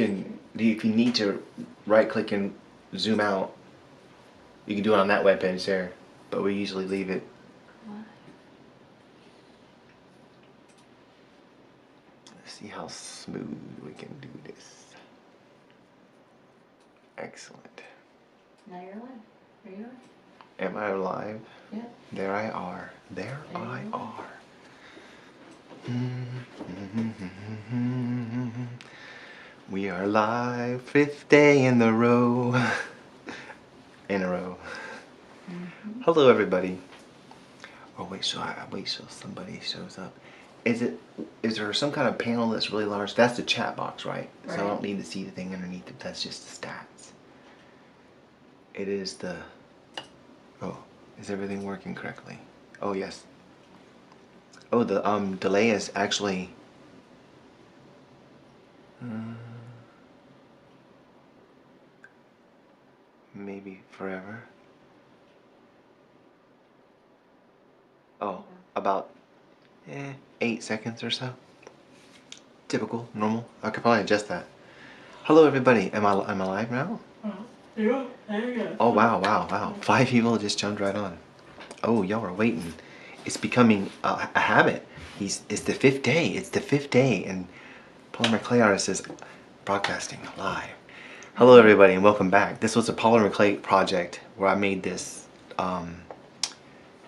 can, if you need to right click and zoom out, you can do it on that webpage there, but we usually leave it. Why? Let's see how smooth we can do this. Excellent. Now you're live. There you are. Am I alive? Yeah. There I are. There I are. We are live, 5th day in the row. In a row. Hello, everybody. Oh, wait till somebody shows up. Is there some kind of panel that's really large? That's the chat box, right? So I don't need to see the thing underneath it. That's just the stats. It is the... Oh, is everything working correctly? Oh, yes. Oh, the delay is actually... maybe forever. Oh, about 8 seconds or so. Typical, normal. I could probably adjust that. Hello, everybody. Am I live now? Yeah, there you go. Oh, wow. 5 people just jumped right on. Oh, y'all are waiting. It's becoming a habit. It's the 5th day. It's the 5th day, and Polymer Clay Artist is broadcasting live. Hello, everybody, and welcome back. This was a Polymer Clay project where I made this.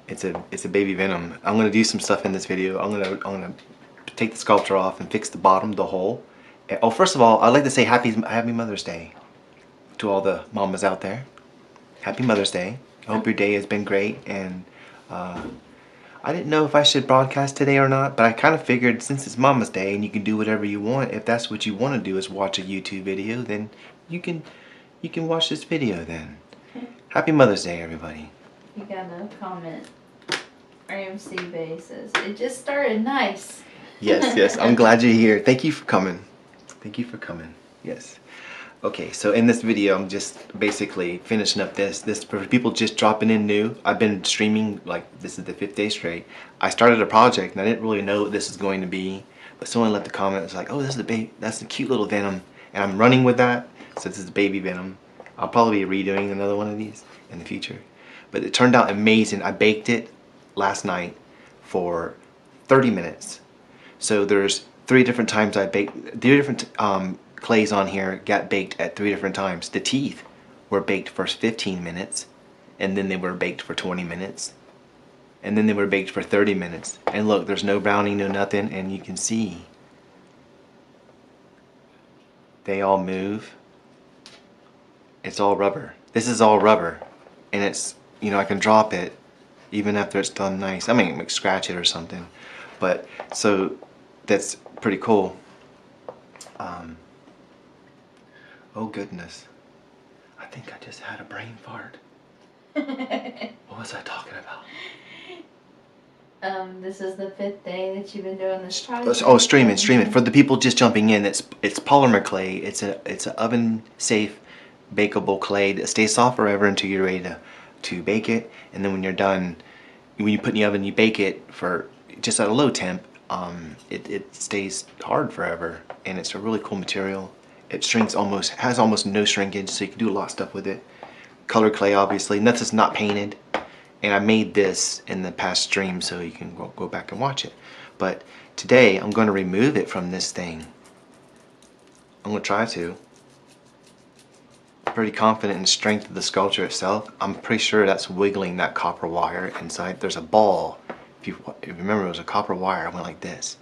It's a Baby Venom. I'm gonna do some stuff in this video. I'm gonna take the sculpture off and fix the bottom, the hole. And, oh, first of all, I'd like to say Happy Mother's Day to all the mamas out there. Happy Mother's Day. I hope your day has been great, and I didn't know if I should broadcast today or not, but I kind of figured since it's Mama's Day and you can do whatever you want, if that's what you want to do is watch a YouTube video, then you can watch this video then. Happy Mother's Day, everybody. You got no comment. RMC bases. It just started nice. Yes. I'm glad you're here. Thank you for coming. Thank you for coming. Yes. Okay, so in this video, I'm just basically finishing up this for people just dropping in new. I've been streaming, like, this is the 5th day straight. I started a project, and I didn't really know what this is going to be, but someone left a comment. It's like, oh, this is that's a cute little Venom, and I'm running with that. So this is Baby Venom. I'll probably be redoing another one of these in the future. But it turned out amazing. I baked it last night for 30 minutes. So there's 3 different times I baked, 3 different clays on here got baked at 3 different times. The teeth were baked for 15 minutes, and then they were baked for 20 minutes, and then they were baked for 30 minutes. And look, there's no browning, no nothing, and you can see they all move. It's all rubber. This is all rubber, and it's, you know, I can drop it even after it's done nice. I mean, like, scratch it or something, but so that's pretty cool. Oh goodness, I think I just had a brain fart. What was I talking about? This is the 5th day that you've been doing this project. Oh, streaming. For the people just jumping in, it's polymer clay. It's an oven safe, bakeable clay that stays soft forever until you're ready to bake it. And then when you're done, when you put it in the oven, you bake it for just at a low temp. It stays hard forever, and it's a really cool material. It has almost no shrinkage, so you can do a lot of stuff with it. Colored clay, obviously. Nothing's not painted. And I made this in the past stream, so you can go back and watch it. But today, I'm going to remove it from this thing. I'm going to try to. I'm pretty confident in the strength of the sculpture itself. I'm pretty sure that's wiggling that copper wire inside. There's a ball. If you remember, it was a copper wire. I went like this.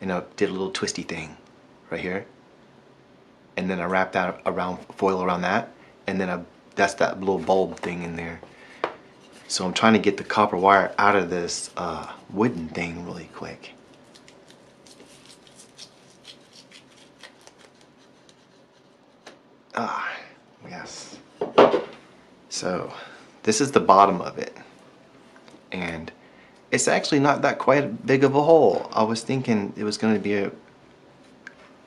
And I did a little twisty thing right here. And then I wrapped that around, foil around that, and then that's that little bulb thing in there. So I'm trying to get the copper wire out of this wooden thing really quick. Yes. So this is the bottom of it, and it's actually not that quite big of a hole. I was thinking it was going to be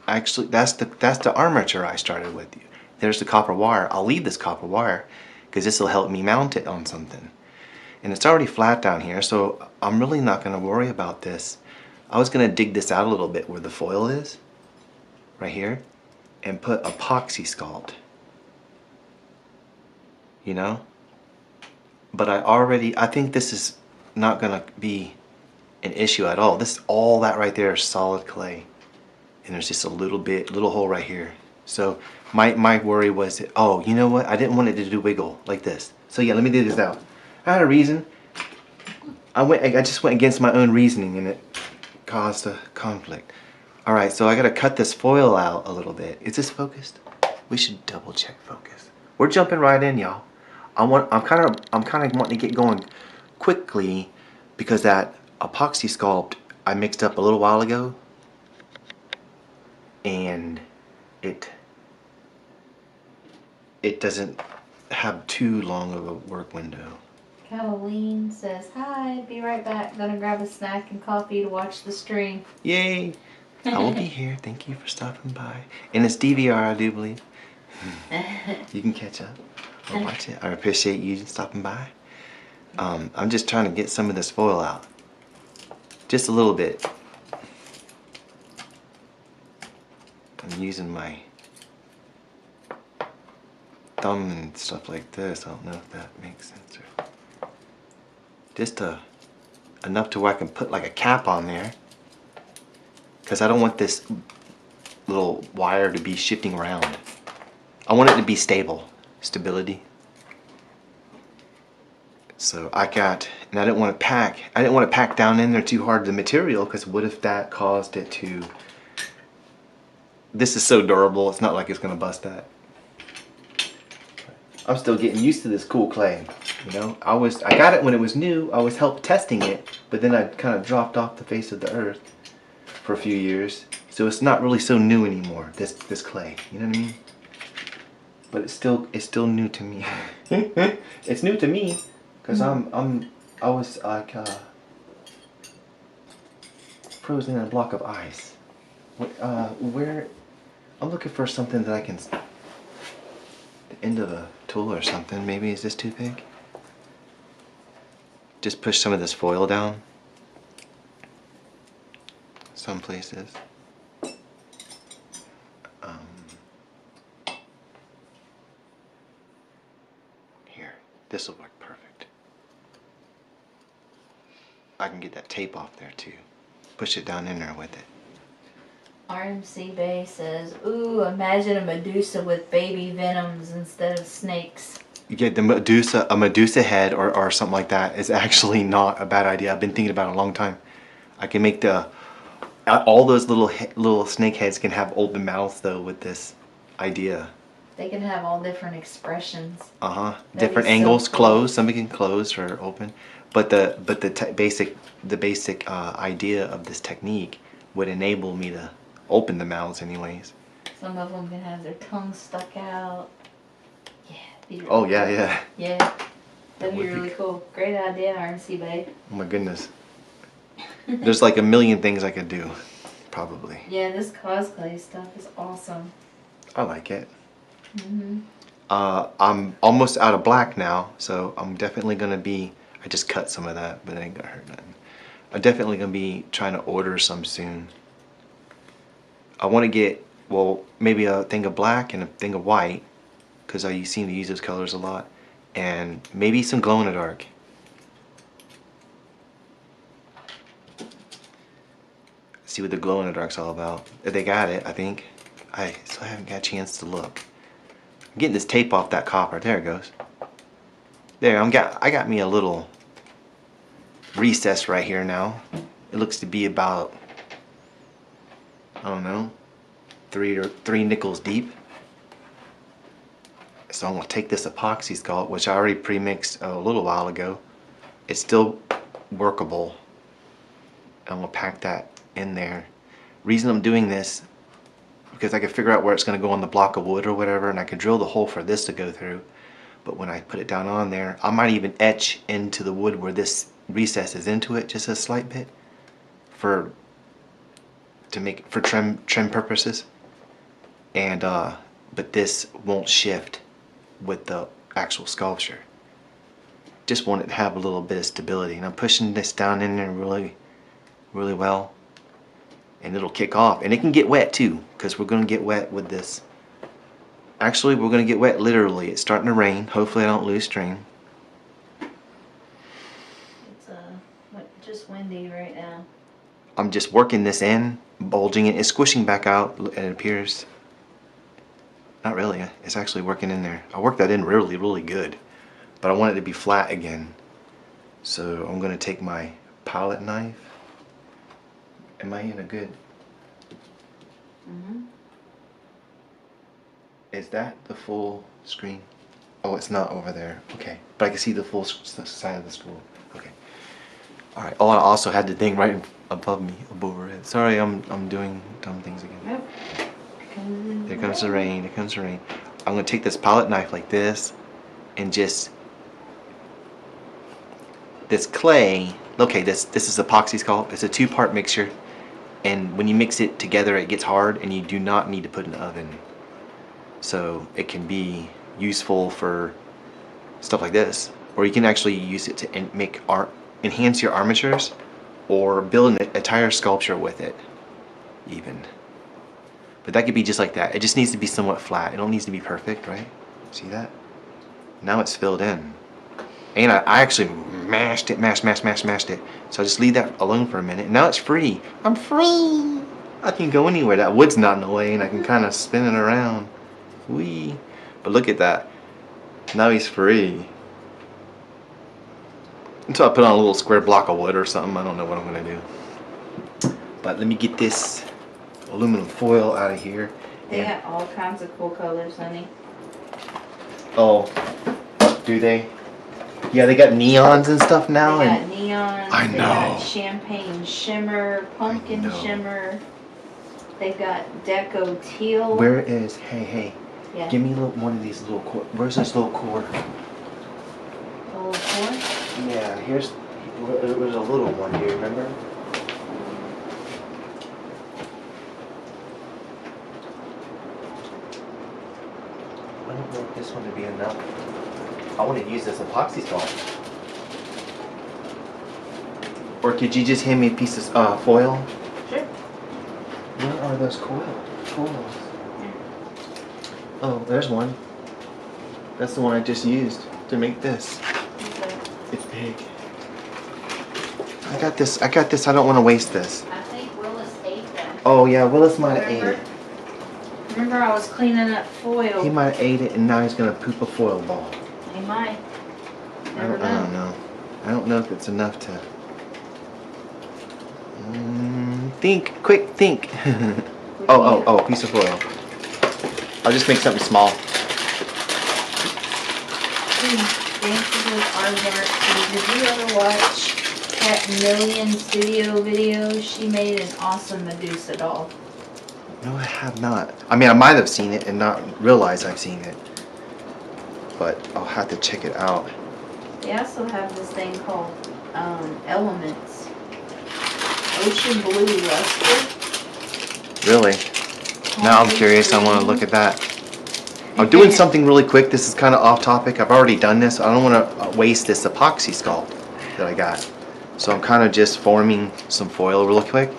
actually, that's the armature I started with. There's the copper wire. I'll leave this copper wire because this will help me mount it on something. And it's already flat down here, so I'm really not going to worry about this. I was going to dig this out a little bit where the foil is, right here, and put epoxy sculpt. You know? But I think this is not gonna be an issue at all. This, all that right there is solid clay. And there's just a little hole right here. So my worry was that, oh, you know what? I didn't want it to do wiggle like this. So yeah, let me do this out. I had a reason. I just went against my own reasoning and it caused a conflict. All right, so I gotta cut this foil out a little bit. Is this focused? We should double check focus. We're jumping right in, y'all. I'm kind of wanting to get going quickly because that epoxy sculpt I mixed up a little while ago, and it doesn't have too long of a work window. Colleen says, hi, be right back. Gonna grab a snack and coffee to watch the stream. Yay! I will be here. Thank you for stopping by. And it's DVR, I do believe. You can catch up or watch it. I appreciate you stopping by. I'm just trying to get some of this foil out. Just a little bit. I'm using my thumb and stuff like this. I don't know if that makes sense. Or just enough to where I can put like a cap on there. Because I don't want this little wire to be shifting around. I want it to be stable. Stability. So I didn't want to pack down in there too hard the material, because what if that caused it to, this is so durable, it's not like it's going to bust that. I'm still getting used to this cool clay, you know. I got it when it was new, I was help testing it, but then I kind of dropped off the face of the earth for a few years. So it's not really so new anymore, this clay, you know what I mean? But it's still new to me. It's new to me. Cause I was like frozen in a block of ice. Where I'm looking for something that I can, the end of a tool or something. Maybe is this too big? Just push some of this foil down. Some places. Here, this will work perfect. I can get that tape off there too. Push it down in there with it. RMC Bay says, ooh, imagine a Medusa with baby venoms instead of snakes. You get a Medusa head or something like that is actually not a bad idea. I've been thinking about it a long time. I can make all those little snake heads can have open mouths though with this idea. They can have all different expressions. Different angles, closed. Some can close or open. But the basic idea of this technique would enable me to open the mouths anyways. Some of them can have their tongue stuck out. Yeah. Oh yeah. Yeah. That'd be really cool. Great idea, RMC Bay. Oh my goodness. There's like a million things I could do, probably. Yeah, this cosplay stuff is awesome. I like it. I'm almost out of black now, so I'm definitely gonna be. I just cut some of that, but it ain't gonna hurt nothing. I'm definitely gonna be trying to order some soon. I want to get, well, maybe a thing of black and a thing of white, because I seem to use those colors a lot, and maybe some glow in the dark. See what the glow in the dark's all about. They got it, I think. I still haven't got a chance to look. I'm getting this tape off that copper. There it goes. There, I got me a little recess right here now. It looks to be about, I don't know, three nickels deep. So I'm gonna take this epoxy sculpt, which I already pre-mixed a little while ago. It's still workable. I'm gonna pack that in there. Reason I'm doing this, because I can figure out where it's gonna go on the block of wood or whatever, and I can drill the hole for this to go through. But when I put it down on there, I might even etch into the wood where this recess is into it, just a slight bit, for trim purposes. And but this won't shift with the actual sculpture. Just want it to have a little bit of stability, and I'm pushing this down in there really well, and it'll kick off. And it can get wet too, because we're going to get wet with this Actually, we're gonna get wet literally. It's starting to rain. Hopefully I don't lose string. It's just windy right now. I'm just working this in, bulging it. It's squishing back out, and it appears. Not really. It's actually working in there. I worked that in really, really good. But I want it to be flat again. So I'm going to take my palette knife. Am I in a good... Mm-hmm. Is that the full screen? Oh, it's not over there. Okay. But I can see the full side of the scroll. Okay. Alright. Oh, I also had the thing right above me, above it. Sorry, I'm doing dumb things again. Nope. There comes the rain. There comes the rain. I'm going to take this palette knife like this and just... This clay, okay, this is epoxy sculpt. It's a 2-part mixture, and when you mix it together it gets hard, and you do not need to put it in the oven. So it can be useful for stuff like this, or you can actually use it to enhance your armatures, or build a tire sculpture with it even. But that could be just like that. It just needs to be somewhat flat. It don't need to be perfect, right? See that? Now it's filled in. And I actually mashed it. So I just leave that alone for a minute. And now it's free. I'm free. I can go anywhere. That wood's not in the way, and I can kind of spin it around. Whee. But look at that. Now he's free. Until I put on a little square block of wood or something. I don't know what I'm going to do. But let me get this aluminum foil out of here. They got all kinds of cool colors, honey. Oh, do they? Yeah, they got neons and stuff now. They got neons. I know. They got champagne shimmer, pumpkin shimmer. They've got deco teal. Where is? Hey. Yeah. Give me one of these little cord. Where's this little cord? A little cord? Yeah, there's a little one here. Remember? I don't know if this one would be enough. I want to use this epoxy sculpt. Or could you just hand me a piece of foil? Sure. Where are those coils? Oh, there's one. That's the one I just used to make this. Okay. It's big. I got this. I don't want to waste this. I think Willis ate that. Oh yeah, Willis might have ate it. Remember I was cleaning up foil. He might have ate it, and now he's gonna poop a foil ball. He might. I don't know. I don't know if it's enough to. Think, quick, think. Oh, piece of foil. I'll just make something small. Dances with Art. Did you ever watch Cat Million studio videos? She made an awesome Medusa doll. No, I have not. I mean, I might have seen it and not realize I've seen it. But I'll have to check it out. They also have this thing called Elements. Ocean Blue Luster. Really? Now I'm curious. I want to look at that. I'm doing something really quick. This is kind of off topic. I've already done this. I don't want to waste this epoxy sculpt that I got. So I'm kind of just forming some foil real quick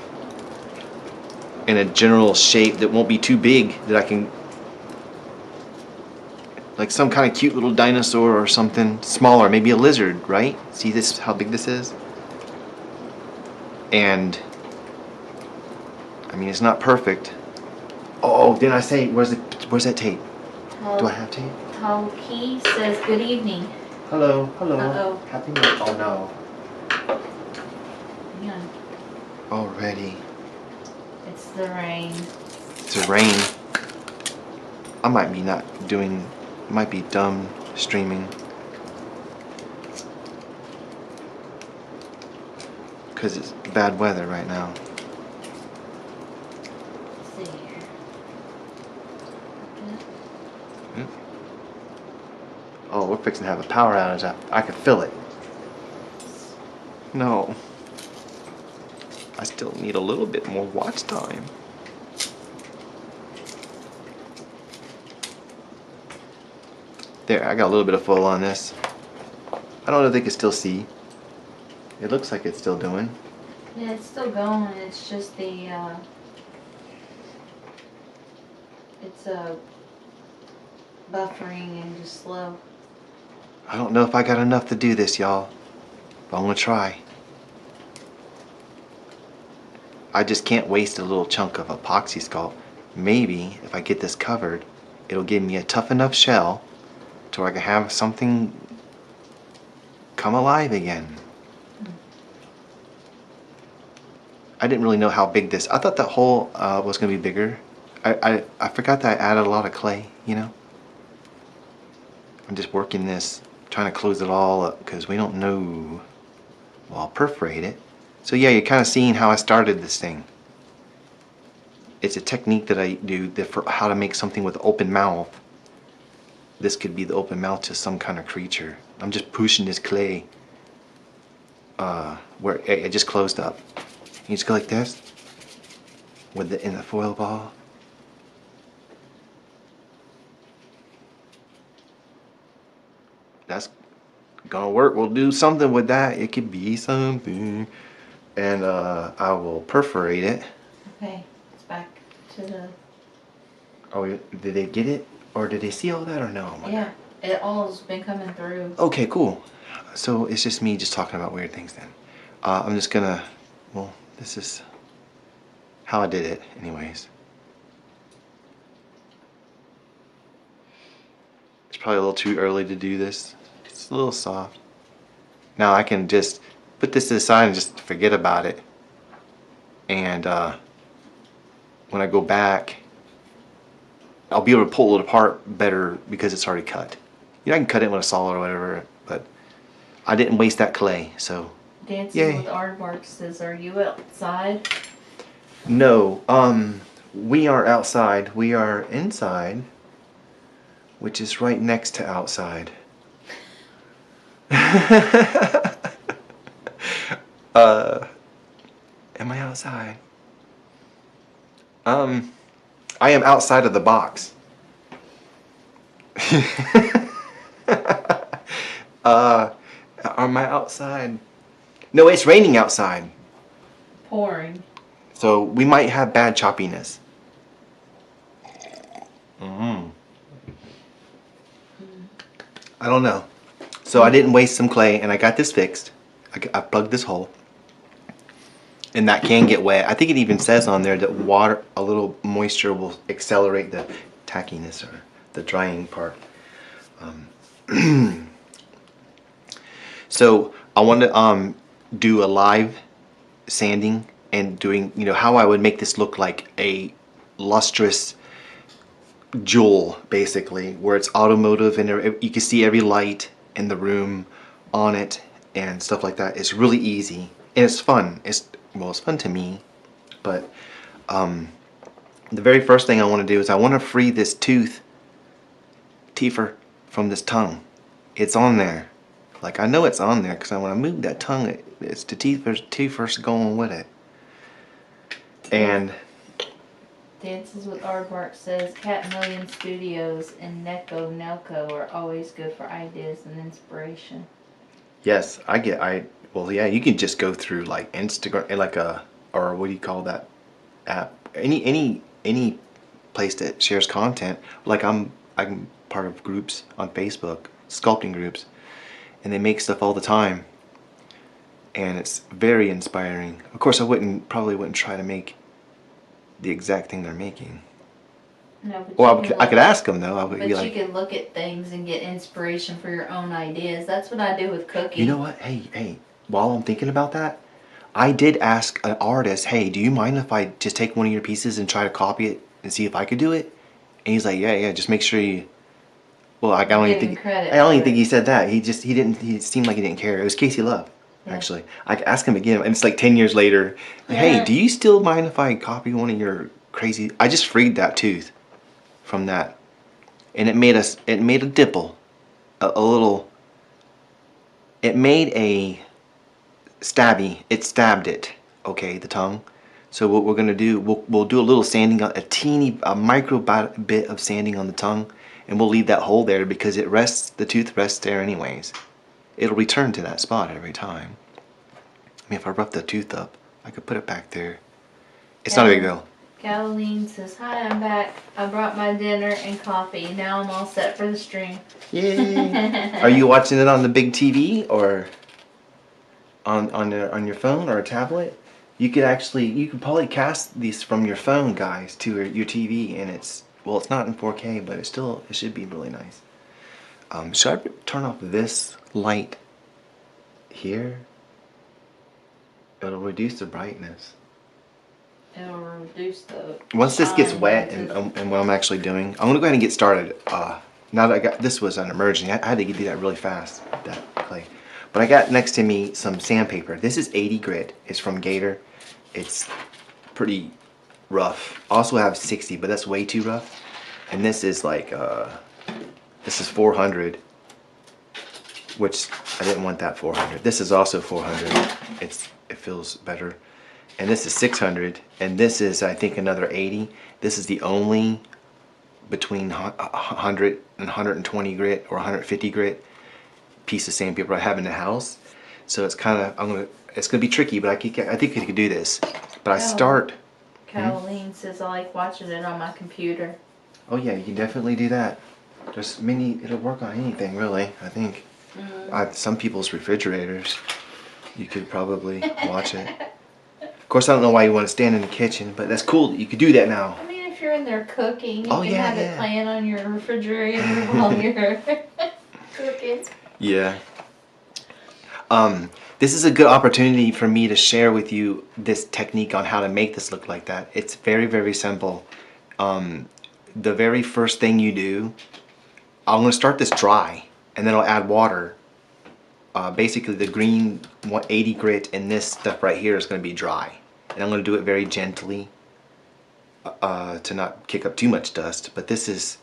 in a general shape that won't be too big, that I can, like some kind of cute little dinosaur or something smaller, maybe a lizard, right? See this, how big this is? And I mean, it's not perfect. Oh, did I say, where's that tape? Do I have tape? Key says good evening. Hello. Uh-oh. Happy New Year. Oh no. Yeah. Already. It's the rain. It's a rain. I might be might be dumb streaming. Because it's bad weather right now. Let's see here. Oh, we're fixing to have a power outage. I can feel it. No. I still need a little bit more watch time. There, I got a little bit of foil on this. I don't know if they can still see. It looks like it's still doing. Yeah, it's still going. It's just the buffering and just slow. I don't know if I got enough to do this, y'all, but I'm gonna try. I just can't waste a little chunk of epoxy sculpt. Maybe if I get this covered, it'll give me a tough enough shell to where I can have something come alive again. I didn't really know how big this. I thought that hole was gonna be bigger. I forgot that I added a lot of clay. You know. I'm just working this, trying to close it all up because we don't know. Well, I'll perforate it. So yeah, you're kind of seeing how I started this thing. It's a technique that I do for how to make something with open mouth. This could be the open mouth to some kind of creature. I'm just pushing this clay where it just closed up. You just go like this with in the foil ball. That's gonna work. We'll do something with that. It could be something. And I will perforate it. Okay, it's back to the... Oh, did they get it? Or did they see all that or no? Yeah, it all's been coming through. Okay, cool. So it's just me just talking about weird things then. I'm just gonna, well, this is how I did it anyways. It's probably a little too early to do this. It's a little soft. Now I can just put this to the side and just forget about it. And when I go back, I'll be able to pull it apart better because it's already cut. You know, I can cut it with a saw or whatever, but I didn't waste that clay, so Dancing yay. with Aardvark says, are you outside? No, we aren't outside. We are inside, which is right next to outside. Am I outside? I am outside of the box. Am I outside? No, it's raining outside. Pouring. So we might have bad choppiness. I don't know. So I didn't waste some clay and I got this fixed. I plugged this hole. And that can get wet. I think it even says on there that water, a little moisture will accelerate the tackiness or the drying part. So I want to do a live sanding and doing, you know, how I would make this look like a lustrous jewel, basically, where it's automotive and you can see every light in the room on it and stuff like that. It's really easy and it's fun. It's fun to me, but the very first thing I want to do is I want to free this teefer from this tongue. It's on there. Like, I know it's on there because when I move that tongue, it's the teefer's going with it. And Dances with Aardvark says, Cat Million Studios and Nelco are always good for ideas and inspiration. yes, well, yeah, you can just go through like Instagram, like or what do you call that app? Any place that shares content. Like I'm part of groups on Facebook, sculpting groups, and they make stuff all the time, and it's very inspiring. Of course, I probably wouldn't try to make the exact thing they're making. No, but Well, I could ask them though. I would but be like, you can look at things and get inspiration for your own ideas. That's what I do with cooking. you know what? Hey, while I'm thinking about that, I did ask an artist, hey, do you mind if I just take one of your pieces and try to copy it and see if I could do it? And he's like, yeah, just make sure you. Well, I don't even think he said that. He seemed like he didn't care. It was Casey Love, actually. I asked him again, and it's like 10 years later. Hey, do you still mind if I copy one of your crazy? I just freed that tooth from that, and it made a dimple, a little. It made a stabby. It stabbed it. Okay, the tongue. So what we're gonna do, we'll do a little sanding, a micro bit of sanding on the tongue, and we'll leave that hole there because the tooth rests there anyways. It'll return to that spot every time. I mean, if I rough the tooth up, I could put it back there. It's not a big deal. Caroline says, hi, I'm back. I brought my dinner and coffee. Now I'm all set for the stream. Yay! Are you watching it on the big TV or on your phone or a tablet? You could probably cast these from your phone, guys, to your TV, and it's not in 4K, but it should be really nice. Should I turn off this light here? It'll reduce the brightness. It'll reduce the... Once this gets wet and what I'm actually doing, I'm gonna go ahead and get started. Now that this was an emergency, I had to do that really fast, that clay. But I got next to me some sandpaper. This is 80 grit. It's from Gator. It's pretty rough. I also have 60, but that's way too rough. And this is like, this is 400, which I didn't want that 400. This is also 400. It feels better. And this is 600, and this is, I think, another 80. This is the only between 100 and 120 grit or 150 grit piece of sandpaper I have in the house. So it's kind of, it's gonna be tricky, but I think I could do this. But I start. Caroline says, I like watching it on my computer. Oh yeah, you can definitely do that. There's it'll work on anything really, I think. Some people's refrigerators, you could probably watch it. Of course, I don't know why you want to stand in the kitchen, but that's cool that you could do that now. I mean, if you're in there cooking, you Oh, can yeah, have it playing on your refrigerator while you're cooking. Yeah. This is a good opportunity for me to share with you this technique on how to make this look like that. It's very, very simple. The very first thing you do, I'm going to start this dry, and then I'll add water. Basically, the green 80 grit and this stuff right here is going to be dry. And I'm going to do it very gently to not kick up too much dust. But this is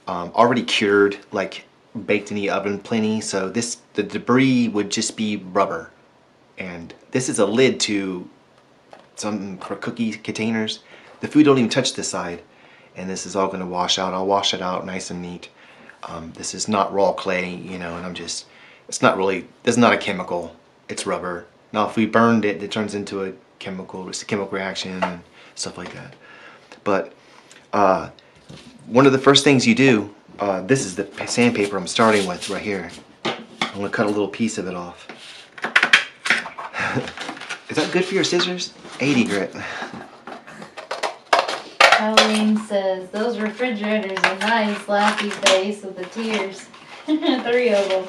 already cured, like baked in the oven plenty. So the debris would just be rubber. And this is a lid to for cookie containers. The food don't even touch this side. And this is all going to wash out. I'll wash it out nice and neat. This is not raw clay, you know, and it's not really, this is not a chemical, it's rubber. Now if we burned it, it turns into a chemical reaction and stuff like that. But one of the first things you do, this is the sandpaper I'm starting with right here. I'm going to cut a little piece of it off. Is that good for your scissors? 80 grit. Caroline says, those refrigerators are nice, laughy face with the tears. 3 of them.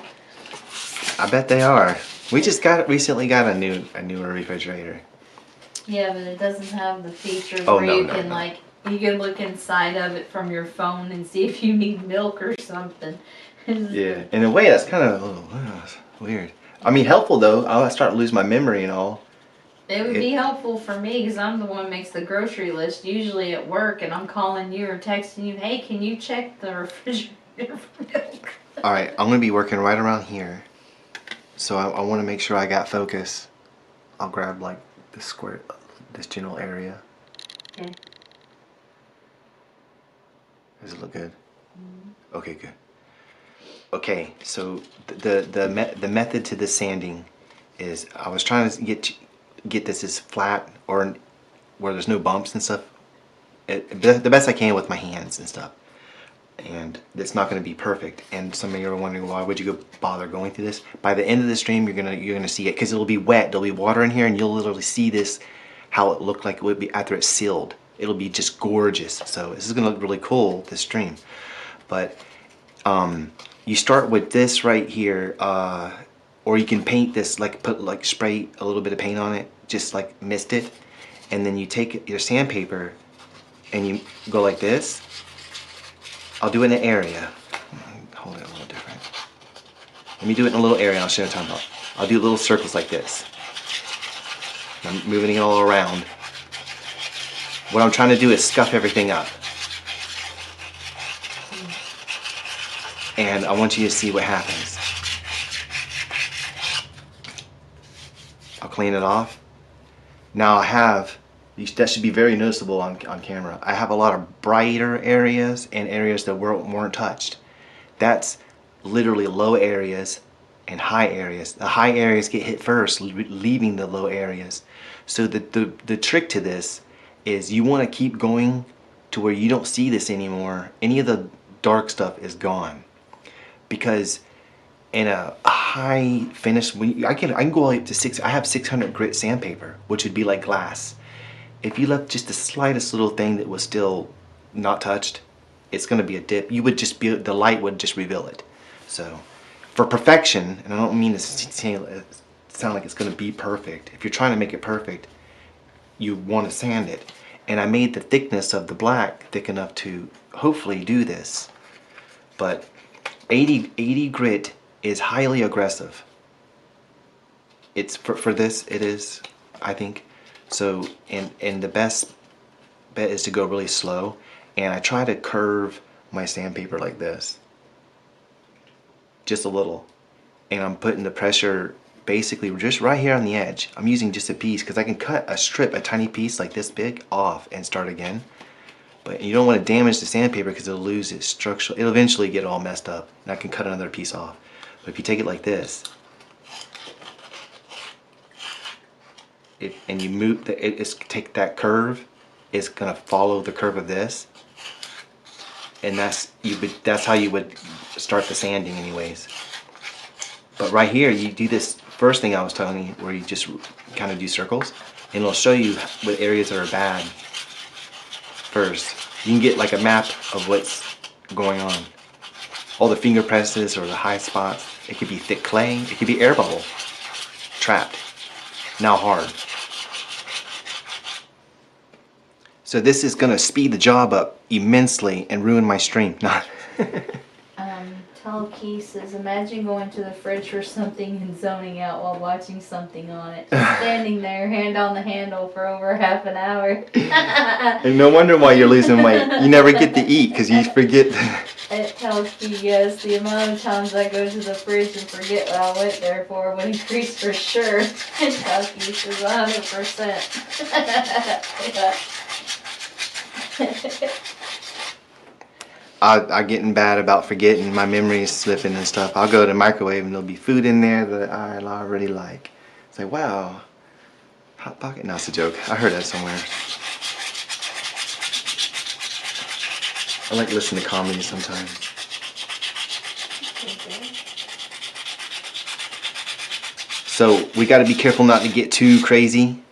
I bet they are. We just recently got a newer refrigerator. Yeah, but it doesn't have the features Oh, where no, you no, can no. you can look inside of it from your phone and see if you need milk or something. Yeah, in a way that's kind of weird. I mean, helpful though. I'll start to lose my memory and all. It would be helpful for me because I'm the one who makes the grocery list usually at work, and I'm calling you or texting you, hey, can you check the refrigerator for milk? Alright, I'm going to be working right around here. So I want to make sure I got focus. I'll grab like this square, this general area. Okay. Does it look good? Okay, good. Okay, so the method to the sanding is I was trying to get this as flat or where there's no bumps and stuff. The best I can with my hands and stuff. And it's not going to be perfect. And some of you are wondering, why would you bother going through this? By the end of the stream, you're gonna see it because it'll be wet. There'll be water in here, and you'll literally see this how it looked like it would be after it's sealed. It'll be just gorgeous. So this is gonna look really cool this stream. But you start with this right here, or you can paint this spray a little bit of paint on it, just like mist it, and then you take your sandpaper and you go like this. I'll do it in an area. Hold it a little different. Let me do it in a little area and I'll show you what I'm talking about. I'll do little circles like this. I'm moving it all around. What I'm trying to do is scuff everything up. And I want you to see what happens. I'll clean it off. Now I have, that should be very noticeable on camera. I have a lot of brighter areas and areas that weren't touched. That's literally low areas and high areas. The high areas get hit first, leaving the low areas. So the trick to this is you want to keep going to where you don't see this anymore. Any of the dark stuff is gone, because in a high finish, I can go up to I have 600 grit sandpaper, which would be like glass. If you left just the slightest little thing that was still not touched, it's going to be a dip. You would just be, the light would just reveal it. So for perfection, and I don't mean to sound like it's going to be perfect. If you're trying to make it perfect, you want to sand it. And I made the thickness of the black thick enough to hopefully do this. But 80 grit is highly aggressive. It's for this, it is, I think. So, and the best bet is to go really slow. And I try to curve my sandpaper like this, just a little. And I'm putting the pressure basically just right here on the edge. I'm using just a piece because I can cut a strip, a tiny piece like this big, off and start again. But you don't want to damage the sandpaper because it'll lose its structure. It'll eventually get all messed up, and I can cut another piece off. But if you take it like this, and you move, take that curve, it's gonna follow the curve of this, and that's how you would start the sanding, anyways. But right here, you do this first thing I was telling you, where you just kind of do circles, and it'll show you what areas are bad first. You can get like a map of what's going on. All the finger presses or the high spots. It could be thick clay. It could be air bubble. Trapped. Now hard. So this is going to speed the job up immensely and ruin my stream. Tell Keith says, imagine going to the fridge for something and zoning out while watching something on it. Just standing there, hand on the handle for over half an hour. And no wonder why you're losing weight. You never get to eat because you forget. It tells Keith, yes, the amount of times I go to the fridge and forget what I went there for would increase for sure. And tell Keith says 100%. I'm getting bad about forgetting. My memory is slipping and stuff. I'll go to the microwave and there'll be food in there that I already like. It's like, wow, Hot Pocket. No, it's a joke. I heard that somewhere. I like listening to comedy sometimes. So we got to be careful not to get too crazy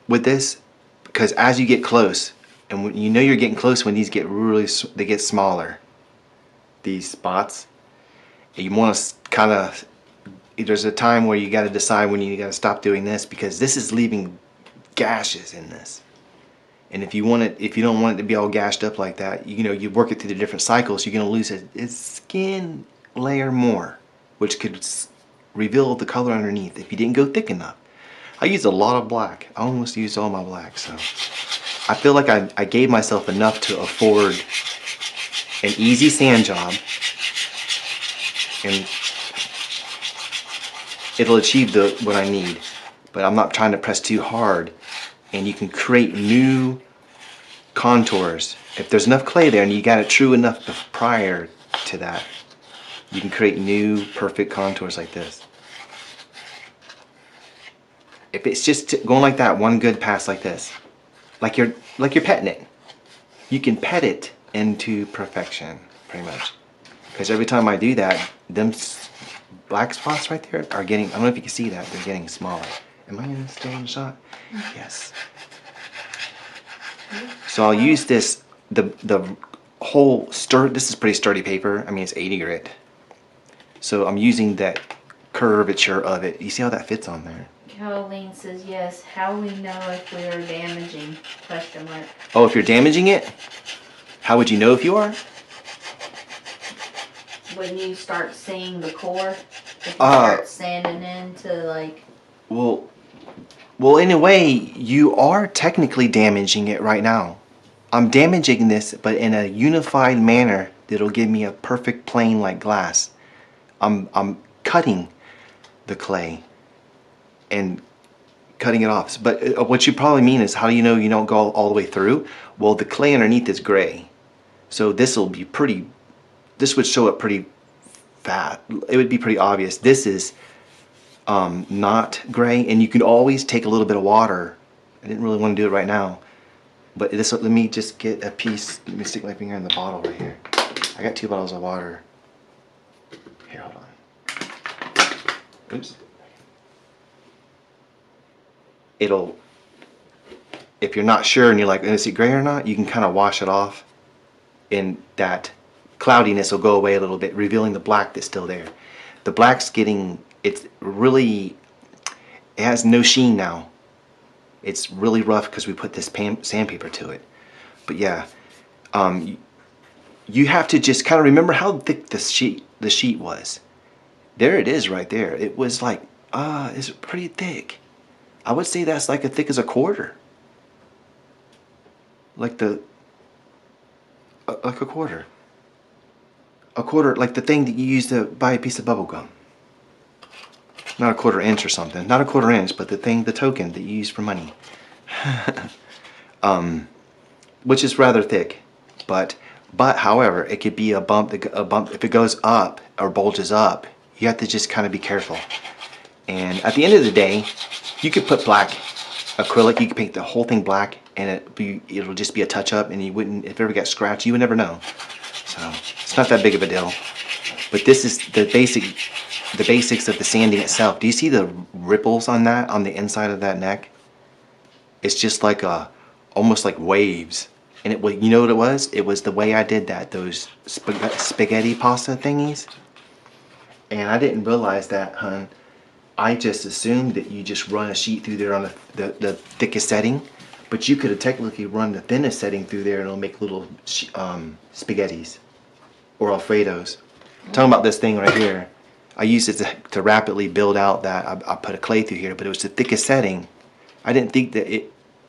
with this, because as you get close, and when you know you're getting close, when these get they get smaller, these spots, and you want to kind of, there's a time where you got to decide when you got to stop doing this, because this is leaving gashes in this. And if you don't want it to be all gashed up like that, you work it through the different cycles, you're going to lose its skin layer more, which could reveal the color underneath if you didn't go thick enough. I used a lot of black. I almost used all my black, so I feel like I gave myself enough to afford an easy sand job, and it'll achieve what I need. But I'm not trying to press too hard, and you can create new contours. If there's enough clay there and you got it true enough prior to that, you can create new perfect contours like this. If it's just going like that, one good pass like this, like you're petting it, you can pet it into perfection, pretty much. Because every time I do that, them black spots right there are getting, I don't know if you can see that, they're getting smaller. Am I still in the shot? Yes. So I'll use this, the whole this is pretty sturdy paper. I mean, it's 80 grit. So I'm using that curvature of it. You see how that fits on there? Caroline says, yes, how we know if we are damaging, question mark. Oh, if you're damaging it? How would you know if you are? When you start seeing the core, if you start sanding into like... Well, in a way, you are technically damaging it right now. I'm damaging this, but in a unified manner that'll give me a perfect plane like glass. I'm cutting the clay and cutting it off. But what you probably mean is, how do you know you don't go all the way through? Well, the clay underneath is gray. So this will be pretty, this would show up pretty fat. It would be pretty obvious. This is not gray, and you can always take a little bit of water. I didn't really want to do it right now. But this, let me just get a piece. Let me stick my finger in the bottle right here. I got 2 bottles of water. Here, hold on. Oops. It'll, if you're not sure and you're like, is it gray or not, you can kind of wash it off, and that cloudiness will go away a little bit, revealing the black that's still there. The black's getting, it's really, it has no sheen now. It's really rough because we put this sandpaper to it. But yeah, you have to just kind of remember how thick the sheet was. There it is right there. It was like, it's pretty thick. I would say that's like as thick as a quarter. Like like a quarter. A quarter, like the thing that you use to buy a piece of bubble gum. Not a 1/4 inch or something. Not a 1/4 inch, but the thing, the token that you use for money. Which is rather thick. But however, it could be a bump if it goes up or bulges up. You have to just kind of be careful. And at the end of the day, you could put black acrylic. You could paint the whole thing black, and it'll just be a touch up, and you wouldn't, if it ever got scratched, you would never know. So it's not that big of a deal. But this is the basics of the sanding itself. Do you see the ripples on that, on the inside of that neck? It's just like almost like waves. And you know what it was? It was the way I did that, those spaghetti pasta thingies. And I didn't realize that, hun. I just assumed that you just run a sheet through there on the thickest setting, but you could have technically run the thinnest setting through there and it'll make little spaghettis or Alfredos. I'm talking about this thing right here. I used it to rapidly build out that. I put a clay through here, but it was the thickest setting. I didn't think that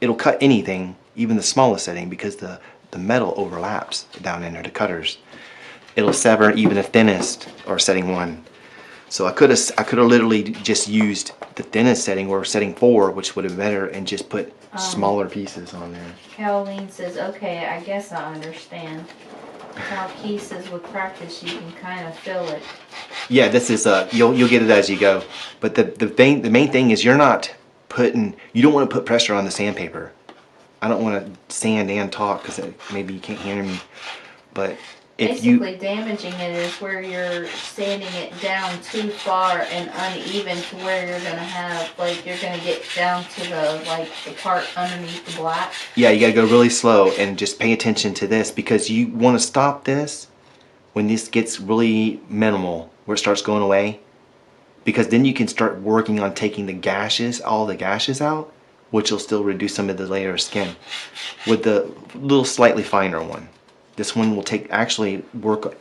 it'll cut anything, even the smallest setting, because the metal overlaps down in there, the cutters. It'll sever even the thinnest or setting 1. So I could have literally just used the thinnest setting or setting 4, which would have been better, and just put smaller pieces on there. Caroline says, okay, I guess I understand. How Keith says with practice you can kind of feel it. Yeah, this is you'll get it as you go. But the main thing is you don't want to put pressure on the sandpaper. I don't want to sand and talk because maybe you can't hear me. But basically damaging it is where you're sanding it down too far and uneven to where you're gonna have, like, you're gonna get down to the part underneath the black. Yeah, you gotta go really slow and just pay attention to this, because you want to stop this when this gets really minimal, where it starts going away, because then you can start working on taking all the gashes out, which will still reduce some of the layer of skin with the little slightly finer one. This one will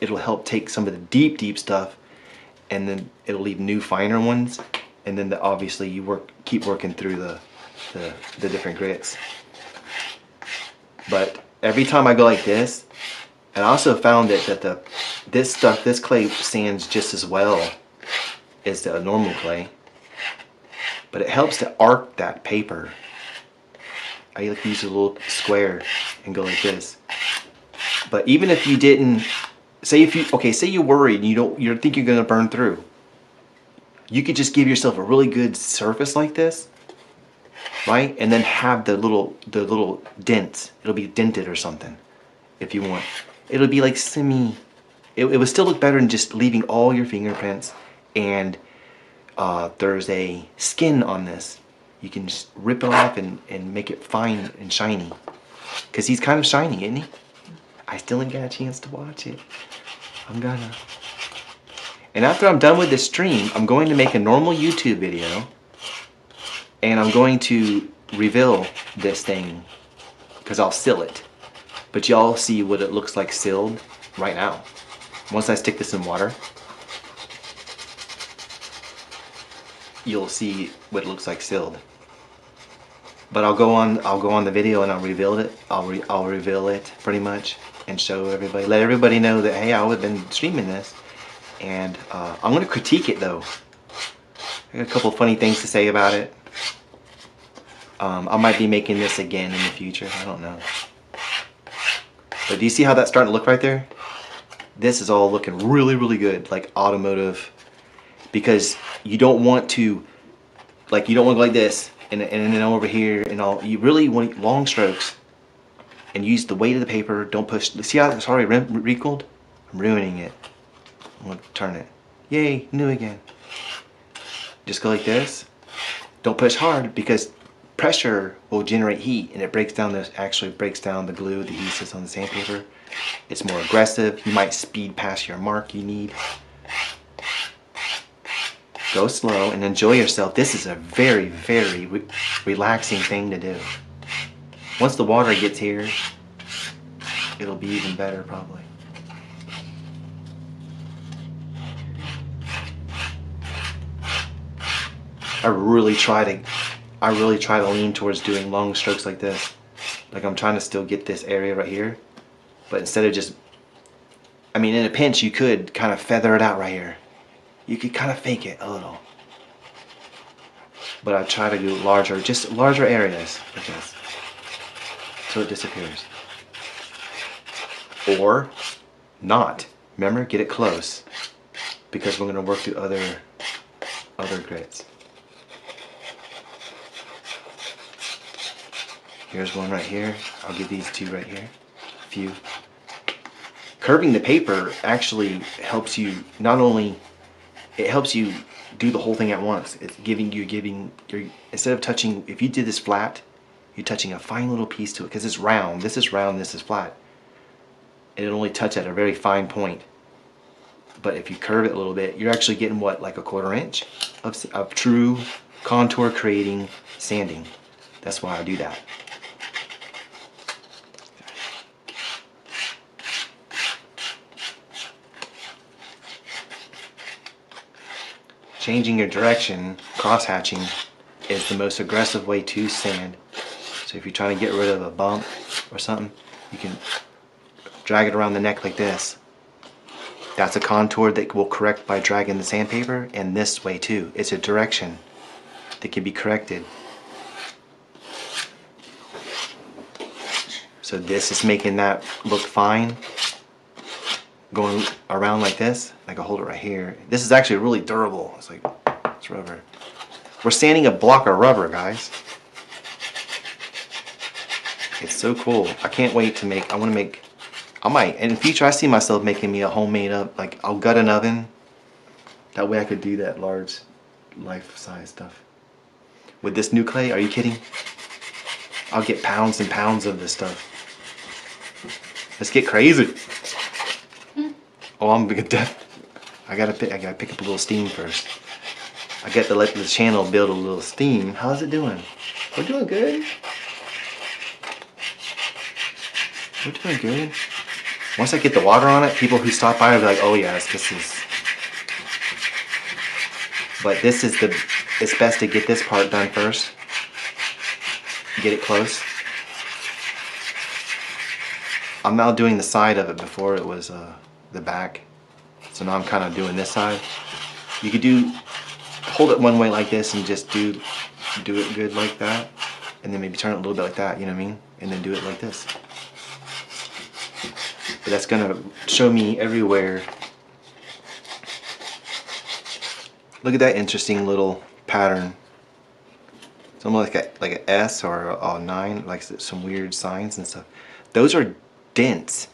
it'll help take some of the deep stuff, and then it'll leave new finer ones, and then obviously you keep working through the different grits. But every time I go like this, and I also found that this clay sands just as well as the normal clay, but it helps to arc that paper. I like to use a little square and go like this. But even if you didn't, say you're worried and you think you're gonna burn through, you could just give yourself a really good surface like this, right? And then have the little dents. It'll be dented or something, if you want. It'll be like it would still look better than just leaving all your fingerprints. And there's a skin on this. You can just rip it off and make it fine and shiny. Because he's kind of shiny, isn't he? I still ain't got a chance to watch it. I'm gonna. And after I'm done with this stream, I'm going to make a normal YouTube video. And I'm going to reveal this thing, because I'll seal it. But y'all see what it looks like sealed right now. Once I stick this in water, you'll see what it looks like sealed. But I'll go on the video and I'll reveal it. I'll reveal it pretty much and show everybody, let everybody know that, hey, I've been streaming this. And I'm gonna critique it though. I got a couple funny things to say about it. I might be making this again in the future. I don't know. But do you see how that's starting to look right there? This is all looking really, really good, like automotive. Because you don't want to, you don't want to go like this and then over here and all. You really want long strokes. and use the weight of the paper. Don't push. See how it's already wrinkled? I'm ruining it. I'm gonna turn it. Yay, new again. Just go like this. Don't push hard because pressure will generate heat and it breaks down actually breaks down the glue, the adhesives on the sandpaper. It's more aggressive. You might speed past your mark you need. Go slow and enjoy yourself. This is a very, very relaxing thing to do. Once the water gets here, it'll be even better probably. I really try to lean towards doing long strokes like this. Like I'm trying to still get this area right here. But instead of just, I mean, in a pinch you could kind of feather it out right here. You could kind of fake it a little. But I try to do larger, just larger areas like this. So it disappears. Or not. Remember, get it close. Because we're going to work through other grits. Here's one right here. I'll give these two right here. A few. Curving the paper actually helps you not only, it helps you do the whole thing at once. It's instead of touching, if you did this flat, you're touching a fine little piece to it because it's round. This is round, this is flat. And it'll only touch at a very fine point. But if you curve it a little bit, you're actually getting what, like a 1/4 inch of true contour creating sanding. That's why I do that. Changing your direction, cross-hatching, is the most aggressive way to sand. So if you're trying to get rid of a bump or something, you can drag it around the neck like this. That's a contour that will correct by dragging the sandpaper, and this way too. It's a direction that can be corrected. So this is making that look fine. Going around like this, I can hold it right here. This is actually really durable. It's like, it's rubber. We're sanding a block of rubber, guys. It's so cool. I can't wait to make, I might, in the future I see myself making me a homemade up, like I'll gut an oven. That way I could do that large life-size stuff. With this new clay, are you kidding? I'll get pounds and pounds of this stuff. Let's get crazy. Oh, I'm deaf. I gotta pick up a little steam first. I got to let the channel build a little steam. How's it doing? We're doing good. We're doing good. Once I get the water on it, people who stop by will be like, oh yes, this is. But this is it's best to get this part done first. Get it close. I'm now doing the side of it before it was the back. So now I'm kind of doing this side. You could hold it one way like this and just do it good like that. And then maybe turn it a little bit like that, you know what I mean? And then do it like this. But that's gonna show me everywhere. Look at that interesting little pattern. It's almost like an S or a 9, like some weird signs and stuff. Those are dents.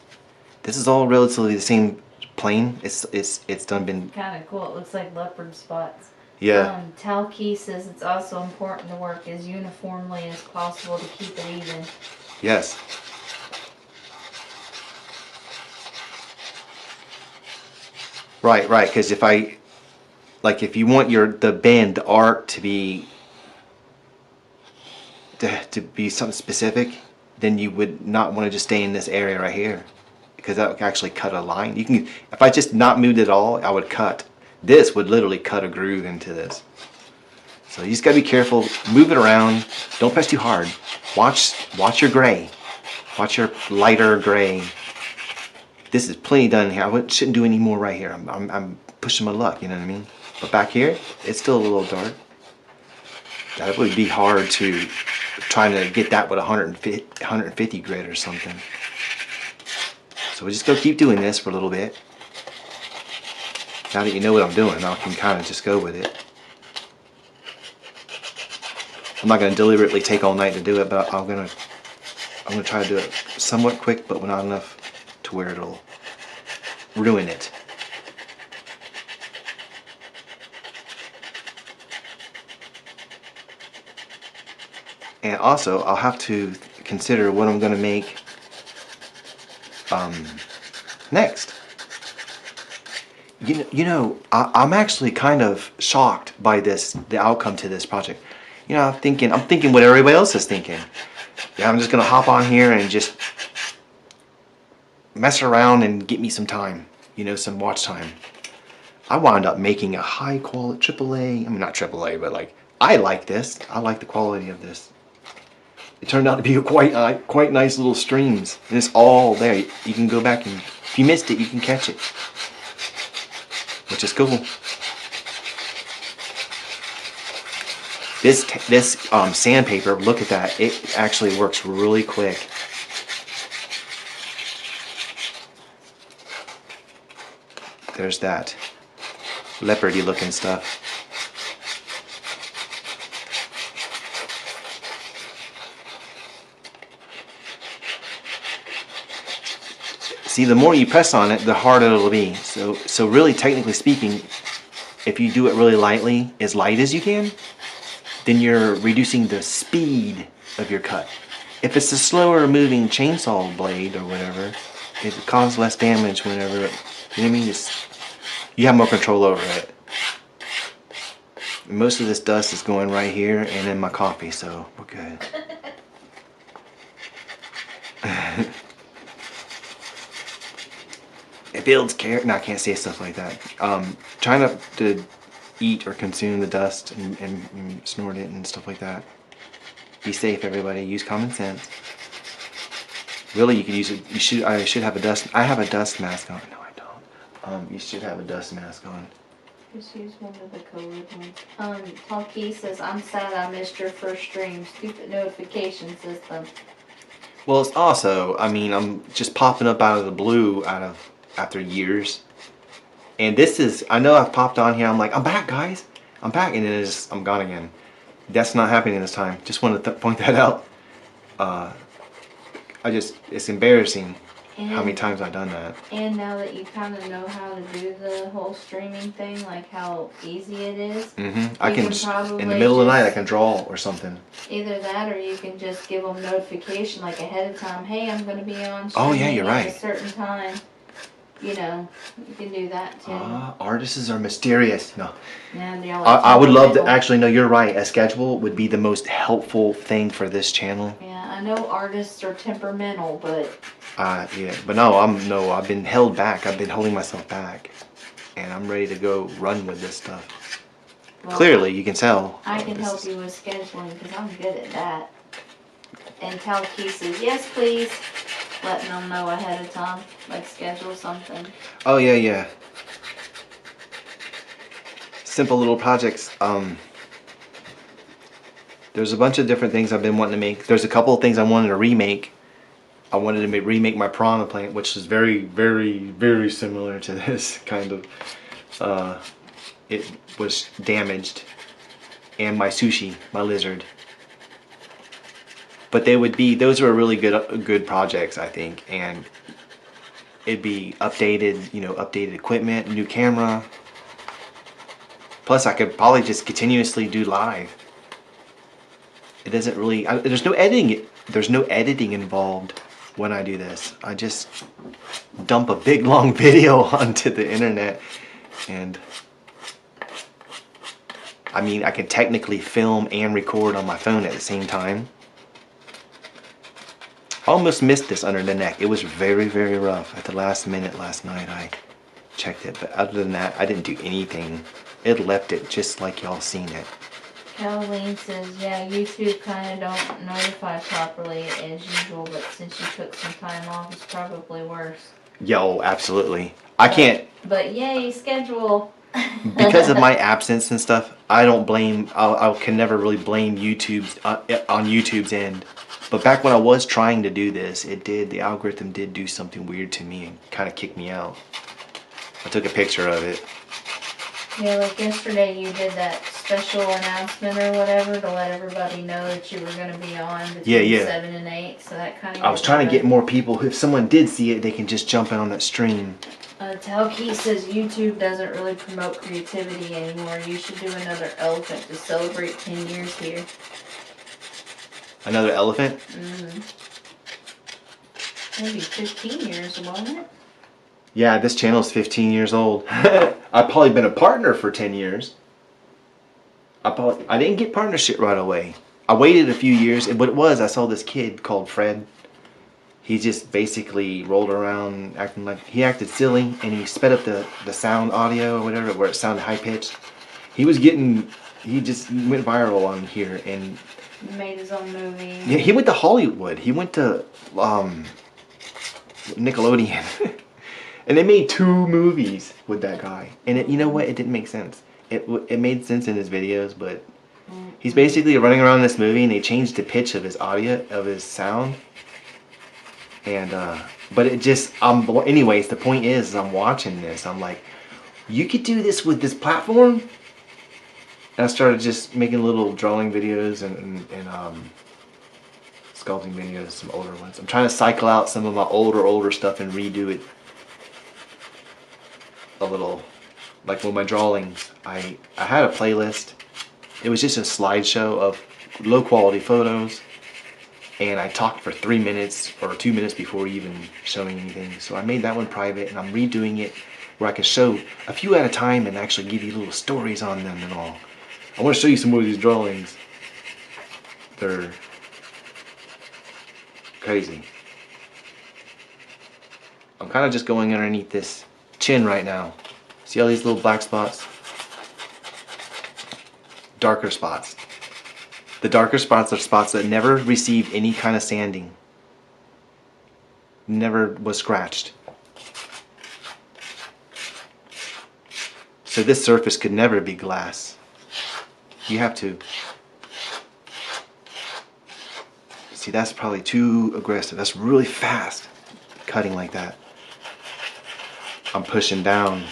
This is all relatively the same plane. It's done been kind of cool. It looks like leopard spots. Yeah. Talkey says it's also important to work as uniformly as possible to keep it even. Yes. Right, because if you want the bend, the arc to be something specific, then you would not want to just stay in this area right here, because that would actually cut a line. If I just not moved it at all, I would cut. This would literally cut a groove into this. So you just gotta be careful. Move it around. Don't press too hard. Watch your gray. Watch your lighter gray. This is plenty done here. I shouldn't do any more right here. I'm pushing my luck, you know what I mean? But back here, it's still a little dark. That would be hard to trying to get that with 150 grit or something. So we just go keep doing this for a little bit. Now that you know what I'm doing, I can kind of just go with it. I'm not going to deliberately take all night to do it, but I'm going to I'm gonna try to do it somewhat quick, but not enough to where it'll ruin it. And also, I'll have to consider what I'm gonna make next. I'm actually kind of shocked by the outcome to this project. I'm thinking what everybody else is thinking. Yeah, I'm just gonna hop on here and just mess around and get me some time, some watch time. I wound up making a high quality AAA. I mean, not AAA, but like I like this. I like the quality of this. It turned out to be quite nice little streams, and it's all there. You can go back and if you missed it, you can catch it, which is cool. This sandpaper, look at that. It actually works really quick. There's that leopardy looking stuff. See, the more you press on it, the harder it'll be. So really, technically speaking, if you do it really lightly, as light as you can, then you're reducing the speed of your cut. If it's a slower moving chainsaw blade or whatever, it causes less damage whenever, you know what I mean? You have more control over it. Most of this dust is going right here and in my coffee, so we're good. It builds character. No, I can't say stuff like that. Try not to eat or consume the dust and snort it and stuff like that. Be safe, everybody. Use common sense. Really, you could use it. I should have a dust. I have a dust mask on. No, I don't. You should have a dust mask on. Just use one of the colored ones. Talkie says, I'm sad I missed your first stream. Stupid notification system. Well, it's also, I'm just popping up out of the blue after years. And this is, I know I've popped on here, I'm like, I'm back, guys. I'm back. And then I'm gone again. That's not happening this time. Just wanted to point that out. It's embarrassing how many times I've done that. And now that you kind of know how to do the whole streaming thing, like how easy it is. I can in the middle of the night, I can draw or something. Either that, or you can just give them notification like ahead of time. Hey, I'm going to be on streaming oh yeah, you're right. At a certain time. You can do that too. Artists are mysterious. No. Yeah, I would love to actually know. You're right. A schedule would be the most helpful thing for this channel. Yeah, I know artists are temperamental, but. Yeah, but I've been held back. I've been holding myself back, and I'm ready to go run with this stuff. Well, clearly, you can tell. I can help you with scheduling because I'm good at that. And tell Keith, yes, please. Letting them know ahead of time, like schedule something. Oh yeah. Simple little projects. There's a bunch of different things I've been wanting to make. There's a couple of things I wanted to remake. I wanted to remake my piranha plant, which is very, very, very similar to this kind of. It was damaged, and my sushi, my lizard. But those were really good projects, I think, and it'd be updated, updated equipment, new camera. Plus, I could probably just continuously do live. It doesn't really. There's no editing. There's no editing involved when I do this. I just dump a big long video onto the internet, and I can technically film and record on my phone at the same time. Almost missed this under the neck. It was very, very rough. At the last minute last night, I checked it. But other than that, I didn't do anything. It left it just like y'all seen it. Caroline says, yeah, YouTube kind of don't notify properly as usual, but since you took some time off, it's probably worse. Yo, absolutely. I can't. But yay, schedule. Because of my absence and stuff, I can never really blame on YouTube's end. But back when I was trying to do this, the algorithm did do something weird to me and kind of kicked me out. I took a picture of it. Yeah, like yesterday you did that special announcement or whatever to let everybody know that you were going to be on between Yeah. 7 and 8. So that kind of. I was trying to get more people. If someone did see it, they can just jump in on that stream. Talkie says YouTube doesn't really promote creativity anymore. You should do another elephant to celebrate 10 years here. Another elephant? Maybe 15 years, wasn't it? Yeah, this channel's 15 years old. I've probably been a partner for 10 years. I didn't get partnership right away. I waited a few years, and what it was, I saw this kid called Fred. He just basically rolled around acting like, he acted silly, and he sped up the sound audio or whatever, where it sounded high pitched. He just went viral on here, and He made his own movie. yeah, he went to Hollywood. He went to Nickelodeon. And they made 2 movies with that guy. And you know what? It didn't make sense. It made sense in his videos, but he's basically running around this movie, and they changed the pitch of his audio, of his sound. And but it just anyways, the point is I'm watching this. I'm like, you could do this with this platform. And I started just making little drawing videos and sculpting videos, some older ones. I'm trying to cycle out some of my older stuff and redo it a little. Like with my drawings, I had a playlist. It was just a slideshow of low quality photos, and I talked for 3 minutes or 2 minutes before even showing anything. So I made that one private, and I'm redoing it where I can show a few at a time and actually give you little stories on them and all. I want to show you some more of these drawings. They're crazy. I'm kind of just going underneath this chin right now. See all these little black spots? Darker spots. The darker spots are spots that never received any kind of sanding. Never was scratched. So this surface could never be glass. You have to. See, that's probably too aggressive. That's really fast cutting like that. I'm pushing down.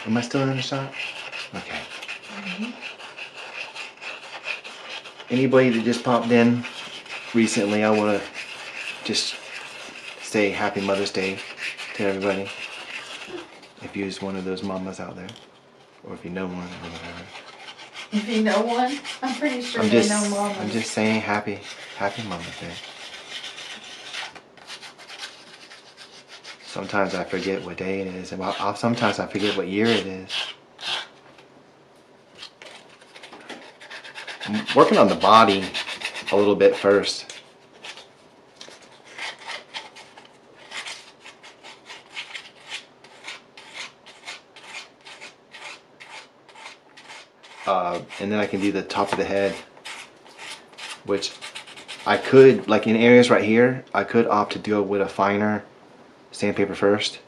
Am I still in the shot? Okay. Anybody that just popped in recently, I want to just say Happy Mother's Day to everybody. If you're one of those mamas out there, or if you know one, or whatever. If you know one, I'm pretty sure they know mamas. I'm just saying Happy Mother's Day. Sometimes I forget what day it is, and sometimes I forget what year it is. I'm working on the body a little bit first. And then I can do the top of the head, which I could, like in areas right here, I could opt to do it with a finer sandpaper first,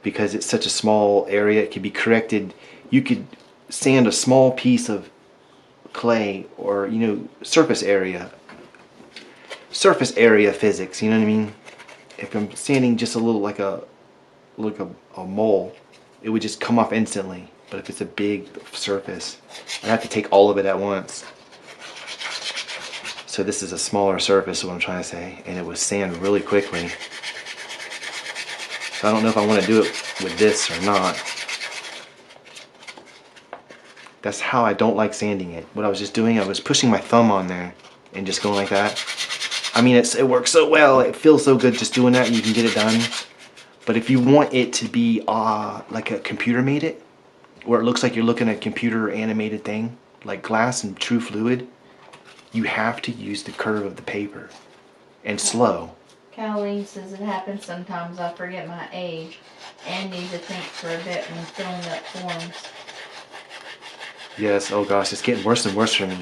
because it's such a small area. It could be corrected. You could sand a small piece of clay, or surface area physics, you know what I mean? If I'm sanding just a little, like a mole, it would just come off instantly. But if it's a big surface, I have to take all of it at once. So this is a smaller surface, is what I'm trying to say, and it would sand really quickly. So I don't know if I want to do it with this or not. That's how I don't like sanding it. What I was just doing, I was pushing my thumb on there and just going like that. I mean, it works so well. It feels so good just doing that, and you can get it done. But if you want it to be like a computer made it, where it looks like you're looking at a computer animated thing, like glass and true fluid, you have to use the curve of the paper and slow. Colleen says it happens sometimes. I forget my age and need to think for a bit when filling up forms. Yes, oh gosh, it's getting worse and worse for me.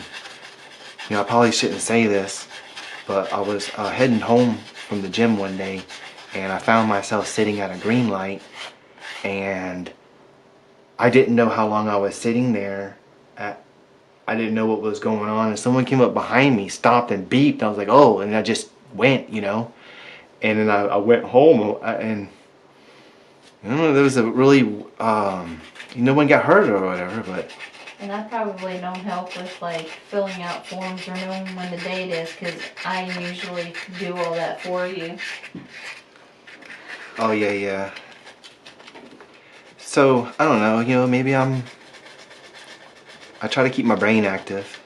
I probably shouldn't say this, but I was heading home from the gym one day, and I found myself sitting at a green light, and I didn't know how long I was sitting there. I didn't know what was going on, and someone came up behind me, stopped and beeped. I was like, oh, and I just went, and then I went home, and I don't know, there was a really, no one got hurt or whatever, but And I probably don't help with like filling out forms or knowing when the date is, because I usually do all that for you. Oh yeah, yeah. So I don't know. Maybe I try to keep my brain active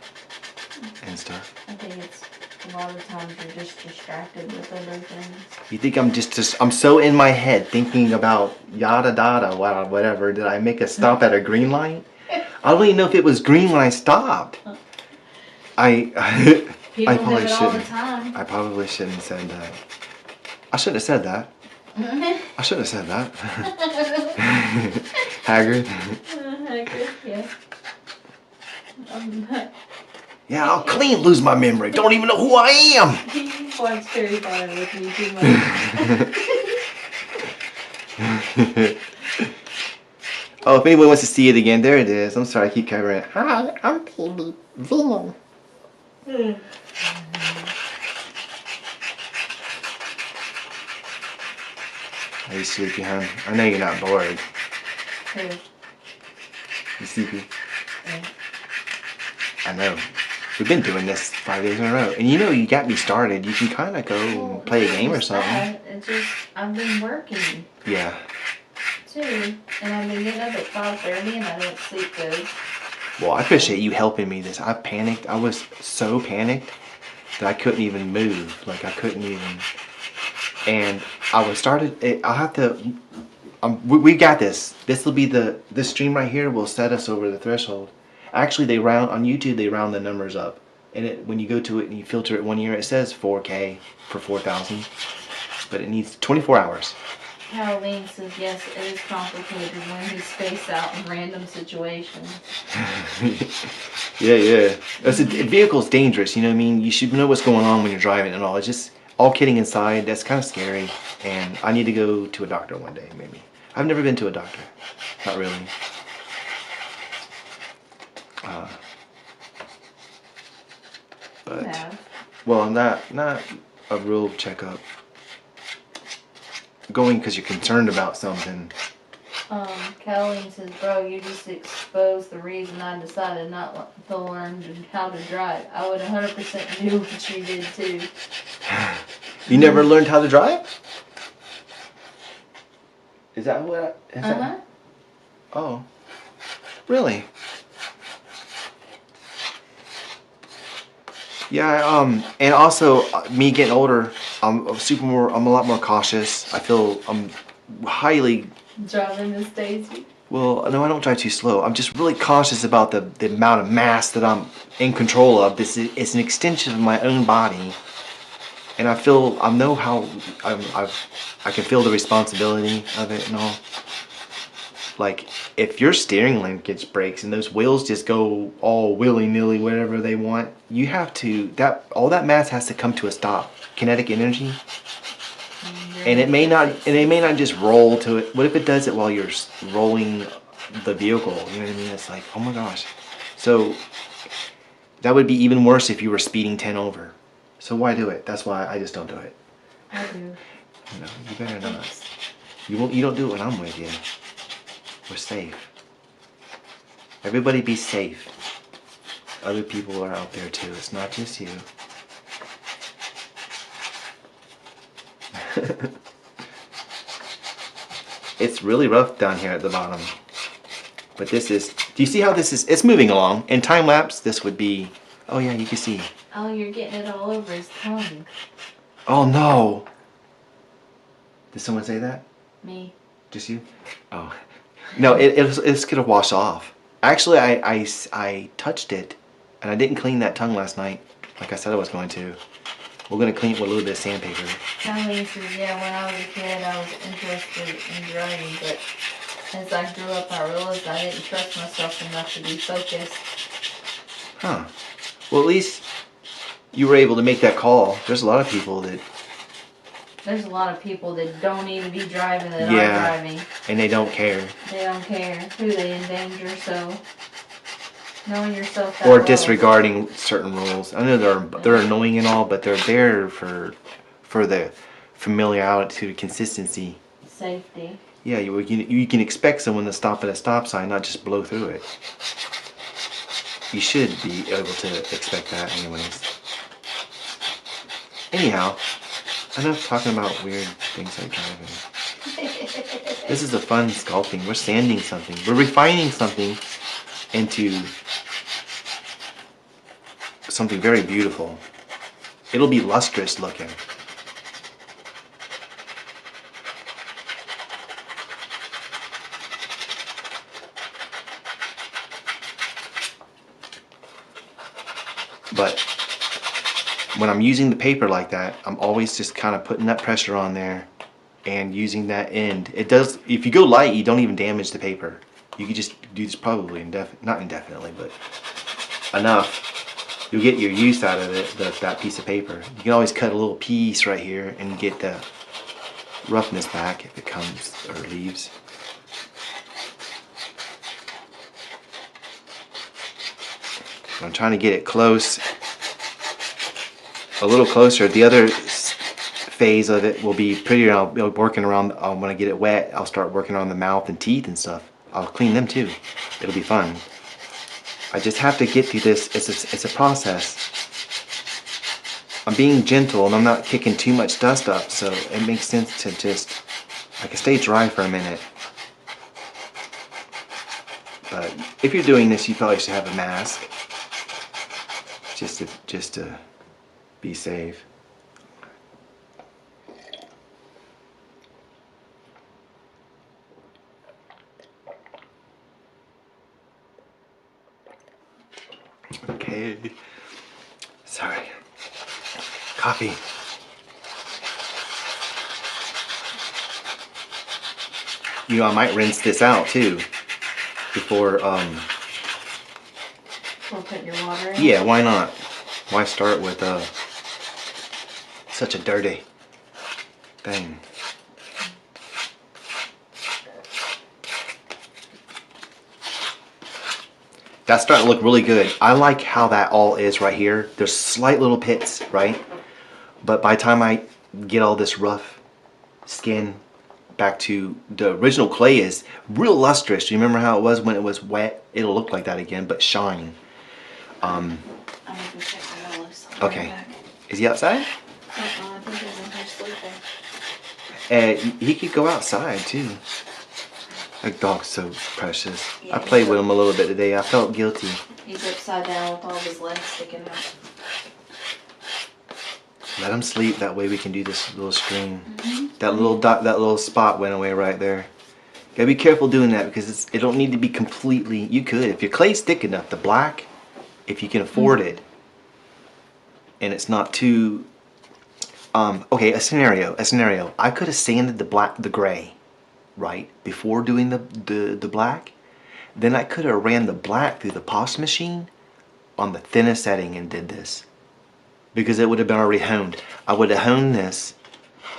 and stuff. I think it's a lot of times you're just distracted with other things. You think I'm so in my head thinking about yada dada, whatever. Did I make a stop at a green light? I don't even know if it was green when I stopped. I People do probably it all the shouldn't. time. I probably shouldn't have said that. I shouldn't have said that. I shouldn't have said that. Haggard. Haggard, yeah. Yeah, I'll clean lose my memory. Don't even know who I am. You watch Harry Potter with me too much. Oh, if anyone wants to see it again, there it is. I'm sorry, I keep covering it. Hi, I'm Baby Venom. Are you sleepy, hon? I know you're not bored. Who? You sleepy? Yeah. I know. We've been doing this 5 days in a row. And you got me started. You can kind of go play a game or something. It's just, I've been working Yeah. too. And I've been getting up at 5:30 and I don't sleep good. Well, I appreciate you helping me this. I panicked. I was so panicked that I couldn't even move. Like, I couldn't even. And I'll have to. We got this. This will be this stream right here will set us over the threshold. Actually, on YouTube they round the numbers up, and when you go to it and you filter it 1 year, it says 4K for 4,000, but it needs 24 hours. Halloween says yes, it is complicated when he's spaced out in random situations. Yeah. A vehicle's dangerous. You know what I mean? You should know what's going on when you're driving and all. It's just all kidding aside. That's kind of scary, and I need to go to a doctor one day maybe. I've never been to a doctor. Not really. But Yeah. well, not a real checkup. Going because you're concerned about something. Colleen says, bro, you just exposed the reason I decided not to learn how to drive. I would 100% do what you did too. You never learned how to drive? Is that what? That? Oh, really? Yeah. And also me getting older, I'm a lot more cautious. I feel I'm highly. Driving Miss Daisy. Well, no, I don't drive too slow. I'm just really cautious about the amount of mass that I'm in control of. It's an extension of my own body, and I can feel the responsibility of it and all. Like, if your steering linkage breaks and those wheels just go all willy-nilly whatever they want, you have to all that mass has to come to a stop. Kinetic energy. And it may not just roll to it. What if it does it while you're rolling the vehicle? You know what I mean? It's like, oh my gosh. So that would be even worse if you were speeding 10 over. So why do it? That's why I just don't do it. I do. You better not. You don't do it when I'm with you. We're safe. Everybody be safe. Other people are out there too. It's not just you. It's really rough down here at the bottom. But do you see how this is? It's moving along. In time lapse, this would be, oh yeah, you can see. Oh, you're getting it all over his tongue. Oh no. Did someone say that? Me. Just you? Oh. No, it's gonna wash off. Actually, I touched it, and I didn't clean that tongue last night, like I said I was going to. We're gonna clean it with a little bit of sandpaper. Colleen says, yeah, when I was a kid, I was interested in driving, but as I grew up, I realized I didn't trust myself enough to be focused. Huh. Well, at least you were able to make that call. There's a lot of people that. There's a lot of people that don't even be driving that are driving. And they don't care. They don't care who they endanger, so knowing yourself that Or well. disregarding certain rules. I know they're annoying and all, but they're there for the familiarity, consistency. Safety. Yeah, you can expect someone to stop at a stop sign, not just blow through it. You should be able to expect that anyways. Anyhow, enough talking about weird things like driving. This is a fun sculpting. We're sanding something. We're refining something into something very beautiful. It'll be lustrous looking. But when I'm using the paper like that, I'm always just kind of putting that pressure on there and using that end. It does, if you go light, you don't even damage the paper. You could just do this probably not indefinitely, but enough. You'll get your use out of it, that piece of paper. You can always cut a little piece right here and get the roughness back if it comes or leaves. I'm trying to get it close, a little closer. The other phase of it will be prettier. I'll be working around, when I get it wet, I'll start working on the mouth and teeth and stuff. I'll clean them too. It'll be fun. I just have to get through this. It's a process. I'm being gentle and I'm not kicking too much dust up, so it makes sense to just, I can stay dry for a minute. But if you're doing this, you probably should have a mask. Just to be safe. Okay. Sorry. Coffee. You know, I might rinse this out too before We'll put your water in. yeah, why not? Why start with such a dirty thing? That's starting to look really good. I like how that all is right here. There's slight little pits, right? But by the time I get all this rough skin back to the original clay is real lustrous. Do you remember how it was when it was wet? It'll look like that again, but shine. I'm gonna go check my Ellis. Okay. Is he outside? I think he's in here sleeping. He could go outside too. That dog's so precious. Yeah, I played with him a little bit today. I felt guilty. He's upside down with all of his legs sticking out. Let him sleep. That way we can do this little screen. That little dot, that little spot went away right there. Gotta be careful doing that because it don't need to be completely. You could, if your clay's thick enough, the black, if you can afford it, and it's not too. Okay, a scenario. I could have sanded the gray, right, before doing the black. Then I could have ran the black through the POS machine on the thinnest setting and did this. Because it would have been already honed. I would have honed this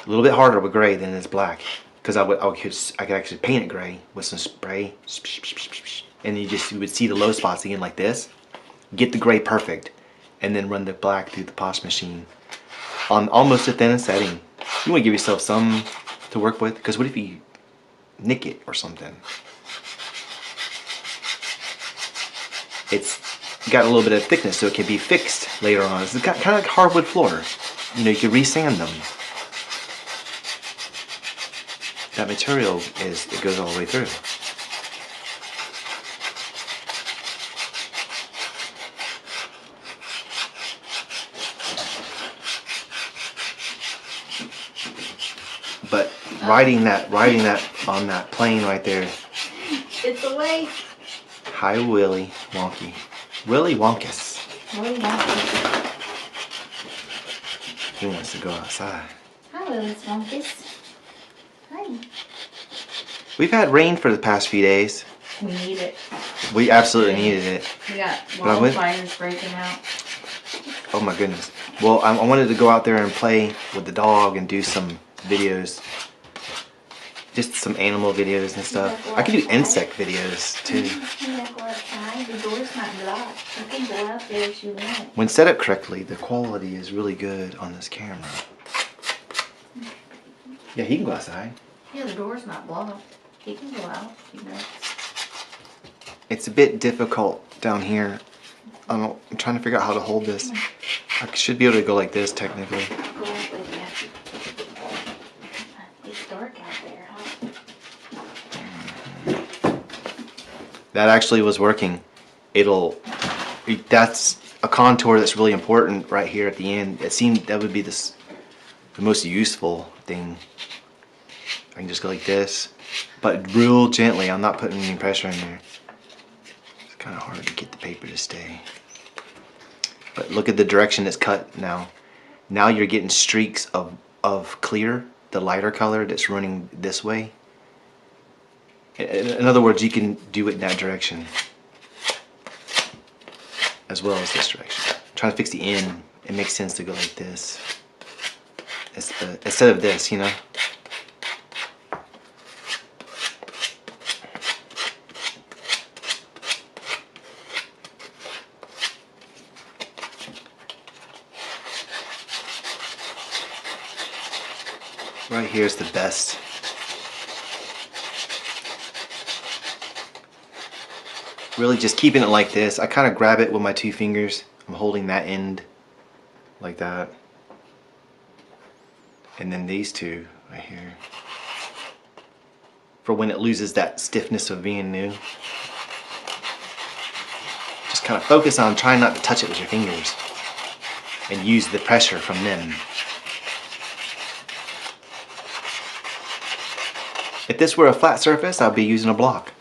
a little bit harder with gray than this black. Because I could actually paint it gray with some spray. And you would see the low spots again like this. Get the gray perfect. And then run the black through the POS machine. On almost the thinnest setting. You want to give yourself some to work with. Because what if you nick it or something? It's got a little bit of thickness so it can be fixed later on. It's got kind of like hardwood floor. You know, you can resand them. That material it goes all the way through. But riding that on that plane right there. It's away. Hi Willy Wonky. Willy Wonkus. Willy Wonkus. He wants to go outside. Hi, Willy Wonkus. Hi. We've had rain for the past few days. We need it. We absolutely needed it. We got wildfires breaking out. Oh my goodness. Well, I wanted to go out there and play with the dog and do some videos. Just some animal videos and stuff. I could do insect videos too. The door's not blocked. You can go out there if you want. When set up correctly, the quality is really good on this camera. Yeah, he can go outside. Yeah, the door's not blocked. He can go out. You know. It's a bit difficult down here I'm trying to figure out how to hold this. I should be able to go like this technically. Go up with you. It's dark out there, huh? That actually was working. That's a contour that's really important right here at the end. It seemed that would be the most useful thing. I can just go like this, but real gently. I'm not putting any pressure in there. It's kind of hard to get the paper to stay. But look at the direction it's cut now. Now you're getting streaks of clear, the lighter color that's running this way. In other words, you can do it in that direction as well as this direction. I'm trying to fix the end. It makes sense to go like this instead of this, you know. Right here is the best. Really just keeping it like this. I kind of grab it with my 2 fingers. I'm holding that end like that. And then these 2 right here. For when it loses that stiffness of being new. Just kind of focus on trying not to touch it with your fingers. And use the pressure from them. If this were a flat surface, I'd be using a block.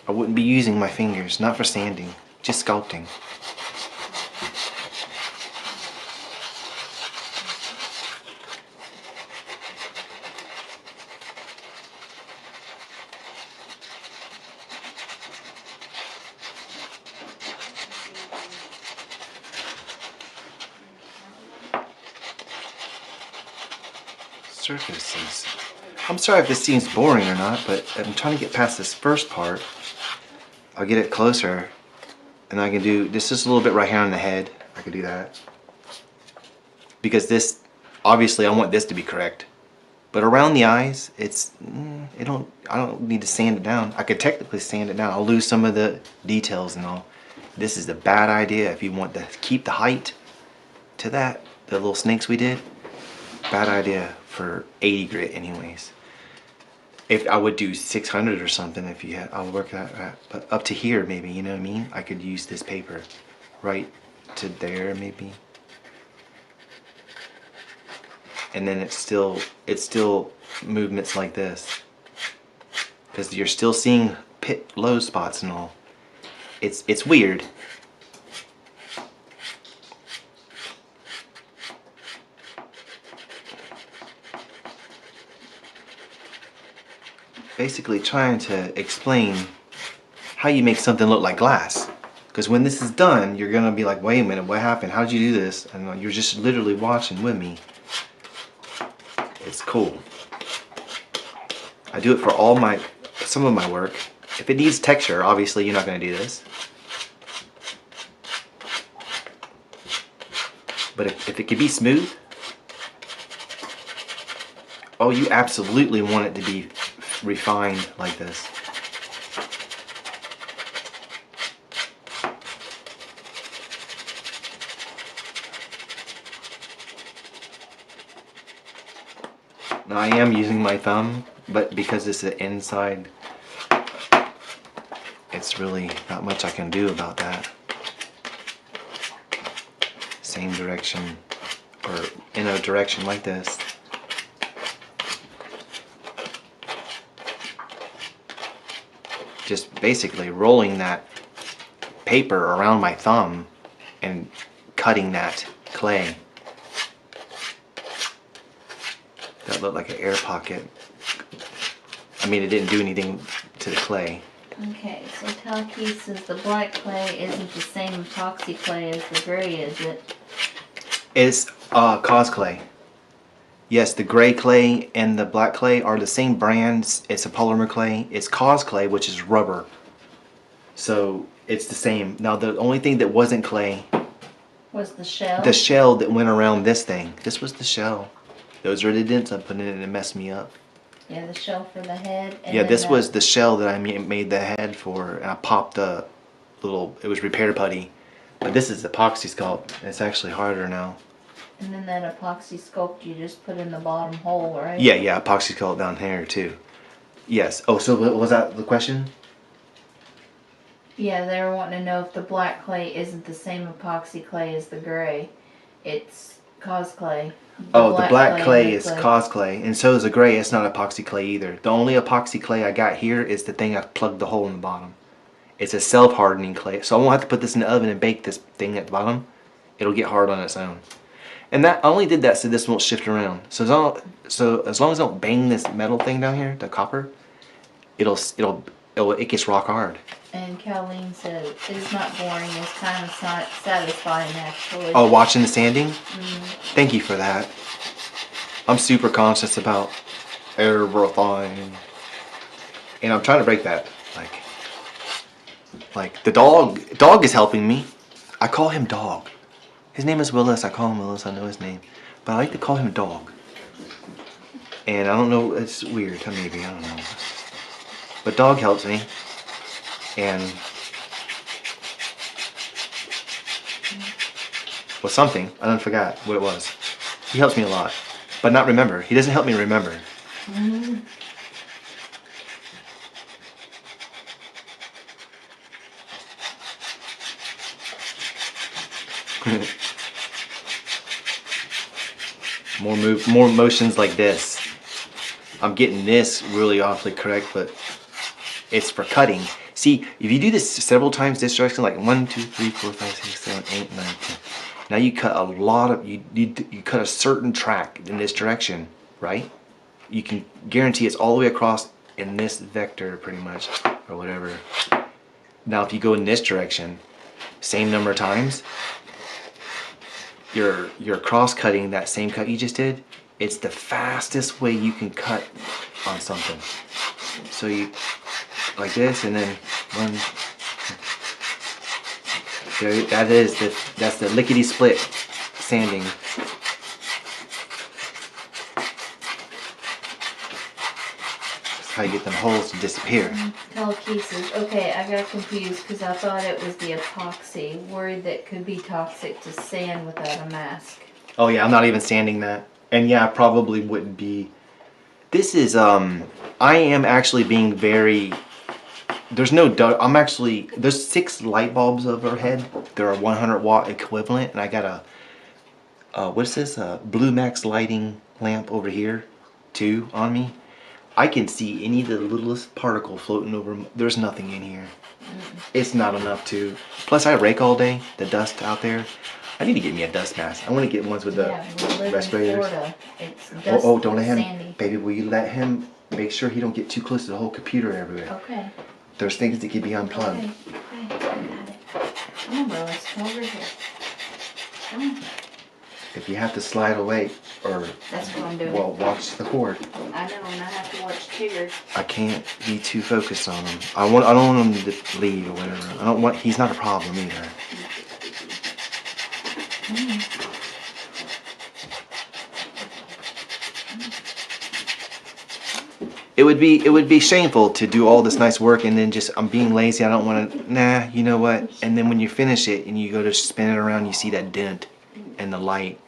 I wouldn't be using my fingers, not for sanding, just sculpting. Surfaces. I'm sorry if this seems boring or not, but I'm trying to get past this first part. I'll get it closer, and I can do this just a little bit right here on the head. I could do that. Because this, obviously I want this to be correct. But around the eyes, I don't need to sand it down. I could technically sand it down. I'll lose some of the details and all. This is a bad idea if you want to keep the height to that, the little snakes we did. Bad idea for 80 grit anyways. If I would do 600 or something, if you had, I'll work that, but up to here maybe, you know what I mean? I could use this paper right to there maybe. And then it's still movements like this. Because you're still seeing low spots and all. It's weird. Basically trying to explain how you make something look like glass. Because when this is done, you're gonna be like, wait a minute, what happened? How'd you do this? And you're just literally watching with me. It's cool. I do it for some of my work. If it needs texture, obviously you're not gonna do this. But if it could be smooth, oh, you absolutely want it to be refined like this. Now I am using my thumb, but because it's the inside, it's really not much I can do about that. Same direction, or in a direction like this. Just basically rolling that paper around my thumb and cutting that clay. That looked like an air pocket. I mean, it didn't do anything to the clay. Okay, so Talkie says the black clay isn't the same epoxy clay as the gray, is it? It's cause clay. Yes, the gray clay and the black clay are the same brands. It's a polymer clay. It's cause clay, which is rubber. So it's the same. Now the only thing that wasn't clay was the shell. The shell that went around this thing. This was the shell. Those are the dents I put in it and it messed me up. Yeah, the shell for the head. And yeah, this was the shell that I made the head for, and I popped a little. It was repair putty But this is epoxy sculpt. It's actually harder now. And then that epoxy sculpt you just put in the bottom hole, right? Yeah, epoxy sculpt down here too. Yes. Oh, so was that the question? Yeah, they were wanting to know if the black clay isn't the same epoxy clay as the gray. It's cos clay. The black clay is cos clay, and so is the gray. It's not epoxy clay either. The only epoxy clay I got here is the thing I plugged the hole in the bottom. It's a self-hardening clay, so I won't have to put this in the oven and bake this thing at the bottom. It'll get hard on its own. And that I only did that so this won't shift around. So as long as I don't bang this metal thing down here, the copper, it gets rock hard. And Colleen said it's not boring. It's kind of satisfying actually. Oh, watching the sanding? Thank you for that. I'm super conscious about everything. And I'm trying to break that. Like the dog is helping me. I call him Dog. His name is Willis. I call him Willis. I know his name. But I like to call him Dog. And I don't know, it's weird, maybe, I don't know. But Dog helps me. And well, something. I don't forgot what it was. He helps me a lot. But not remember. He doesn't help me remember. More motions like this. I'm getting this really awfully correct, but it's for cutting. See, if you do this several times this direction, like 1, 2, 3, 4, 5, 6, 7, 8, 9, 10. Now you cut a lot of you cut a certain track in this direction, right? You can guarantee it's all the way across in this vector pretty much, or whatever. Now if you go in this direction, same number of times, you're cross-cutting that same cut you just did. It's the fastest way you can cut on something. So you like this, and then one. There, that's the lickety split sanding. That's how you get them holes to disappear. Telekinesis. Okay, I got confused because I thought it was the epoxy. Worried that could be toxic to sand without a mask. Oh yeah, I'm not even sanding that. And yeah, I probably wouldn't be. This is I am actually being very. There's no. There's 6 light bulbs overhead. They're a 100-watt equivalent, and I got a what's this? A Blue Max lighting lamp over here, too, on me. I can see any of the littlest particle floating over. There's nothing in here. It's not enough to. Plus, I rake all day. The dust out there. I need to get me a dust mask. I want to get ones with the respirators. Oh, don't let him. Sandy. Baby, will you let him make sure he don't get too close to the whole computer everywhere? Okay. There's things that can be unplugged. Okay. I got it. Come on, Lois. Come over here. Come on. If you have to slide away, or That's what I'm doing. well, watch the cord. I know, and I have to watch Tigger. I can't be too focused on him. I don't want him to leave or whatever. He's not a problem either. It would be shameful to do all this nice work and then just I'm being lazy. I don't want to. Nah, you know what? And then when you finish it and you go to spin it around, you see that dent and the light.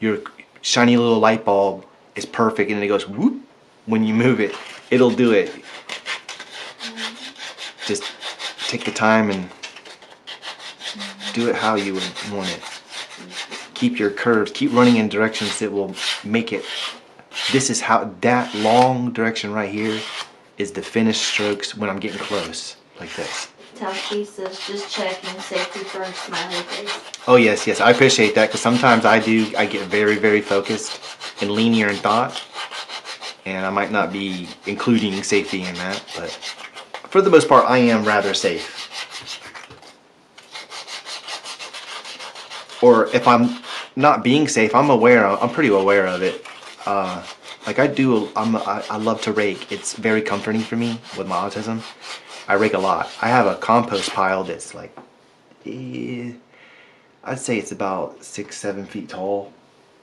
Your shiny little light bulb is perfect, and it goes whoop when you move it. It'll do it. Just take the time and do it how you would want it. Keep your curves. Keep running in directions that will make it. This is how that long direction right here is the finished strokes when I'm getting close, like this. Telekinesis, just checking, safety first, smiley face. Oh yes, I appreciate that because sometimes I get very, very focused and linear in thought, and I might not be including safety in that, but for the most part, I am rather safe. Or if I'm not being safe, I'm pretty aware of it. Like I love to rake. It's very comforting for me with my autism. I rake a lot. I have a compost pile that's like, I'd say it's about 6-7 feet tall,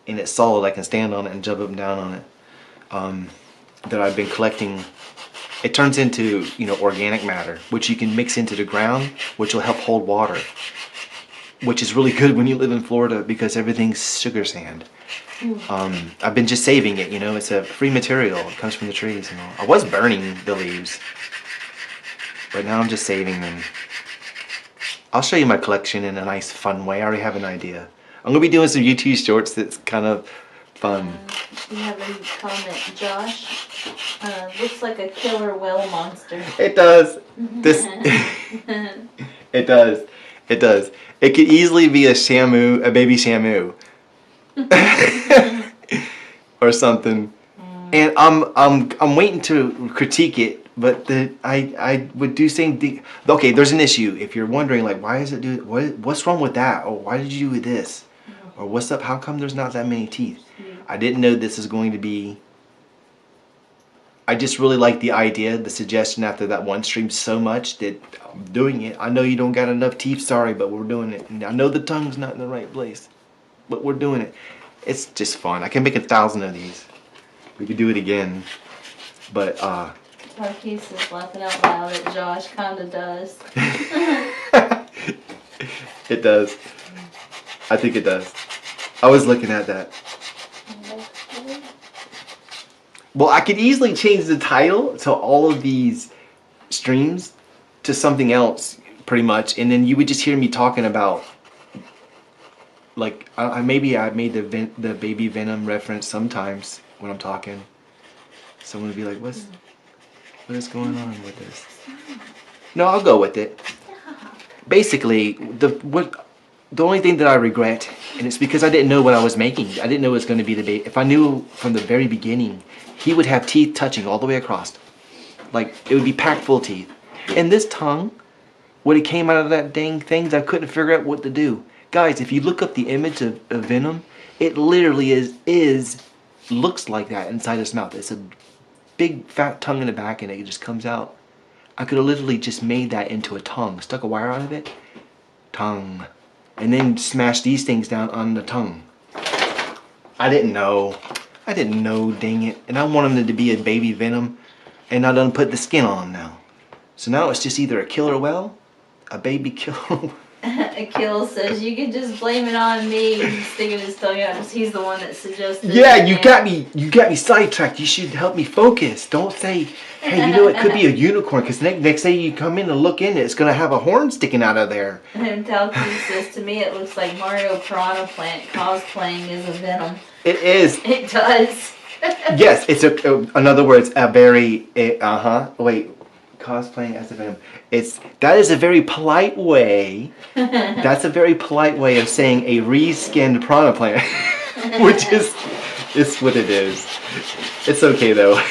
and it's solid. I can stand on it and jump up and down on it. That I've been collecting. It turns into organic matter, which you can mix into the ground, which will help hold water. which is really good when you live in Florida because everything's sugar sand. I've been just saving it, you know, it's a free material. It comes from the trees and all. I was burning the leaves, but now I'm just saving them. I'll show you my collection in a nice fun way. I already have an idea. I'm gonna be doing some YouTube shorts that's kind of fun. We have a comment, Josh. Looks like a killer whale monster. It does. This. It does. It does. It could easily be a Shamu, a baby Shamu, or something. And I'm waiting to critique it, but I would do same thing. Okay, there's an issue. If you're wondering, like, why is it do what's wrong with that? Or why did you do this? Or what's up? How come there's not that many teeth? I didn't know this is going to be. I just really like the idea, the suggestion after that one stream so much that I'm doing it. I know you don't got enough teeth, sorry, but we're doing it. And I know the tongue's not in the right place, but we're doing it. It's just fun. I can make 1,000 of these. We could do it again, but Marquise is laughing out loud at Josh. Kinda does. It does. I think it does. I was looking at that. Well, I could easily change the title to all of these streams to something else, pretty much, and then you would just hear me talking about, like, maybe I made the Baby Venom reference sometimes when I'm talking. Someone would be like, what is going on with this? No, I'll go with it. Basically, the only thing that I regret, and it's because I didn't know what I was making. I didn't know it was going to be the baby. If I knew from the very beginning, he would have teeth touching all the way across. Like, it would be packed full of teeth. And this tongue, when it came out of that dang thing, I couldn't figure out what to do. Guys, if you look up the image of Venom, it literally looks like that inside his mouth. It's a big fat tongue in the back and it just comes out. I could have literally just made that into a tongue, stuck a wire out of it, tongue, and then smashed these things down on the tongue. I didn't know. I didn't know, dang it. And I wanted him to be a Baby Venom, and I done put the skin on now. So now it's just either a killer whale, a baby killer. Akil says you can just blame it on me. He's sticking his tongue out. He's the one that suggested. Yeah, you got me sidetracked. You should help me focus. Don't say, hey, you know, it could be a unicorn, because next day you come in and look in, it's gonna have a horn sticking out of there. And Talkie says, to me it looks like Mario Piranha Plant cosplaying as a Venom. It is. It does. Yes, it's in other words, a very wait, cosplaying as a Venom. That is a very polite way. That's a very polite way of saying a reskinned piranha plant, which is what it is. It's okay though.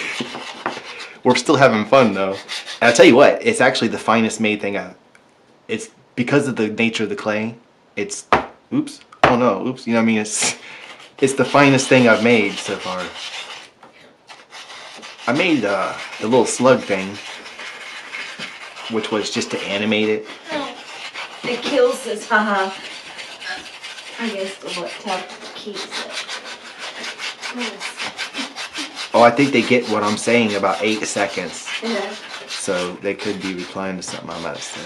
We're still having fun though. And I'll tell you what, it's actually the finest made thing. It's because of the nature of the clay. It's oops. Oh no, oops. You know what I mean? It's the finest thing I've made so far. I made the little slug thing, which was just to animate it. It kills us, haha. I guess what Talkie said. Oh, I think they get what I'm saying in about 8 seconds. Yeah. So they could be replying to something I'm about to say.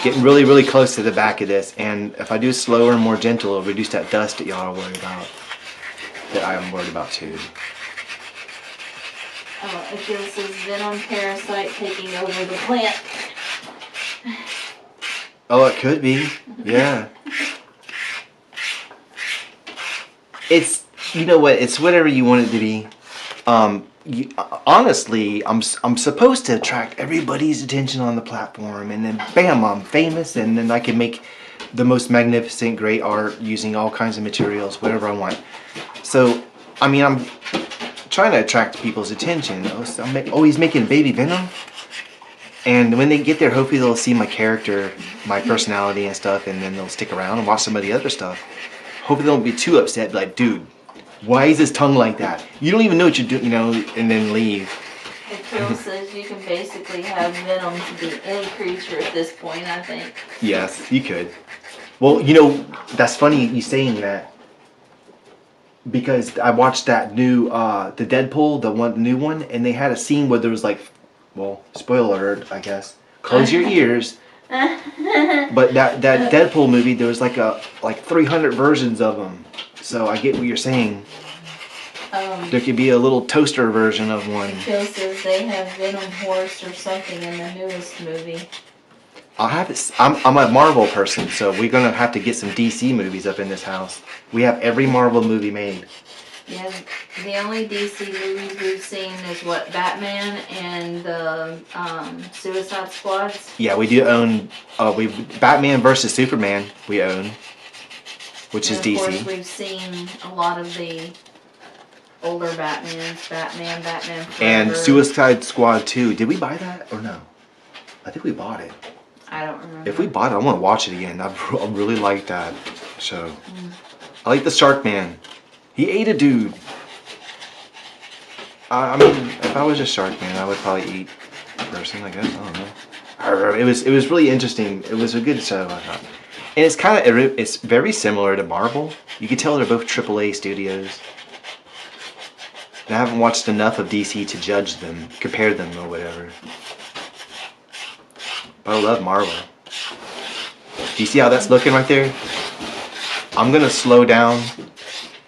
Getting really, really close to the back of this, and if I do slower and more gentle, it'll reduce that dust that y'all are worried about. That I am worried about too. Akil says Venom parasite taking over the plant. Oh, it could be. Yeah. It's, you know what, it's whatever you want it to be. Honestly, I'm supposed to attract everybody's attention on the platform, and then bam, I'm famous, and then I can make the most magnificent, great art using all kinds of materials, whatever I want. So, I mean, I'm trying to attract people's attention. So I'm always making Baby Venom, and when they get there, hopefully they'll see my character, my personality and stuff, and then they'll stick around and watch some of the other stuff. Hopefully they won't be too upset, be like, dude, why is his tongue like that? You don't even know what you're doing, you know, and then leave. Akil says you can basically have Venom to be any creature at this point, I think. Yes, you could. Well, you know, that's funny you saying that, because I watched that new, the Deadpool, the new one, and they had a scene where there was like, well, spoiler alert, I guess. Close your ears. But that Deadpool movie, there was like 300 versions of them. So I get what you're saying. There could be a little toaster version of one. Phil says they have Venom Horse or something in the newest movie. I'll have it. I'm a Marvel person, so we're gonna have to get some DC movies up in this house. We have every Marvel movie made. Yeah, the only DC movies we've seen is what, Batman and the Suicide Squads. Yeah, we do own. Batman versus Superman. We own, which is DC. Of course, we've seen a lot of the older Batmans, Batman Forever. And Suicide Squad 2. Did we buy that or no? I think we bought it. I don't remember. If we bought it, I want to watch it again. I really like that show. I like the Shark Man. He ate a dude. I mean, if I was a Shark Man, I would probably eat a person, I guess. I don't know. It was really interesting. It was a good show, I thought. And it's very similar to Marvel. You can tell they're both AAA studios. And I haven't watched enough of DC to judge them, compare them or whatever. But I love Marvel. Do you see how that's looking right there? I'm gonna slow down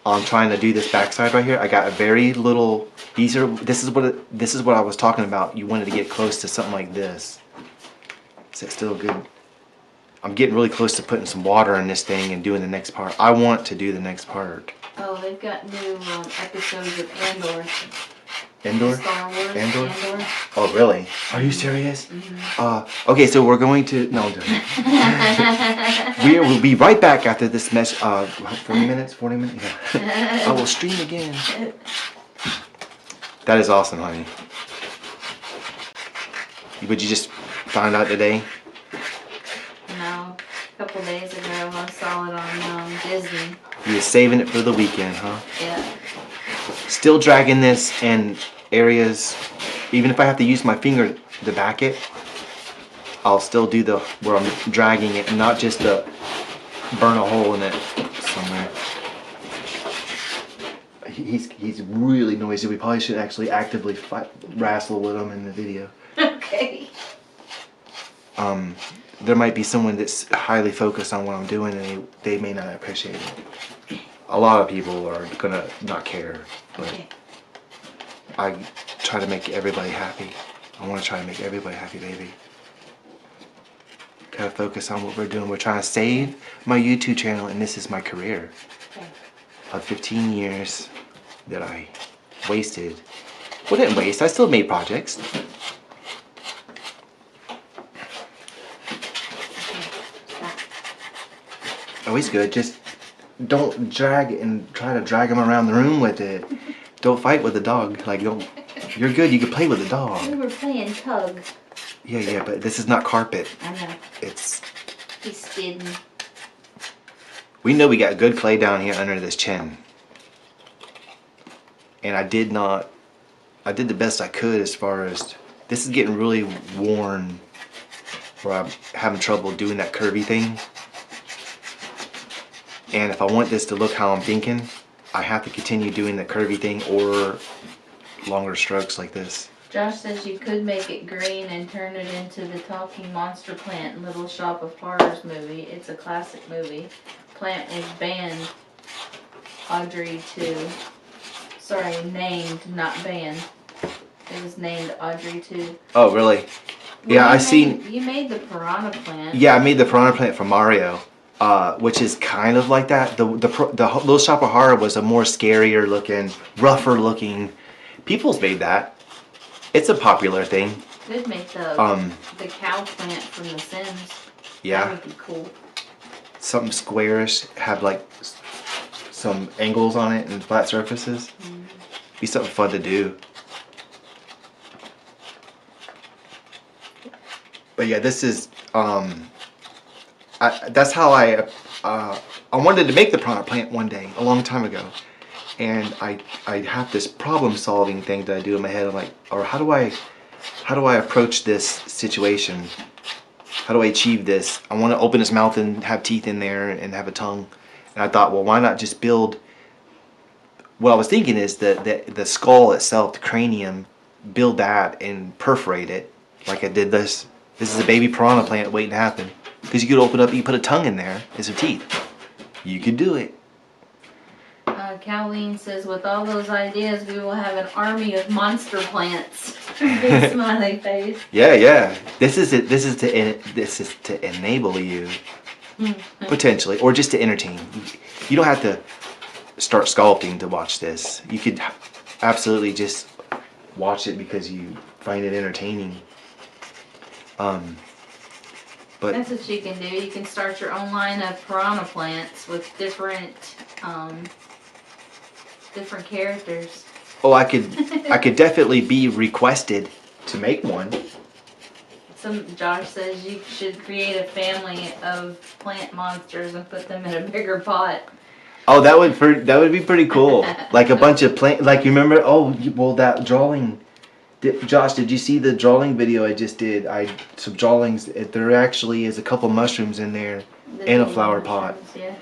on trying to do this backside right here. I got a very little. This is what I was talking about. You wanted to get close to something like this. Is that still good? I'm getting really close to putting some water in this thing and doing the next part. I want to do the next part. Oh, they've got new episodes of Andor. Andor? Star Wars. Andor? Oh, really? Are you serious? Okay, so we're going to... No, I'm doing it. We'll be right back after this mess. 40 minutes? 40 minutes? Yeah. I will stream again. That is awesome, honey. Would you just find out today? No, a couple days ago I saw it on Disney. You were saving it for the weekend, huh? Yeah. Still dragging this in areas, even if I have to use my finger to back it, I'll still do where I'm dragging it and not just to burn a hole in it somewhere. He's really noisy. We probably should actually actively wrestle with him in the video. Okay. There might be someone that's highly focused on what I'm doing and they may not appreciate it. A lot of people are gonna not care, but Okay. I try to make everybody happy. I want to try to make everybody happy, baby. Gotta focus on what we're doing. We're trying to save my YouTube channel, and this is my career Okay. of 15 years that I wasted. Well, didn't waste. I still made projects. Always good. Just don't drag and try to drag him around the room with it. Don't fight with the dog. Like, don't. You're good. You can play with the dog. We were playing tug. Yeah, but this is not carpet. I know. It's. He's skidding. We know we got good clay down here under this chin. And I did the best I could as far as. This is getting really worn. Where I'm having trouble doing that curvy thing. And if I want this to look how I'm thinking, I have to continue doing the curvy thing or longer strokes like this. Josh says you could make it green and turn it into the talking monster plant in Little Shop of Horrors movie. It's a classic movie. Plant was banned. Named, not banned. It was named Audrey 2. Oh, really? Yeah, You made the piranha plant. Yeah, I made the piranha plant for Mario. Which is kind of like that. The Little Shop of Horror was a more scarier looking, rougher looking. People's made that. It's a popular thing. Could make the cow plant from The Sims. Yeah. That would be cool. Something squarish, have like some angles on it and flat surfaces. Be something fun to do. But yeah, this is that's how I wanted to make the piranha plant one day, a long time ago, and I have this problem solving thing that I do in my head. I'm like, or how do I approach this situation? How do I achieve this? I want to open his mouth and have teeth in there and have a tongue, and I thought, well, why not just build? What I was thinking is the skull itself, the cranium, build that and perforate it like I did this. This is a baby piranha plant waiting to happen. Because you could open up, you put a tongue in there, it's her teeth. You could do it. Colleen says, with all those ideas, we will have an army of monster plants. Big smiley face. Yeah. This is to enable you, potentially, or just to entertain. You don't have to start sculpting to watch this. You could absolutely just watch it because you find it entertaining. But That's what you can do. You can start your own line of piranha plants with different characters. oh, I could definitely be requested to make one. Josh says you should create a family of plant monsters and put them in a bigger pot. Oh, that would be pretty cool. Like a bunch of plant. Like you remember? Oh, well, that drawing. Josh, did you see the drawing video I just did? Some drawings. There actually is a couple mushrooms in there and a flower pot. Yeah.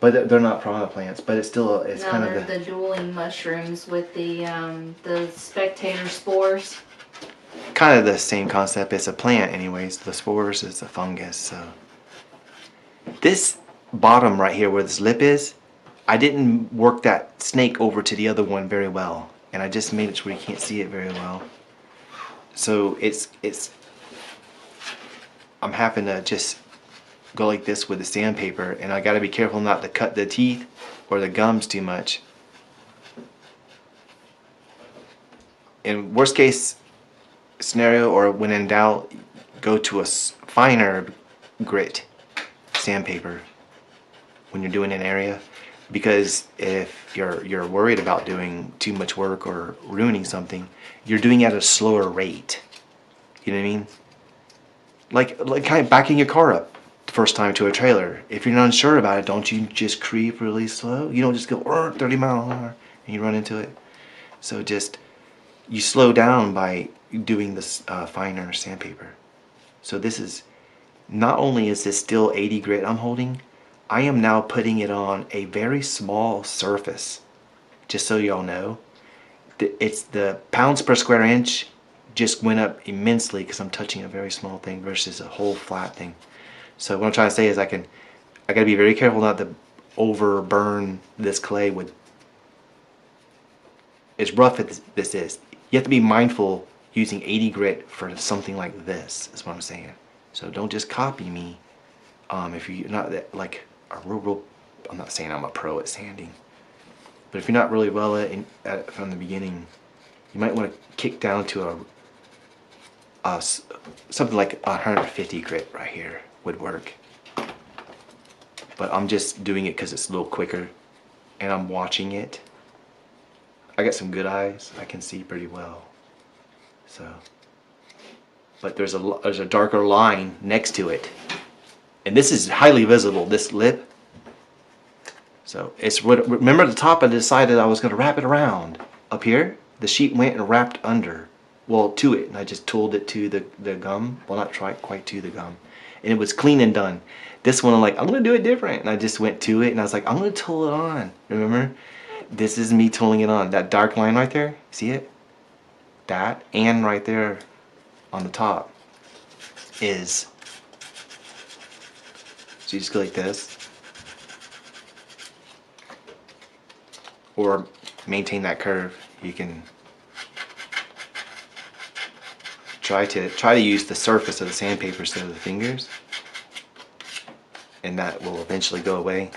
But they're not piranha plants. But it's kind of the dueling mushrooms with the spectator spores. Kind of the same concept. It's a plant, anyways. The spores is a fungus. So this bottom right here, where this lip is, I didn't work that snake over to the other one very well. And I just made it to where you can't see it very well. So I'm having to just go like this with the sandpaper, and I got to be careful not to cut the teeth or the gums too much. In worst case scenario, or when in doubt, go to a finer grit sandpaper when you're doing an area. Because if you're worried about doing too much work or ruining something, you're doing it at a slower rate. You know what I mean? Like kind of backing your car up the first time to a trailer. If you're not unsure about it, don't you just creep really slow? You don't just go 30 miles an hour and you run into it. So you slow down by doing this finer sandpaper. So this is, not only is this still 80 grit I'm holding, I am now putting it on a very small surface. Just so y'all know, it's the pounds per square inch just went up immensely because I'm touching a very small thing versus a whole flat thing. So what I'm trying to say is I gotta be very careful not to overburn this clay with, as rough as this is. You have to be mindful using 80 grit for something like this, is what I'm saying. So don't just copy me if you're not like a real, I'm not saying I'm a pro at sanding, but if you're not really well at it from the beginning, you might want to kick down to something like 150 grit right here would work. But I'm just doing it because it's a little quicker, and I'm watching it. I got some good eyes. I can see pretty well. So, but there's a darker line next to it. And this is highly visible, this lip. So it's remember the top I decided I was going to wrap it around. Up here, the sheet went and wrapped under, well, to it, and I just tooled it to the gum. Well, not quite to the gum. And it was clean and done. This one I'm like, I'm going to do it different. And I just went to it and I was like, I'm going to tool it on. Remember? This is me tooling it on. That dark line right there, see it? That, and right there on the top is, so you just go like this, or maintain that curve. You can try to use the surface of the sandpaper instead of the fingers, and that will eventually go away.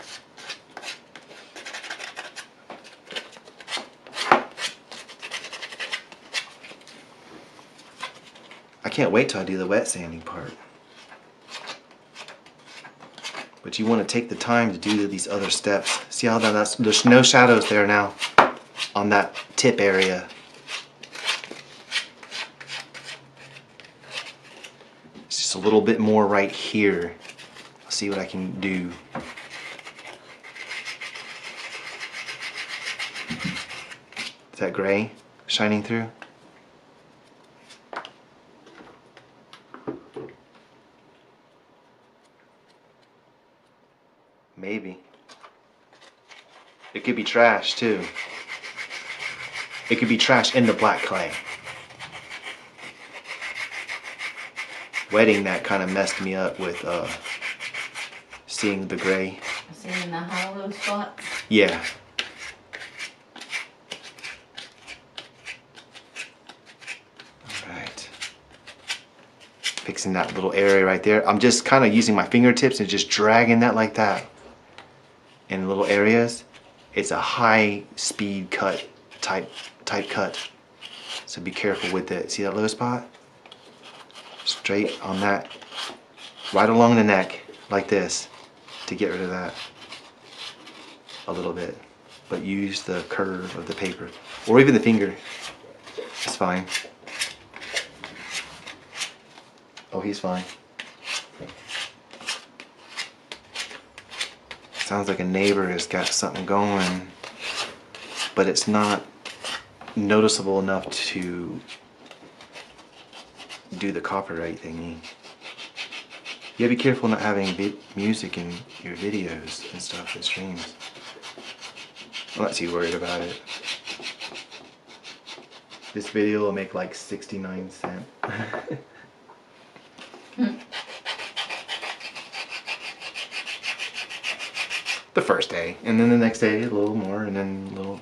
I can't wait till I do the wet sanding part. But you want to take the time to do these other steps. See how there's no shadows there now on that tip area. It's just a little bit more right here. I'll see what I can do. Is that gray shining through? Maybe. It could be trash too. It could be trash in the black clay. wetting that kind of messed me up with seeing the gray. Seeing the hollow spot? Yeah. Alright. Fixing that little area right there. I'm just kind of using my fingertips and just dragging that like that in little areas. It's a high speed cut type cut. So be careful with it. See that low spot? Straight on that. Right along the neck like this to get rid of that a little bit. But use the curve of the paper or even the finger. It's fine. Oh, he's fine. Sounds like a neighbor has got something going, but it's not noticeable enough to do the copyright thingy. You gotta be careful not having music in your videos and stuff and streams. I'm not too worried about it. This video will make like 69 cents. The first day, and then the next day a little more, and then a little.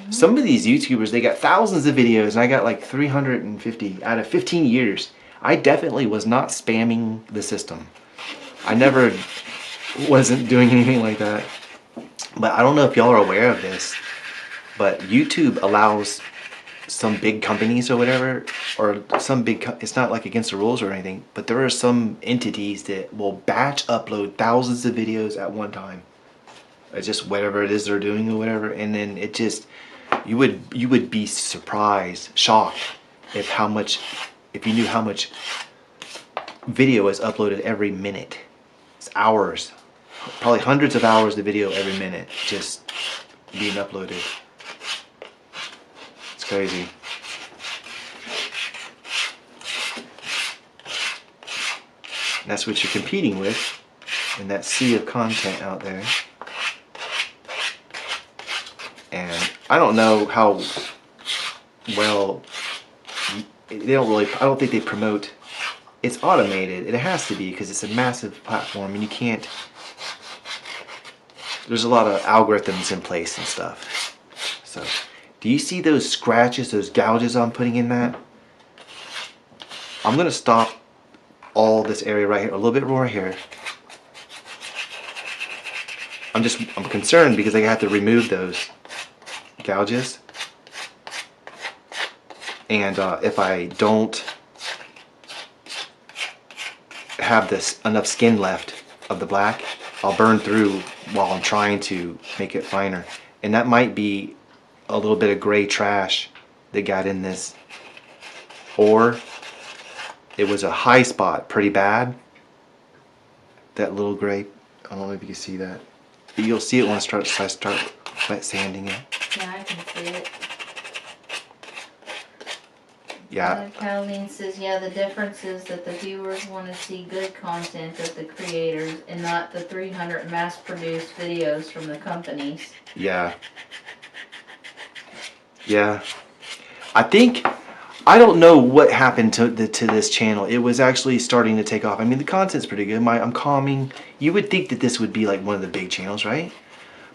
Some of these YouTubers, they got thousands of videos, and I got like 350 out of 15 years. I definitely was not spamming the system. I never wasn't doing anything like that. But I don't know if y'all are aware of this, but YouTube allows some big companies or whatever, or some big, it's not like against the rules or anything, but there are some entities that will batch upload thousands of videos at one time. It's just whatever it is they're doing or whatever, and then it just, you would be surprised, shocked if you knew how much video is uploaded every minute. It's hours, probably hundreds of hours of video every minute just being uploaded. It's crazy. That's what you're competing with in that sea of content out there. And I don't know how well I don't think they promote. It's automated. It has to be because it's a massive platform, and you can't. There's a lot of algorithms in place and stuff. So, do you see those scratches, those gouges I'm putting in that? I'm gonna stop all this area right here, a little bit more here. I'm concerned because I have to remove those gouges, and if I don't have enough skin left of the black, I'll burn through while I'm trying to make it finer, and that might be a little bit of gray trash that got in this, or it was a high spot pretty bad, that little gray. I don't know if you can see that, but you'll see it when I start wet sanding it. Yeah, I can see it. Yeah. Caroline says, yeah, the difference is that the viewers want to see good content of the creators and not the 300 mass-produced videos from the companies. Yeah. Yeah. I don't know what happened to this channel. It was actually starting to take off. I mean, the content's pretty good. I'm calming. You would think that this would be like one of the big channels, right?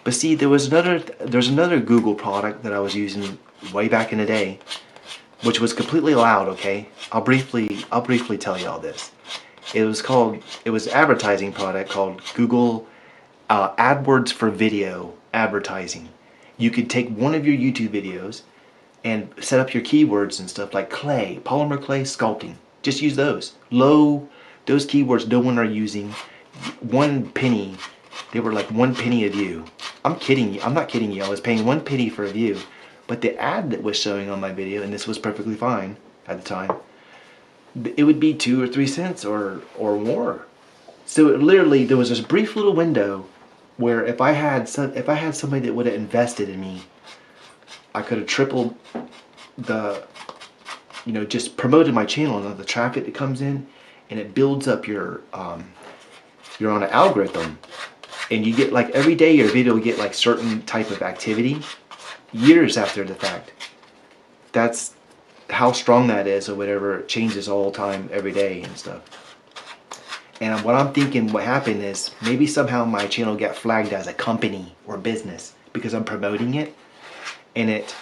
But see, there's another Google product that I was using way back in the day, which was completely allowed. Okay, I'll briefly tell you all this. It was advertising product called Google AdWords for video advertising. You could take one of your YouTube videos and set up your keywords and stuff like clay, polymer clay, sculpting. Just use those. Those keywords no one are using. 1 penny. They were like 1 penny a view. I'm kidding you. I'm not kidding you. I was paying 1 penny for a view. But the ad that was showing on my video, and this was perfectly fine at the time, it would be 2 or 3 cents or more. So literally, there was this brief little window where if I had somebody that would have invested in me, I could have tripled the, just promoted my channel and the traffic that comes in, and it builds up you're on an algorithm, and you get like every day your video will get like certain type of activity years after the fact. That's how strong that is or whatever. It changes all the time, every day and stuff. And what I'm thinking what happened is maybe somehow my channel got flagged as a company or business because I'm promoting it, and it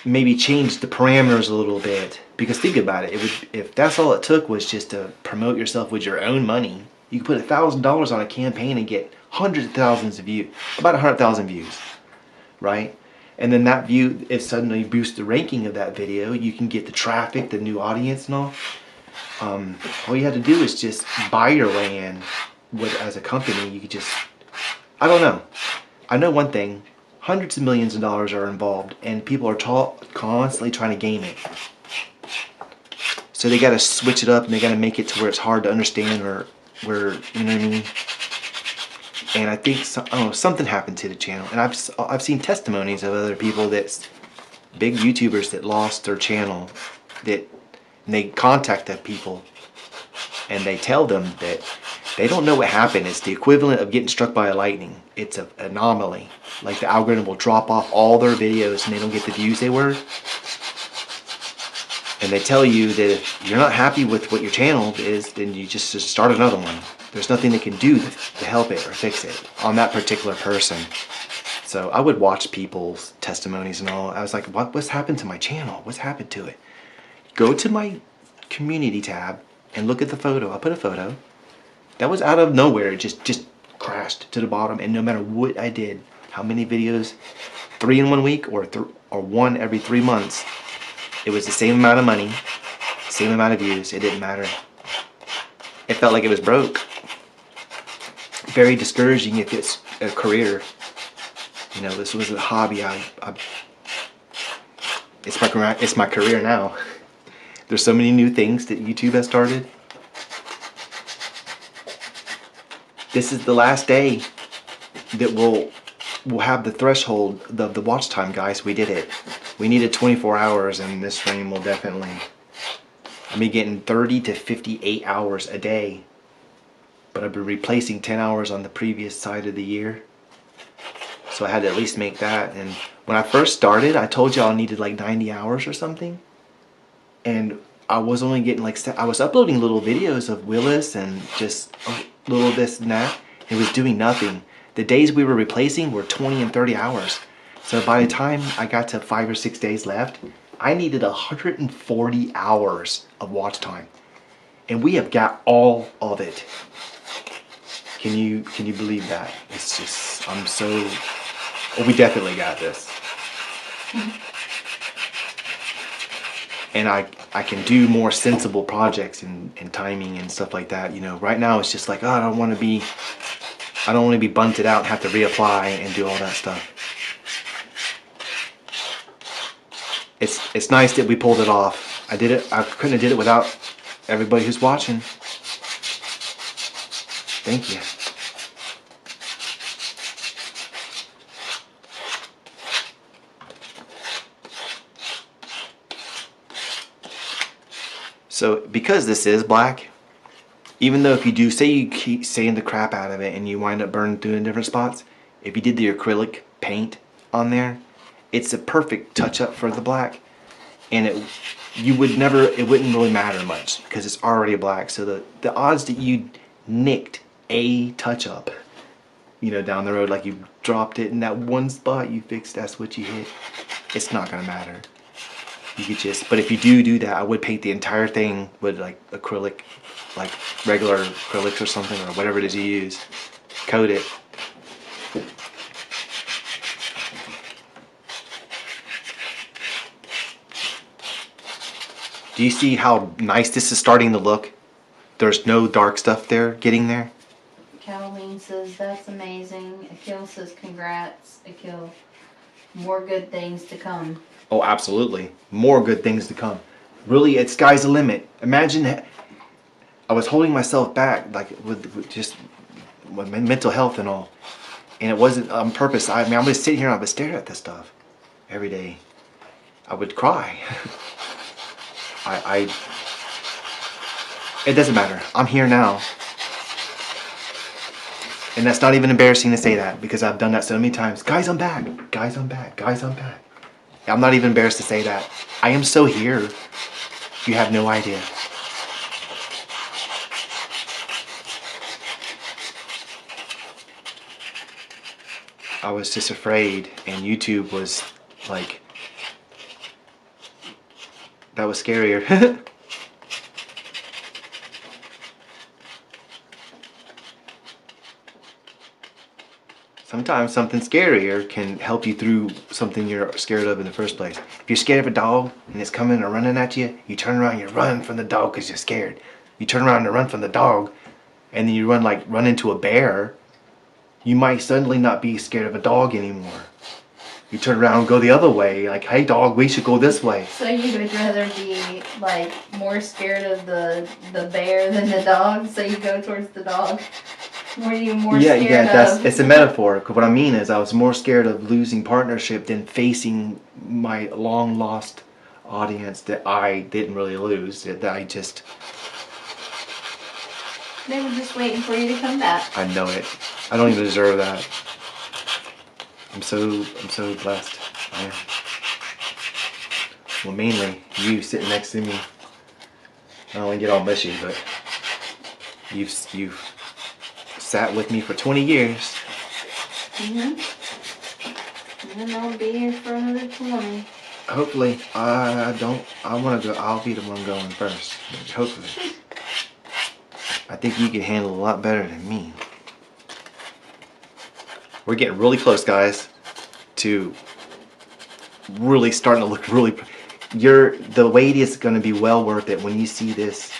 maybe changed the parameters a little bit. Because think about it, if that's all it took was just to promote yourself with your own money, you could put $1,000 on a campaign and get hundreds of thousands of views, about 100,000 views, right? And then that view, it suddenly boosts the ranking of that video. You can get the traffic, the new audience and all. All you have to do is just buy your way in. As a company, you could just, I don't know. I know one thing, hundreds of millions of dollars are involved, and people are constantly trying to game it. So they got to switch it up, and they got to make it to where it's hard to understand, or where, you know what I mean? And I think something happened to the channel, and I've seen testimonies of other people that's big YouTubers that lost their channel, that they contact the people, and they tell them that they don't know what happened. It's the equivalent of getting struck by a lightning. It's an anomaly. Like the algorithm will drop off all their videos, and they don't get the views they were. And they tell you that if you're not happy with what your channel is, then you just start another one. There's nothing they can do to help it or fix it on that particular person. So I would watch people's testimonies and all. I was like, what's happened to my channel? What's happened to it? Go to my community tab and look at the photo. I put a photo. That was out of nowhere. It just crashed to the bottom. And no matter what I did, how many videos, 3 in 1 week or 1 every 3 months, it was the same amount of money, same amount of views. It didn't matter. It felt like it was broke. Very discouraging if it's a career. You know, this was a hobby. It's my career now. There's so many new things that YouTube has started. This is the last day that we'll have the threshold of the watch time, guys. We did it. We needed 24 hours, and this stream will definitely. I'll be getting 30 to 58 hours a day, but I've been replacing 10 hours on the previous side of the year. So I had to at least make that. And when I first started, I told y'all I needed like 90 hours or something. And I was only getting like, I was uploading little videos of Willis and just a little this and that. It was doing nothing. The days we were replacing were 20 and 30 hours. So by the time I got to 5 or 6 days left, I needed 140 hours of watch time. And we have got all of it. Can you believe that? It's just, I'm so, well, we definitely got this. And I can do more sensible projects and timing and stuff like that. You know, right now it's just like, oh, I don't want to be bunted out and have to reapply and do all that stuff. It's nice that we pulled it off. I couldn't have did it without everybody who's watching. Thank you. So because this is black, even though if you do say you keep sanding the crap out of it and you wind up burning through in different spots, if you did the acrylic paint on there, it's a perfect touch up for the black, and it wouldn't really matter much because it's already black. So the odds that you nicked a touch up, you know, down the road, like you dropped it in that one spot you fixed, that's what you hit, it's not gonna matter. You could just, but if you do that, I would paint the entire thing with like acrylic, like regular acrylics or something, or whatever it is you use. Coat it. Do you see how nice this is starting to look? There's no dark stuff there getting there. Kathleen says, that's amazing. Akil says, congrats. Akil, more good things to come. Oh, absolutely. More good things to come. Really, it's sky's the limit. Imagine, I was holding myself back, like with just my mental health and all. And it wasn't on purpose. I mean, I would sit here and I would stare at this stuff every day. I would cry. It doesn't matter. I'm here now. And that's not even embarrassing to say that, because I've done that so many times. Guys, I'm back. Guys, I'm back. Guys, I'm back. I'm not even embarrassed to say that. I am so here. You have no idea. I was just afraid, and YouTube was like, that was scarier. Sometimes something scarier can help you through something you're scared of in the first place. If you're scared of a dog and it's coming or running at you, you turn around and you run from the dog because you're scared. You turn around and run from the dog, and then you run into a bear, you might suddenly not be scared of a dog anymore. You turn around and go the other way, like, hey dog, we should go this way. So you would rather be like more scared of the bear than the dog, so you go towards the dog? What are you more scared of? It's a metaphor. What I mean is I was more scared of losing partnership than facing my long lost audience that I didn't really lose. That I just... They were just waiting for you to come back. I know it. I don't even deserve that. I'm so blessed. I am. Well, mainly you sitting next to me. I don't want to get all mushy, but you've sat with me for 20 years. And I'll be here for another 20. Hopefully, I want to go. I'll be the one going first. Hopefully. I think you can handle a lot better than me. We're getting really close, guys, to really starting to look really... The wait is going to be well worth it when you see this.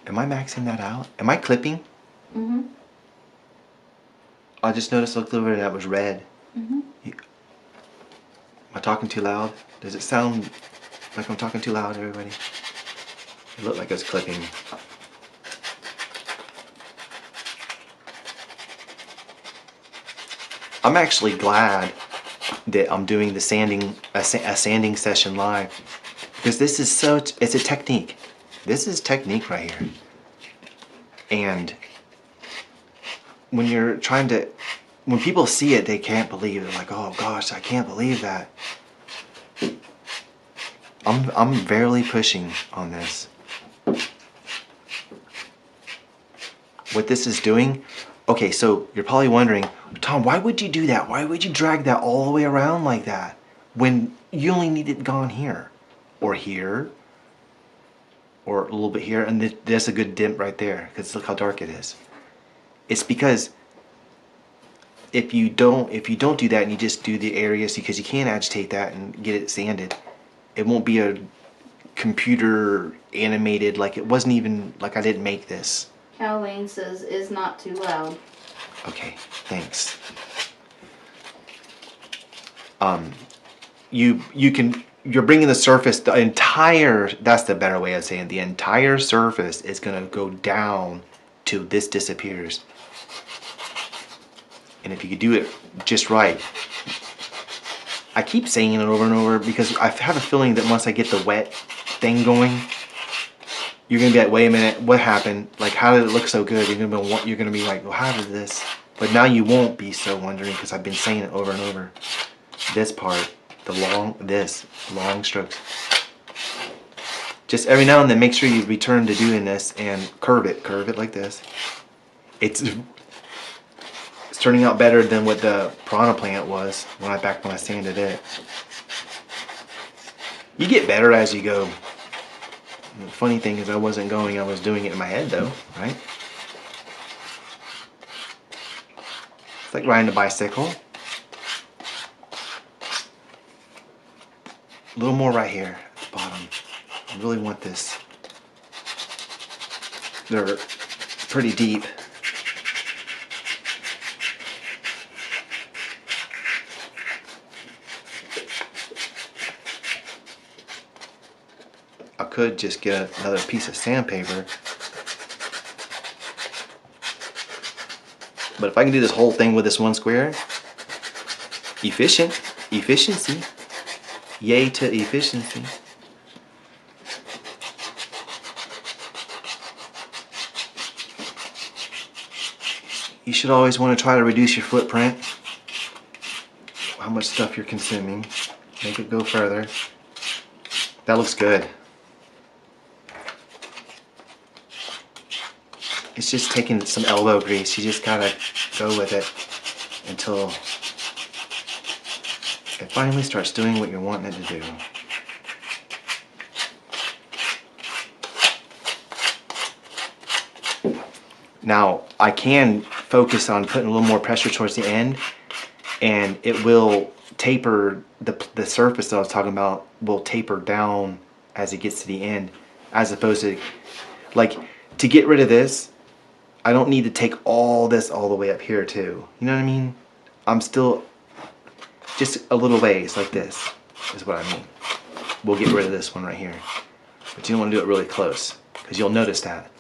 Am I maxing that out? Am I clipping? Mm-hmm. I just noticed, looked over and that was red. Mm-hmm. Am I talking too loud? Does it sound like I'm talking too loud, everybody? It looked like I was clipping. I'm actually glad that I'm doing the a sanding session live, because this is it's a technique. This is technique right here. And when you're trying to, when people see it, they can't believe it. They're like, oh gosh, I can't believe that. I'm barely pushing on this. What this is doing, okay, so you're probably wondering, Tom, why would you do that? Why would you drag that all the way around like that when you only need it gone here or here or a little bit here, and there's a good dip right there because look how dark it is. It's because if you don't do that and you just do the areas, because you can't agitate that and get it sanded, it won't be a computer animated, like it wasn't even like I didn't make this. Caroline says is not too loud. Okay, thanks. You're bringing the surface, the entire, that's the better way of saying it, the entire surface is gonna go down till this disappears. And if you could do it just right, I keep saying it over and over because I have a feeling that once I get the wet thing going, you're gonna be like, wait a minute, what happened? Like, how did it look so good? You're gonna be like, well, how did this? But now you won't be so wondering because I've been saying it over and over. This part, the long strokes. Just every now and then, make sure you return to doing this and curve it like this. It's turning out better than what the piranha plant was when I sanded it. You get better as you go. The funny thing is I was doing it in my head though, right? It's like riding a bicycle. A little more right here at the bottom. I really want this. They're pretty deep. I could just get another piece of sandpaper. But if I can do this whole thing with this one square, efficiency. Yay to efficiency. You should always want to try to reduce your footprint, how much stuff you're consuming. Make it go further. That looks good. It's just taking some elbow grease. You just gotta go with it until it finally starts doing what you're wanting it to do. Now, I can focus on putting a little more pressure towards the end, and it will taper, the surface that I was talking about will taper down as it gets to the end, as opposed to, like, to get rid of this, I don't need to take all this all the way up here too. You know what I mean? I'm still just a little ways like this is what I mean. We'll get rid of this one right here. But you don't want to do it really close because you'll notice that.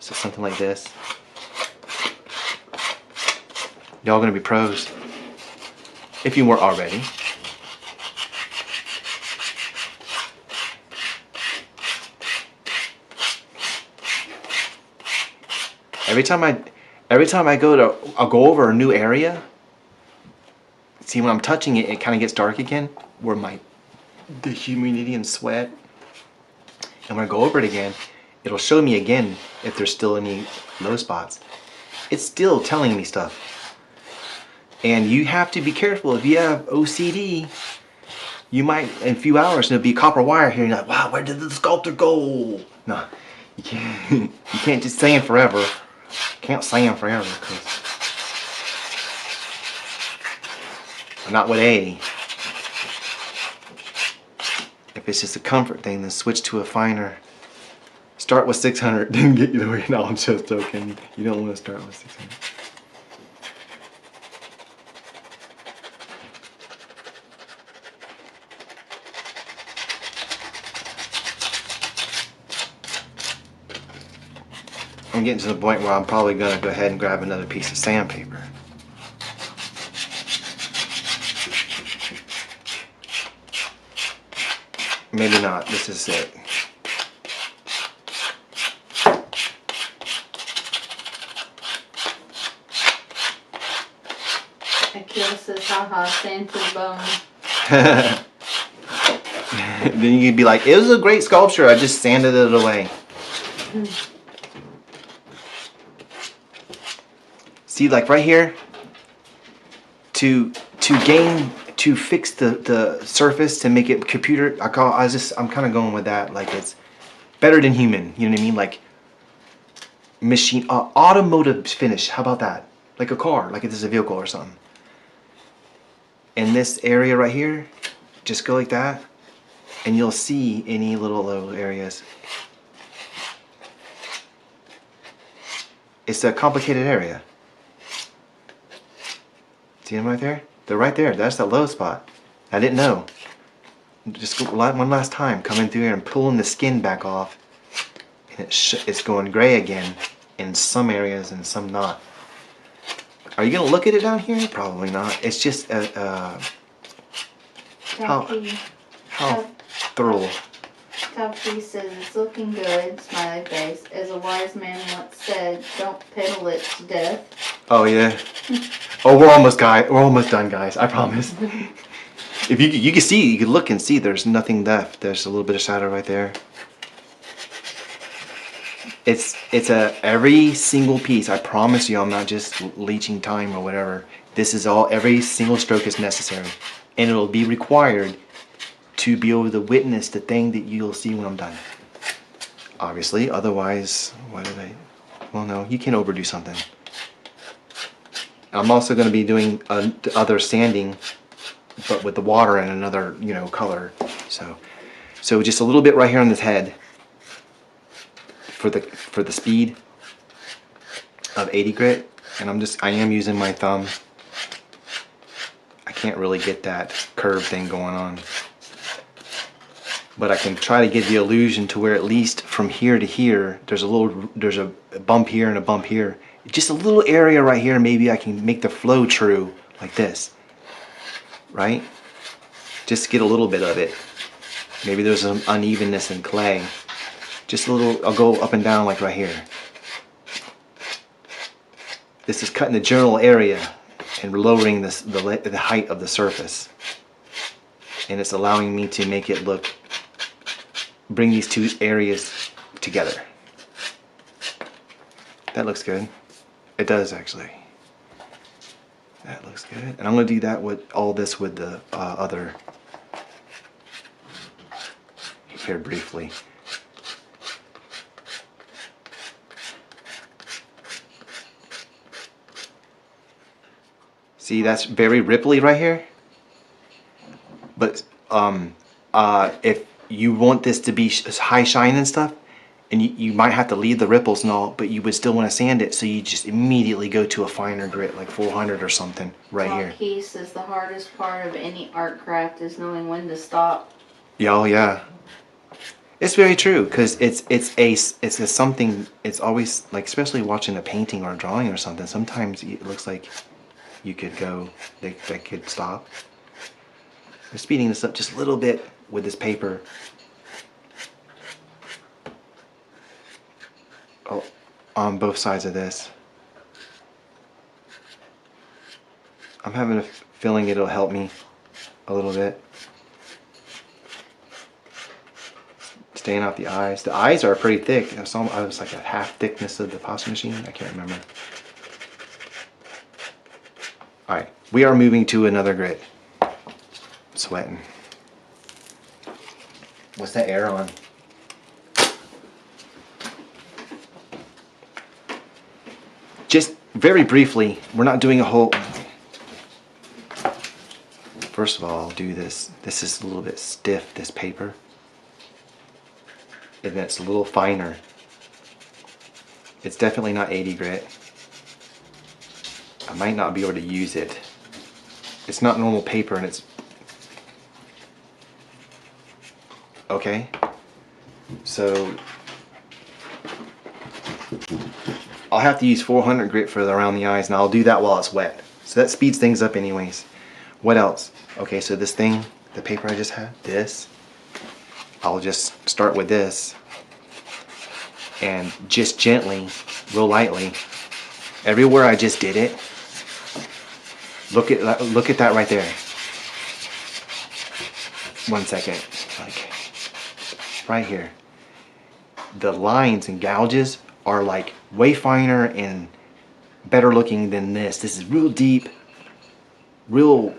So something like this. Y'all gonna be pros. If you weren't already. Every time I I'll go over a new area. See, when I'm touching it, it kind of gets dark again, where the humidity and sweat. And when I go over it again, it'll show me again if there's still any low spots. It's still telling me stuff. And you have to be careful. If you have OCD, you might, in a few hours, there'll be copper wire here, and you're like, wow, where did the sculptor go? No, you can't, you can't just sand forever. Can't sand forever, because I'm not with 80. If it's just a comfort thing, then switch to a finer. Start with 600, then get you the way. No, I'm just joking. You don't want to start with 600. I'm getting to the point where I'm probably going to go ahead and grab another piece of sandpaper. Maybe not. This is it. Akira says, haha, Santa's bone. Then you could be like, it was a great sculpture, I just sanded it away. See, like right here, to fix the surface, to make it computer, I'm kind of going with that, like it's better than human, you know what I mean? Like machine, automotive finish, how about that? Like a car, like it is a vehicle or something. In this area right here, just go like that, and you'll see any little areas. It's a complicated area. See them right there? They're right there. That's the low spot. I didn't know. Just one last time, coming through here and pulling the skin back off, and it's going gray again in some areas and some not. Are you gonna look at it down here? Probably not. It's just how thorough. Top 3 says it's looking good, smiley face. As a wise man once said, don't piddle it to death. Oh yeah. Oh, we're almost done, guys. I promise. If you can see, you can look and see. There's nothing left. There's a little bit of shadow right there. It's every single piece. I promise you, I'm not just leeching time or whatever. This is all. Every single stroke is necessary, and it'll be required to be able to witness the thing that you'll see when I'm done. Obviously, otherwise, well, no, you can't overdo something. I'm also going to be doing other sanding, but with the water and another, color. So just a little bit right here on this head for the speed of 80 grit, and I am using my thumb. I can't really get that curve thing going on, but I can try to get the illusion to where at least from here to here, there's a bump here and a bump here. Just a little area right here, maybe I can make the flow true like this, right? Just get a little bit of it. Maybe there's some unevenness in clay. Just a little, I'll go up and down like right here. This is cutting the general area and lowering the height of the surface. and it's allowing me to make it look, bring these two areas together. That looks good. It does actually. That looks good. And I'm going to do that with all this with the other here briefly. See, that's very ripply right here. But if you want this to be high shine and stuff, and you might have to leave the ripples and all, but you would still want to sand it, so you just immediately go to a finer grit, like 400 or something, right here. Piece is the hardest part of any art craft, is knowing when to stop. Yeah, oh yeah. It's very true, because it's a something. It's always like, especially watching a painting or a drawing or something. Sometimes it looks like you could go, they could stop. I'm speeding this up just a little bit with this paper. Oh, on both sides of this. I'm having a feeling it'll help me a little bit. Staying out the eyes. The eyes are pretty thick. I was like a half thickness of the epoxy machine. I can't remember. Alright, we are moving to another grit. I'm sweating. What's that air on? Just very briefly, we're not doing a whole... First of all, I'll do this. This is a little bit stiff, this paper. And it's a little finer. It's definitely not 80 grit. I might not be able to use it. It's not normal paper, and it's... Okay. So... I'll have to use 400 grit for around the eyes, and I'll do that while it's wet. So that speeds things up anyways. What else? Okay, so this thing, the paper I just had, this, I'll just start with this, and just gently, real lightly, everywhere I just did it, look at that right there. 1 second, like, right here. The lines and gouges are like way finer and better looking than this. This is real deep, real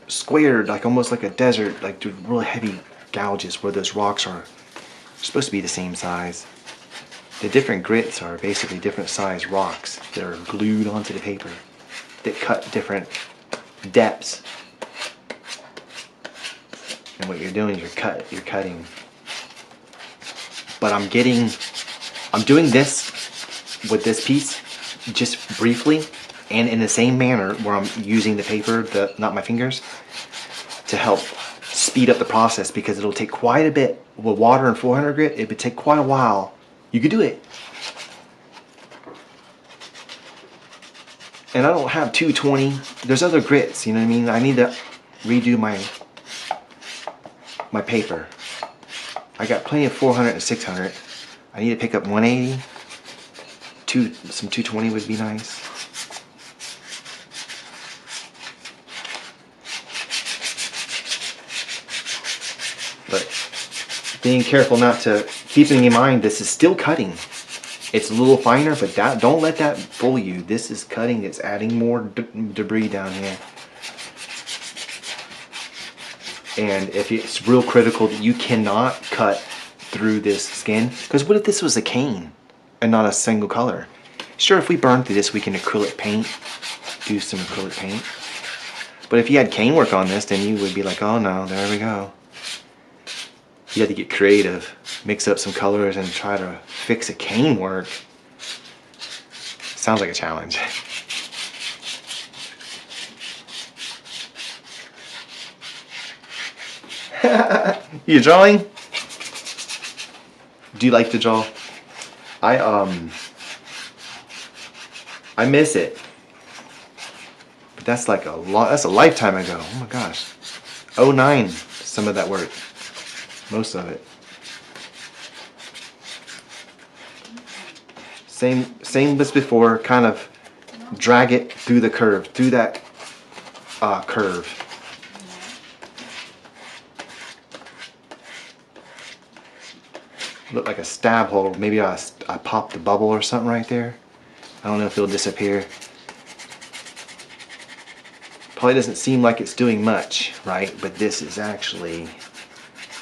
squared, like almost like a desert, like real heavy gouges where those rocks are supposed to be the same size. The different grits are basically different size rocks that are glued onto the paper that cut different depths. And what you're doing is you're cutting. But I'm doing this with this piece just briefly and in the same manner where I'm using the paper, not my fingers, to help speed up the process, because it'll take quite a bit with water and 400 grit. It would take quite a while. You could do it. And I don't have 220. There's other grits, you know what I mean? I need to redo my paper. I got plenty of 400 and 600. I need to pick up 180. Some 220 would be nice. But being careful not to, keeping in mind this is still cutting. It's a little finer, but don't let that fool you. This is cutting. It's adding more debris down here. And if it's real critical that you cannot cut through this skin, because what if this was a cane and not a single color? Sure, if we burn through this, we can acrylic paint, do some acrylic paint. But if you had cane work on this, then you would be like, oh no, there we go. You had to get creative, mix up some colors and try to fix a cane work. Sounds like a challenge. You drawing? Do you like to draw? I miss it. But that's like that's a lifetime ago. Oh my gosh. 09, some of that work. Most of it. Same as before, kind of drag it through the curve, through that curve. looked like a stab hole. Maybe I popped the bubble or something right there. I don't know if it'll disappear. Probably doesn't seem like it's doing much, right? But this is actually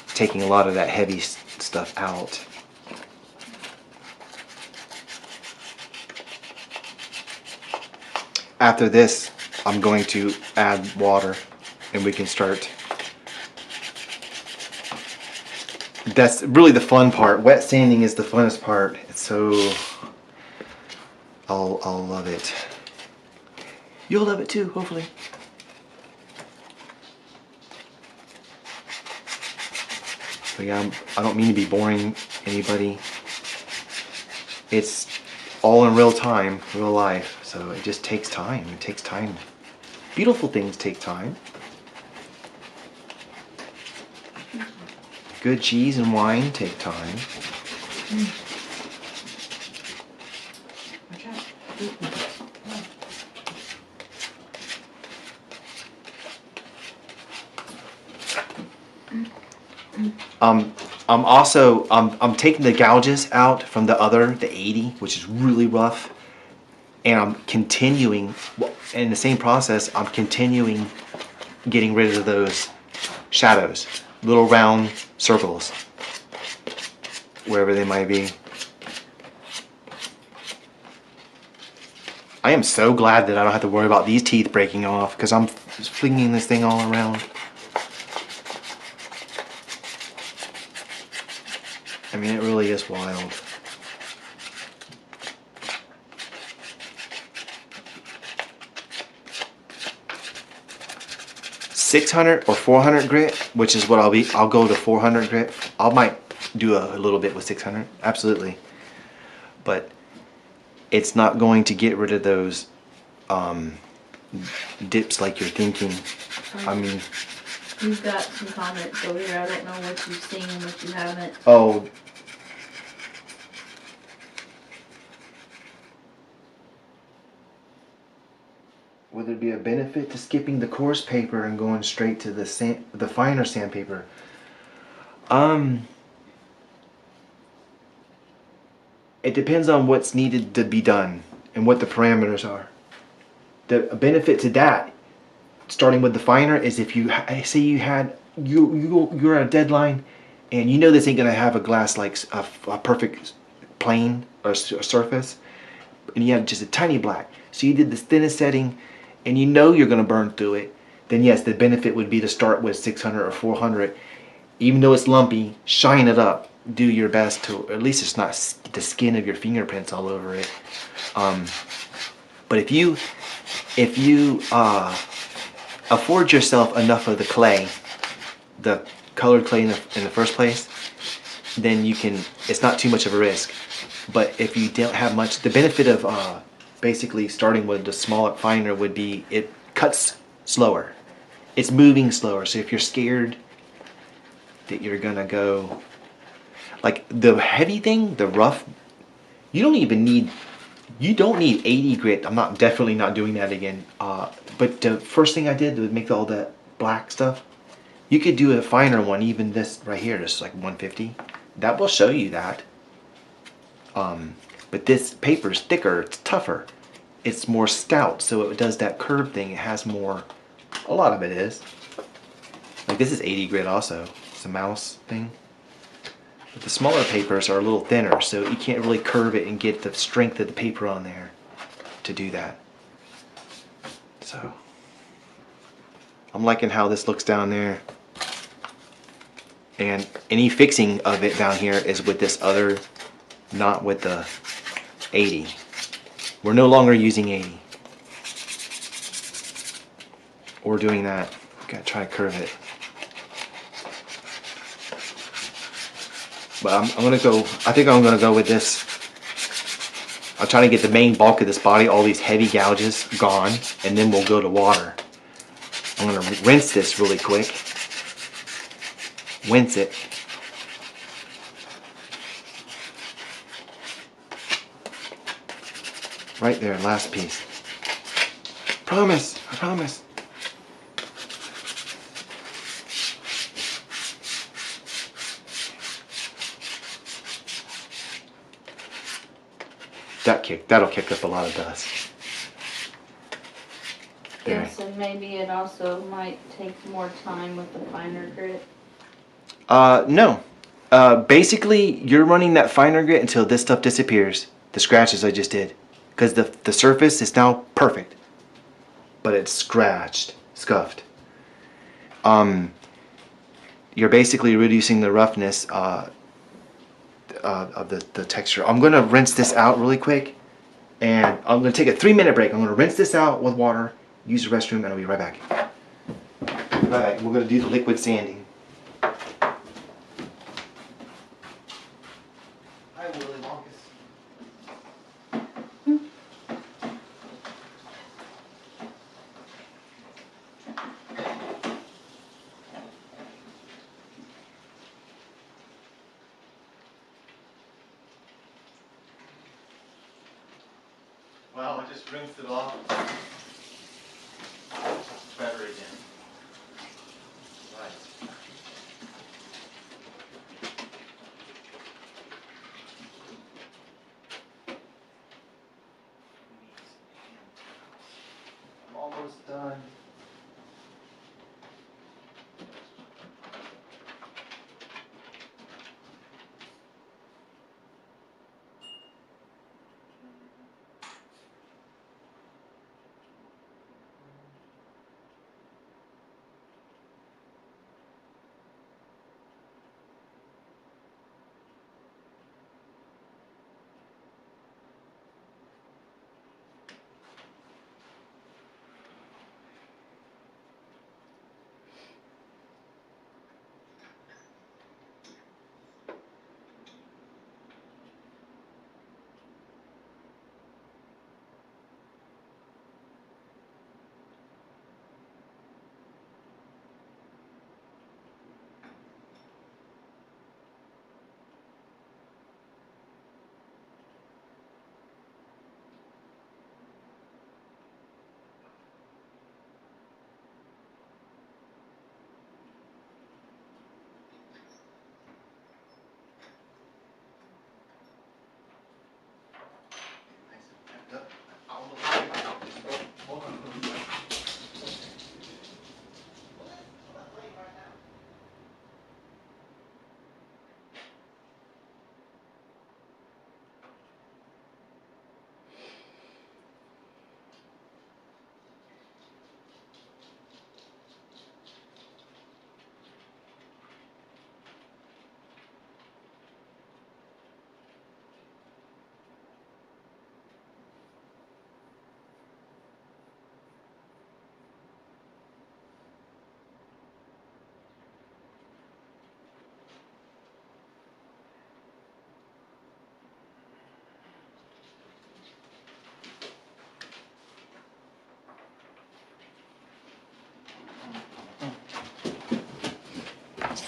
taking a lot of that heavy stuff out. After this, I'm going to add water and we can start. That's really the fun part. Wet sanding is the funnest part. It's so, I'll love it. You'll love it too, hopefully. But yeah, I don't mean to be boring anybody. It's all in real time, real life, so it just takes time. It takes time. Beautiful things take time. Good cheese and wine take time. I'm taking the gouges out from the 80, which is really rough, and I'm continuing, in the same process, I'm continuing getting rid of those shadows, little round circles, wherever they might be. I am so glad that I don't have to worry about these teeth breaking off, because I'm just flinging this thing all around. I mean, it really is wild. .600 or 400 grit, which is what I'll go to 400 grit. I might do a little bit with 600, absolutely. But it's not going to get rid of those dips like you're thinking. I mean, you've got some comments over here. I don't know what you've seen and what you haven't. Oh. Would there be a benefit to skipping the coarse paper and going straight to the finer sandpaper? It depends on what's needed to be done and what the parameters are. The benefit to that, starting with the finer, is if you say you're at a deadline, and you know this ain't gonna have a glass like a perfect plane or surface, and you have just a tiny black. So you did the thinnest setting, and you know you're gonna burn through it. Then yes, the benefit would be to start with 600 or 400. Even though it's lumpy, shine it up. Do your best to, at least it's not the skin of your fingerprints all over it. But if you afford yourself enough of the clay, the colored clay in the first place, then you can, it's not too much of a risk. But if you don't have much, the benefit of basically starting with the smaller finer would be it cuts slower. It's moving slower. So if you're scared that you're gonna go, like the heavy thing, the rough, you don't need 80 grit. I'm definitely not doing that again. But the first thing I did to make all that black stuff, you could do a finer one, even this right here, just like 150. That will show you that. But this paper is thicker, it's tougher. It's more stout, so it does that curve thing. It has more, a lot of it is. Like this is 80 grit also. It's a mouse thing. But the smaller papers are a little thinner, so you can't really curve it and get the strength of the paper on there to do that. So, I'm liking how this looks down there. And any fixing of it down here is with this other, not with the 80. We're no longer using 80. Or doing that. Gotta try to curve it. But I'm gonna go, I think I'm gonna go with this. I'm trying to get the main bulk of this body, all these heavy gouges gone, and then we'll go to water. I'm gonna rinse this really quick. Rinse it. Right there, last piece. Promise, I promise. that'll kick up a lot of dust. There. Yes, and maybe it also might take more time with the finer grit. No. Basically, you're running that finer grit until this stuff disappears. The scratches I just did. Because the surface is now perfect. But it's scratched, scuffed. You're basically reducing the roughness of the texture. I'm going to rinse this out really quick. And I'm going to take a 3-minute break. I'm going to rinse this out with water, use the restroom, and I'll be right back. Right back. We're going to do the liquid sanding. Hi, Willy Wonkus. Well, I just rinsed it off. It's better again. Right. I'm almost done.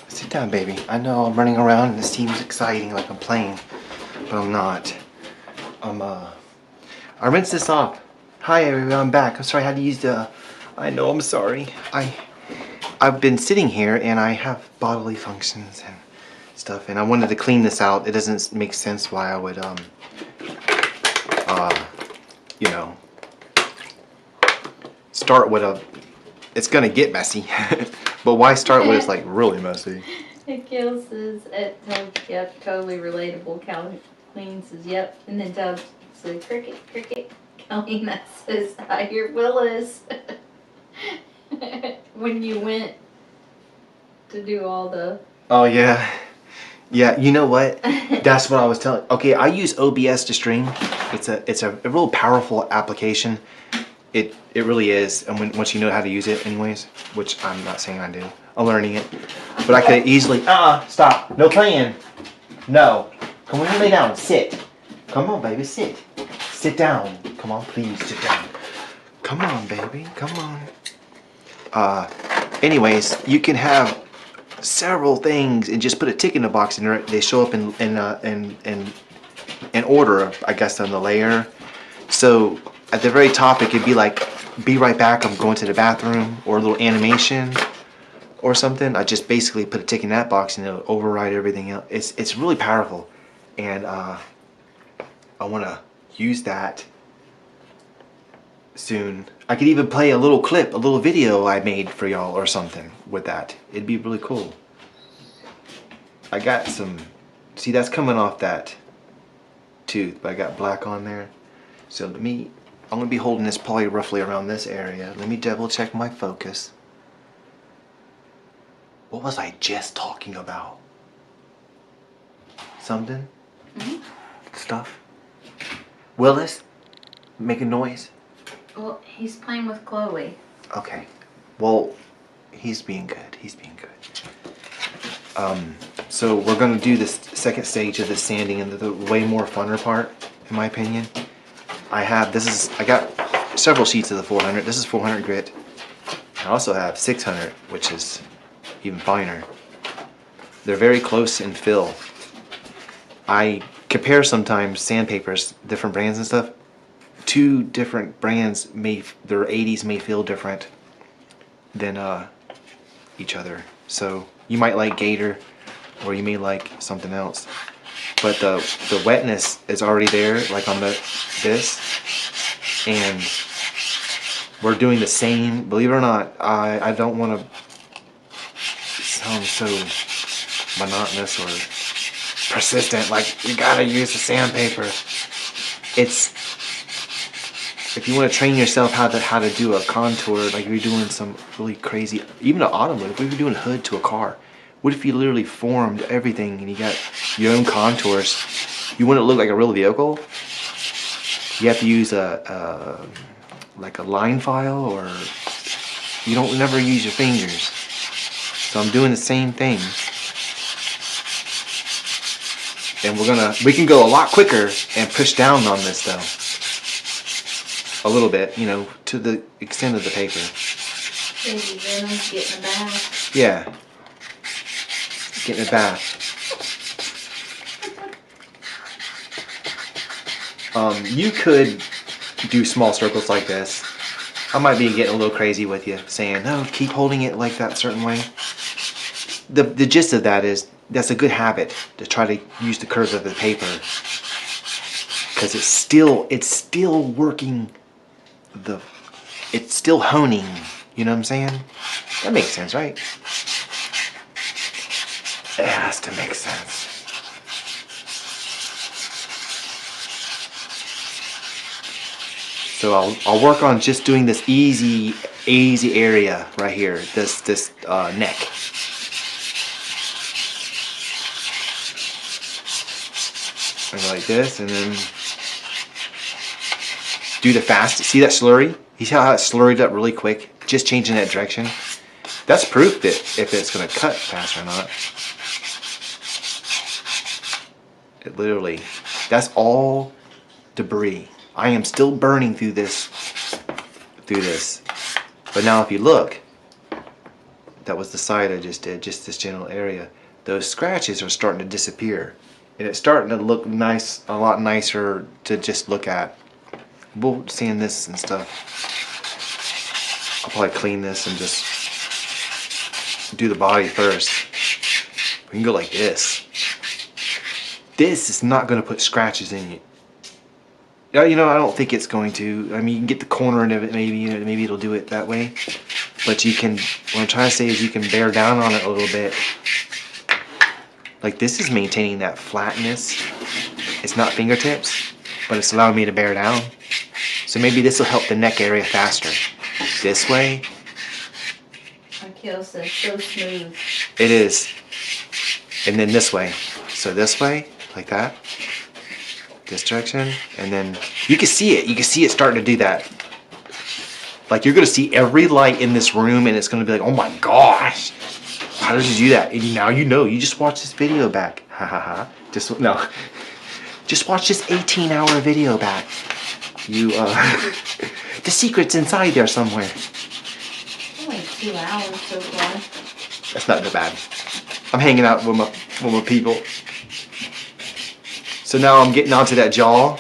Sit down, baby. I know I'm running around and it seems exciting like I'm playing, but I'm not. I rinsed this off. Hi everyone, I'm back. I'm sorry I had to use the, I know, I'm sorry. I've been sitting here and I have bodily functions and stuff and I wanted to clean this out. It doesn't make sense why I would, you know, start with a, it's gonna get messy. But why start with it's like really messy? It kills says, it tells, yep, totally relatable. Colleen says, yep. And then Doug says, cricket, cricket. Colleen that says, I hear Willis. When you went to do all the... Oh yeah. Yeah, you know what? That's what I was telling. Okay, I use OBS to stream. It's a real powerful application. It really is, and once you know how to use it anyways, which I'm not saying I do. I'm learning it. But I could easily, stop. No playing. No. Come on, lay down. Sit. Come on, baby, sit. Sit down. Come on, please, sit down. Come on, baby, come on. Anyways, you can have several things and just put a tick in the box and they show up in order, I guess, on the layer. So at the very top, it could be like, be right back, I'm going to the bathroom, or a little animation or something. I just basically put a tick in that box and it'll override everything else. It's really powerful. And I want to use that soon. I could even play a little clip, a little video I made for y'all or something with that. It'd be really cool. I got some, see that's coming off that tooth, but I got black on there. So I'm gonna be holding this probably roughly around this area. Let me double check my focus. What was I just talking about? Something? Stuff? Willis? Making noise? Well, he's playing with Chloe. Okay. Well, he's being good. He's being good. So we're gonna do this second stage of the sanding, and the way more funner part, in my opinion. I got several sheets of the 400. This is 400 grit. I also have 600, which is even finer. They're very close in fill. I compare sometimes sandpapers, different brands and stuff. Two different brands their 80s may feel different than each other. So you might like Gator, or you may like something else. But the wetness is already there, like on this, and we're doing the same. Believe it or not, I don't want to sound so monotonous or persistent. Like you gotta use the sandpaper. If you want to train yourself how to do a contour, like you're doing some really crazy, even an automotive, if we were doing a hood to a car, what if you literally formed everything and you got your own contours? You want it to look like a real vehicle? You have to use like a line file, or you don't never use your fingers. So I'm doing the same thing. And we can go a lot quicker and push down on this though. A little bit, you know, to the extent of the paper. Baby Venom, get in the bath. Yeah. Get in the bath. You could do small circles like this. I might be getting a little crazy with you, saying, no, keep holding it like that certain way. The gist of that is, that's a good habit to try to use the curves of the paper. Because it's still working, it's still honing, you know what I'm saying? That makes sense, right? It has to make sense. So I'll work on just doing this easy area right here, this neck. And like this, and then do the fast. See that slurry? You see how it slurried up really quick? Just changing that direction. That's proof that if it's going to cut fast or not. It literally, that's all debris. I am still burning through this. But now if you look, that was the side I just did, just this general area. Those scratches are starting to disappear. And it's starting to look nice, a lot nicer to just look at. We'll sand this and stuff. I'll probably clean this and just do the body first. We can go like this. This is not going to put scratches in you. You know, I don't think it's going to. I mean, you can get the corner of it, maybe it'll do it that way. But you can, what I'm trying to say is you can bear down on it a little bit. Like this is maintaining that flatness. It's not fingertips, but it's allowing me to bear down. So maybe this will help the neck area faster. This way. Akil says so smooth. It is. And then this way. So this way, like that. This direction, and then you can see it. You can see it starting to do that. Like you're gonna see every light in this room, and it's gonna be like, oh my gosh, how did you do that? And now you know. You just watch this video back. Ha ha ha. Just watch this 18-hour video back. You the secret's inside there somewhere. Only 2 hours so far. That's not that bad. I'm hanging out with my people. So now I'm getting onto that jaw.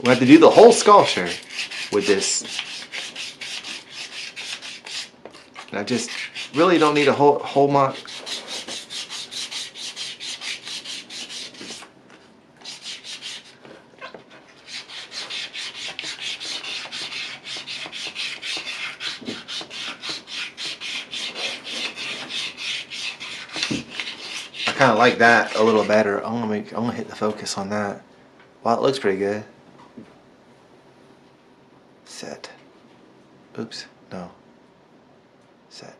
We'll have to do the whole sculpture with this. And I just really don't need a whole lot. kind of like that a little better. I'm gonna hit the focus on that. Wow, it looks pretty good. Set. Oops, no. Set.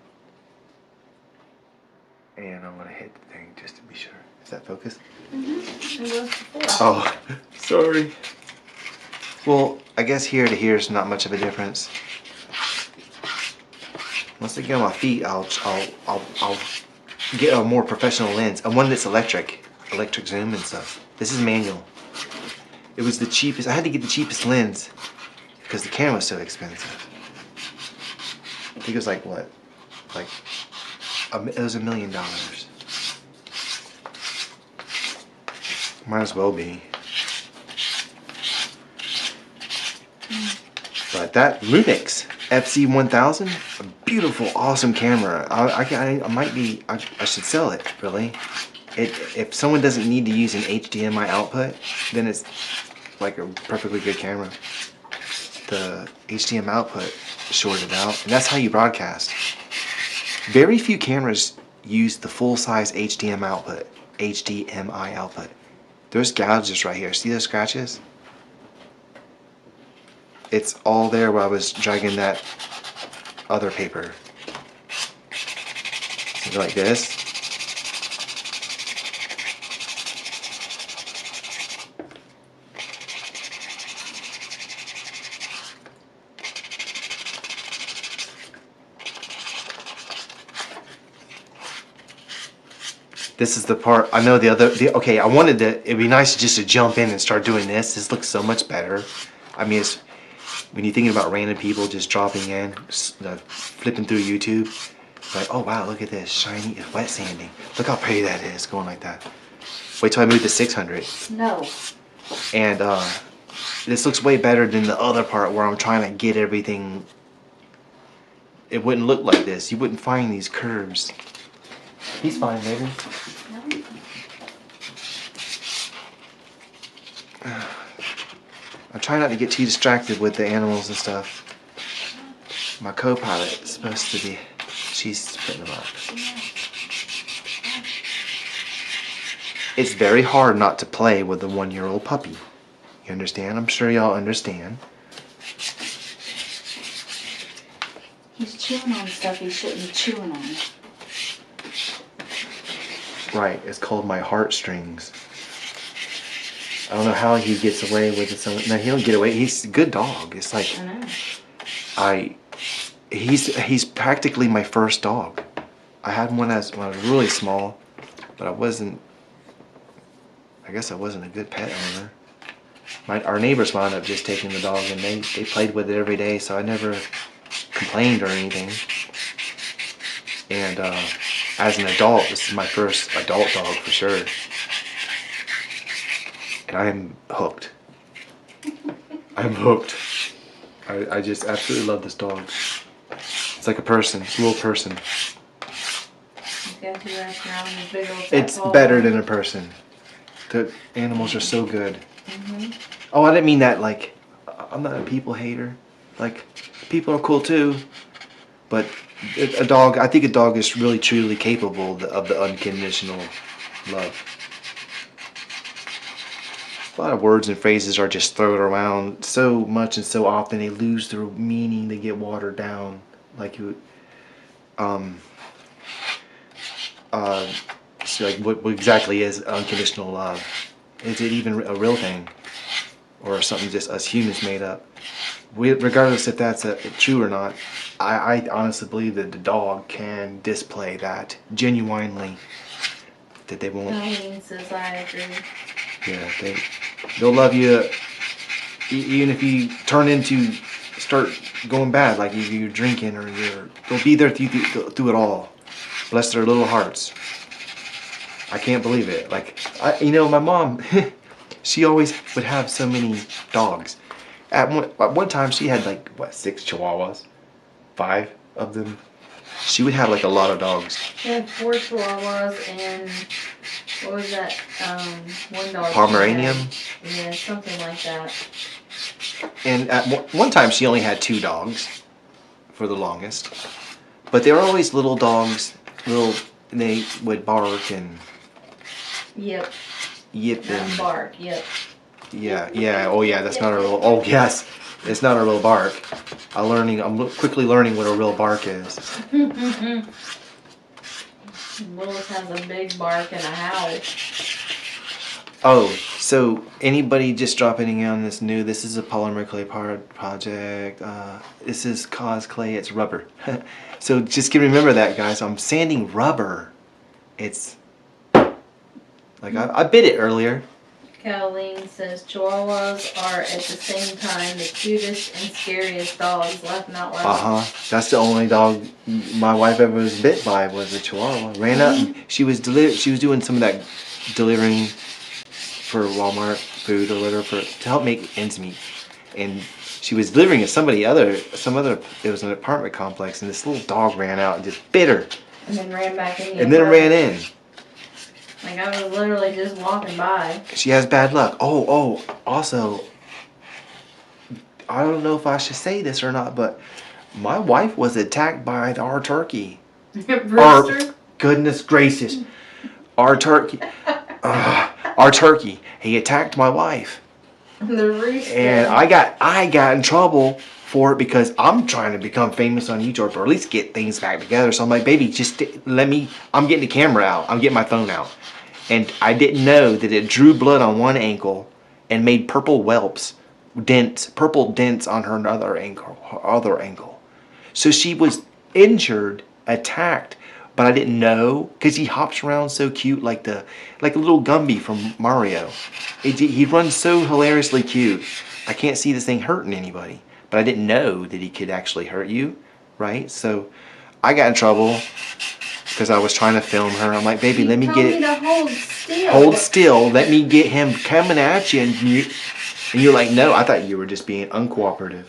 And I'm gonna hit the thing just to be sure. Is that focused? Mm-hmm. It was before. Oh, sorry. Well, I guess here to here is not much of a difference. Once I get on my feet, I'll get a more professional lens, a one that's electric zoom and stuff. This is manual. It was the cheapest. I had to get the cheapest lens because the camera was so expensive. I think it was like what, like it was $1 million. Might as well be. But that Lumix FC1000, a beautiful, awesome camera. I should sell it, really. If someone doesn't need to use an HDMI output, then it's like a perfectly good camera. The HDMI output shorted out, and that's how you broadcast. Very few cameras use the full-size HDMI output. There's gouges right here. See those scratches? It's all there while I was dragging that other paper. So like this. This is the part, I know okay, I wanted to, it'd be nice just to jump in and start doing this. This looks so much better. I mean, it's, when you're thinking about random people just dropping in, flipping through YouTube, it's like, oh wow, look at this, shiny, wet sanding. Look how pretty that is, going like that. Wait till I move to 600. No. And this looks way better than the other part where I'm trying to get everything. It wouldn't look like this. You wouldn't find these curves. He's fine, baby. No. I try not to get too distracted with the animals and stuff. My co-pilot is supposed to be, she's putting them up. It's very hard not to play with a 1-year-old puppy. You understand? I'm sure y'all understand. He's chewing on stuff he shouldn't be chewing on. Right, it's called my heartstrings. I don't know how he gets away with it. No, he don't get away. He's a good dog. It's like I know. He's practically my first dog. I had one when I was really small, but I guess I wasn't a good pet owner. Our neighbors wound up just taking the dog and they played with it every day, so I never complained or anything. And as an adult, this is my first adult dog for sure. And I'm hooked. I'm hooked. I just absolutely love this dog. It's like a person, it's a little person. It's better than a person. The animals are so good. Mm-hmm. Oh, I didn't mean that like, I'm not a people hater. Like, people are cool too. But a dog, I think a dog is really truly capable of the unconditional love. A lot of words and phrases are just thrown around so much and so often they lose their meaning, they get watered down. Like so like what exactly is unconditional love? Is it even a real thing? Or something just us humans made up? Regardless if that's true or not, I honestly believe that the dog can display that genuinely. That they won't. Colleen says I agree. Yeah, they'll love you even if you start going bad, like if you're drinking or they'll be there through it all. Bless their little hearts. I can't believe it. Like, my mom, she always would have so many dogs. At one time, she had like, 6 chihuahuas? 5 of them? She would have like a lot of dogs. She had 4 chihuahuas and, what was that, one dog? Pomeranian? Yeah, something like that. And at one time, she only had 2 dogs for the longest. But they were always little dogs, and they would bark and Yep. Yip Not and bark. Yep. yeah. Oh yeah, that's not a real. Oh yes, it's not a real bark. I'm quickly learning what a real bark is. Willis has a big bark and a howl. Oh, so anybody just dropping in on this new? This is a polymer clay project. This is cause clay. It's rubber. So just remember that, guys. I'm sanding rubber. It's like I bit it earlier. Colleen says Chihuahuas are at the same time the cutest and scariest dogs, laughing out loud. That's the only dog my wife ever was bit by was a Chihuahua. Ran up. And she was doing some of that delivering for Walmart food or whatever to help make ends meet, and she was delivering to some other. It was an apartment complex, and this little dog ran out and just bit her. And then ran back in. And then ran in. Like I was literally just walking by. She has bad luck. Oh, also, I don't know if I should say this or not, but my wife was attacked by our turkey. Rooster? Goodness gracious. Our turkey. Our turkey. He attacked my wife. The rooster. And I got in trouble for it because I'm trying to become famous on YouTube or at least get things back together. So I'm like, baby, just I'm getting the camera out. I'm getting my phone out. And I didn't know that it drew blood on one ankle and made purple dents on her other ankle. So she was injured, attacked, but I didn't know because he hops around so cute like a little Gumby from Mario. He runs so hilariously cute. I can't see this thing hurting anybody, but I didn't know that he could actually hurt you, right? So I got in trouble because I was trying to film her. I'm like, baby, let me get it. To hold still. Hold still. Let me get him coming at you. And you're like, no, I thought you were just being uncooperative.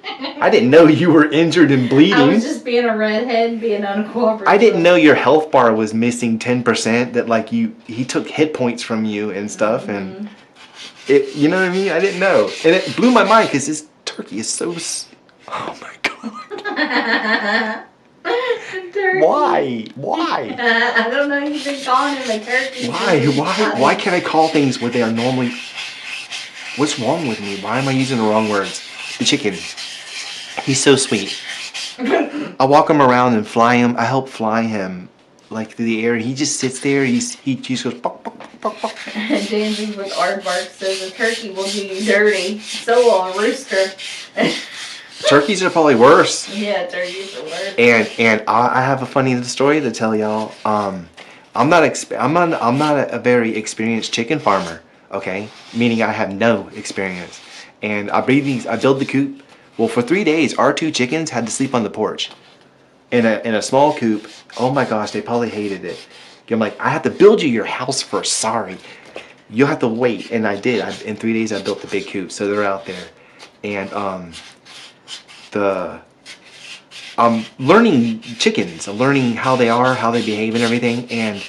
I didn't know you were injured and bleeding. I was just being a redhead, being uncooperative. I didn't know your health bar was missing 10%. That like he took hit points from you and stuff, and you know what I mean. I didn't know, and it blew my mind because this turkey is so. Oh my god. Turkey. Why? I don't know. You've been calling him a turkey. Why can't I call things what they are normally? What's wrong with me? Why am I using the wrong words? The chicken. He's so sweet. I walk him around and fly him. I help fly him like through the air. He just sits there. He just goes. Buck, buck, buck, buck. James with Aardvark says a turkey will do you dirty. So will a rooster. Turkeys are probably worse. Yeah, turkeys are worse. And I have a funny story to tell y'all. I'm not a very experienced chicken farmer. Okay, meaning I have no experience. And I build the coop. Well, for 3 days, our 2 chickens had to sleep on the porch in a small coop. Oh my gosh, they probably hated it. I'm like, I have to build you your house first. Sorry, you'll have to wait. And I did. In 3 days, I built the big coop, so they're out there. And I'm learning chickens. I'm learning how they are, how they behave, and everything. And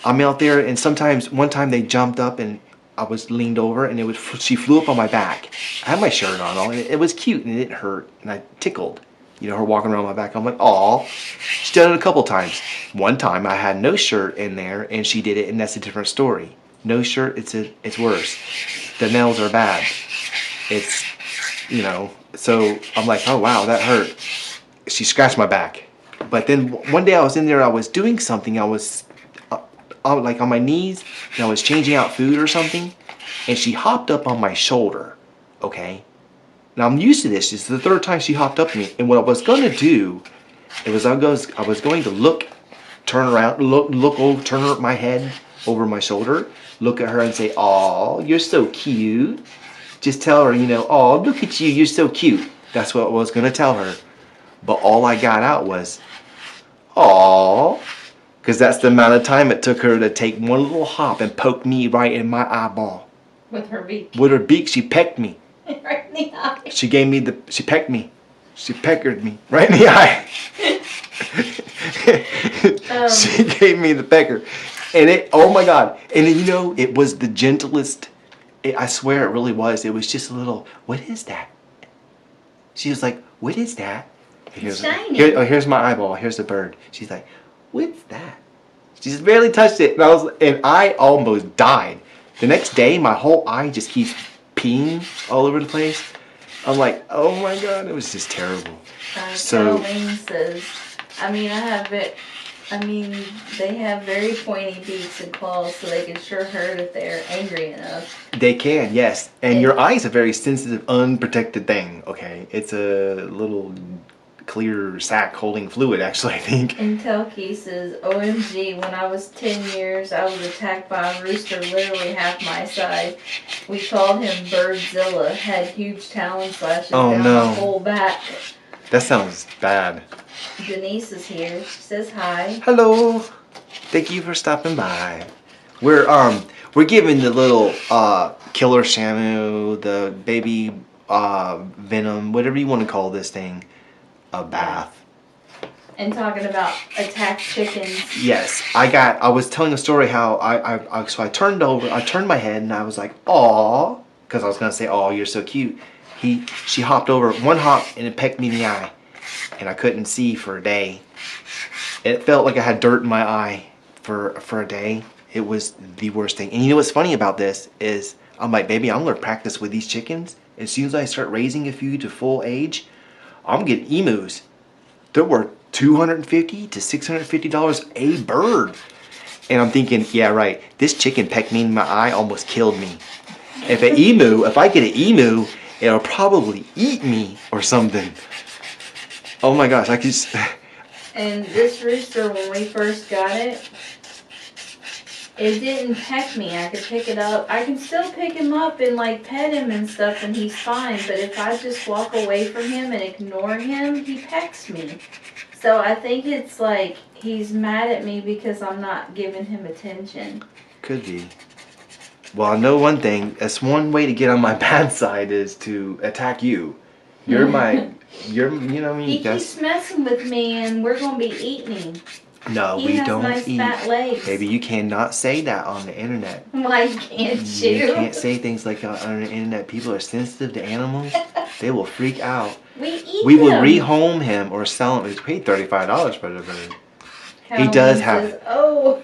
I'm out there, and sometimes one time they jumped up and I was leaned over and she flew up on my back. I had my shirt on, and it was cute and it didn't hurt, and I tickled, her walking around my back. I'm like, aw. She's done it a couple times. One time I had no shirt in there and she did it, and that's a different story. No shirt, it's worse. The nails are bad. It's, so I'm like, oh wow, that hurt. She scratched my back. But then one day I was in there, I was doing something, I was like on my knees, and I was changing out food or something, and she hopped up on my shoulder, okay? Now I'm used to this. It's the 3rd time she hopped up to me, and what I was going to do, I was going to turn around, turn my head over my shoulder, look at her and say, "Aw, you're so cute." Just tell her, "Aw, look at you, you're so cute." That's what I was going to tell her. But all I got out was, "Aw." Because that's the amount of time it took her to take one little hop and poke me right in my eyeball. With her beak. With her beak, she pecked me. Right in the eye. She pecked me. She peckered me right in the eye. She gave me the pecker. And oh my God. And it was the gentlest. I swear it really was. It was just a little, what is that? She was like, what is that? It's shiny. Here's my eyeball. Here's the bird. She's like, what's that? She just barely touched it, and I almost died. The next day, my whole eye just keeps peeing all over the place. I'm like, oh my god, it was just terrible. So Caroline says, I mean, they have very pointy beaks and claws, so they can sure hurt if they're angry enough. they can, yes. And your eye is a very sensitive, unprotected thing, okay? It's a little clear sac holding fluid, actually, I think. Intel Key says, OMG, when I was 10 years, I was attacked by a rooster literally half my size. We called him Birdzilla, had huge talon slashes down my whole back. That sounds bad. Denise is here. She says hi. Hello. Thank you for stopping by. We're giving the little killer shamu, the baby venom, whatever you want to call this thing, a bath. And talking about attacked chickens. Yes, I was telling a story how so I turned my head and I was like, aw, because I was gonna say, aw, you're so cute. She hopped over one hop and it pecked me in the eye, and I couldn't see for a day. It felt like I had dirt in my eye for a day. It was the worst thing. And you know what's funny about this is I'm like, baby, I'm gonna practice with these chickens. As soon as I start raising a few to full age, I'm getting emus. They're worth $250 to $650 a bird. And I'm thinking, yeah, right. This chicken pecked me in my eye, almost killed me. If I get an emu, it'll probably eat me or something. Oh my gosh, I could just... And this rooster, when we first got it, it didn't peck me. I could pick it up. I can still pick him up and like pet him and stuff and he's fine. But if I just walk away from him and ignore him, he pecks me. So I think it's like he's mad at me because I'm not giving him attention. Could be. Well, I know one thing. That's one way to get on my bad side is to attack you. You know what I mean? He keeps messing with me and we're going to be eating him. No, he we has don't nice eat. Fat legs. Baby, you cannot say that on the internet. Why can't you? You can't say things like that on the internet. People are sensitive to animals. They will freak out. We will rehome him or sell him. It's paid $35 for the bird. He does have. Says, oh.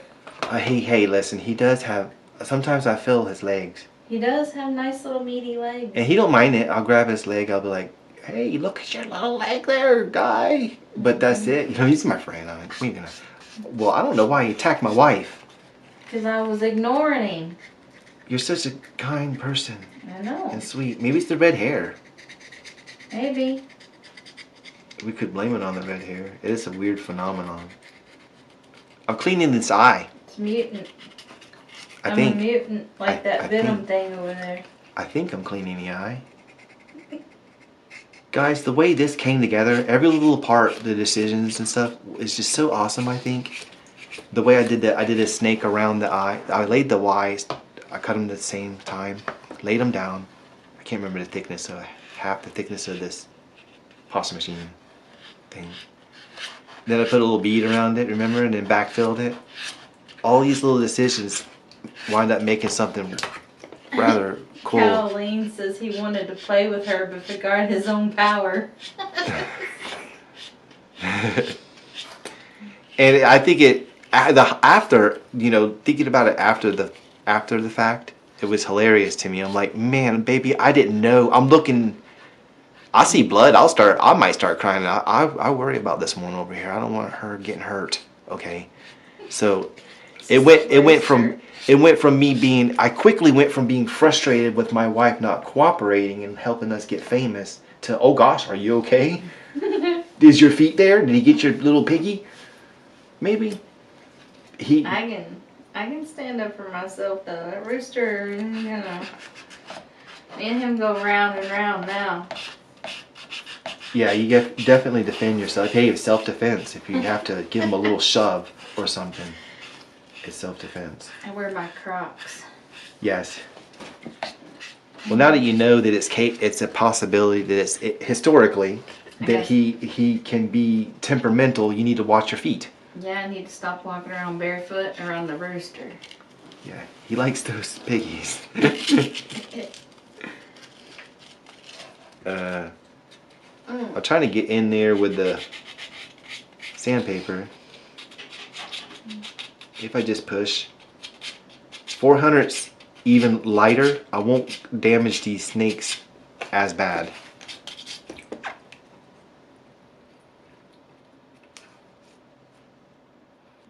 Hey, listen. He does have. Sometimes I feel his legs. He does have nice little meaty legs. And he don't mind it. I'll grab his leg. I'll be like, hey, look at your little leg there, guy. But that's it. You know, he's my friend. Well, I don't know why he attacked my wife. Because I was ignoring him. You're such a kind person. I know. And sweet. Maybe it's the red hair. Maybe. We could blame it on the red hair. It is a weird phenomenon. I'm cleaning this eye. It's mutant. I'm a mutant like that Venom thing over there. I think I'm cleaning the eye. Guys, the way this came together, every little part, the decisions and stuff, is just so awesome, I think. The way I did a snake around the eye. I laid the Y's, I cut them at the same time, laid them down. I can't remember the thickness, so half the thickness of this pasta machine thing. Then I put a little bead around it, remember, and then backfilled it. All these little decisions wind up making something rather cool. Caroline says he wanted to play with her but forgot his own power. And I think after, thinking about it after the fact, it was hilarious to me. I'm like, man, baby, I didn't know. I'm looking. I see blood. I might start crying. I worry about this one over here. I don't want her getting hurt. Okay, so it went from me being. I quickly went from being frustrated with my wife not cooperating and helping us get famous to, oh gosh, are you okay? Is your feet there? Did he get your little piggy? Maybe. I can stand up for myself though. That rooster, me and him go round and round now. Yeah, you definitely defend yourself. Hey, it's self-defense. If you have to give him a little shove or something, it's self-defense. I wear my Crocs. Yes. Well, now that you know that it's a possibility that historically that he can be temperamental, you need to watch your feet. Yeah, I need to stop walking around barefoot around the rooster. Yeah, he likes those piggies. I'm trying to get in there with the sandpaper. if I just push. 400's even lighter. I won't damage these snakes as bad.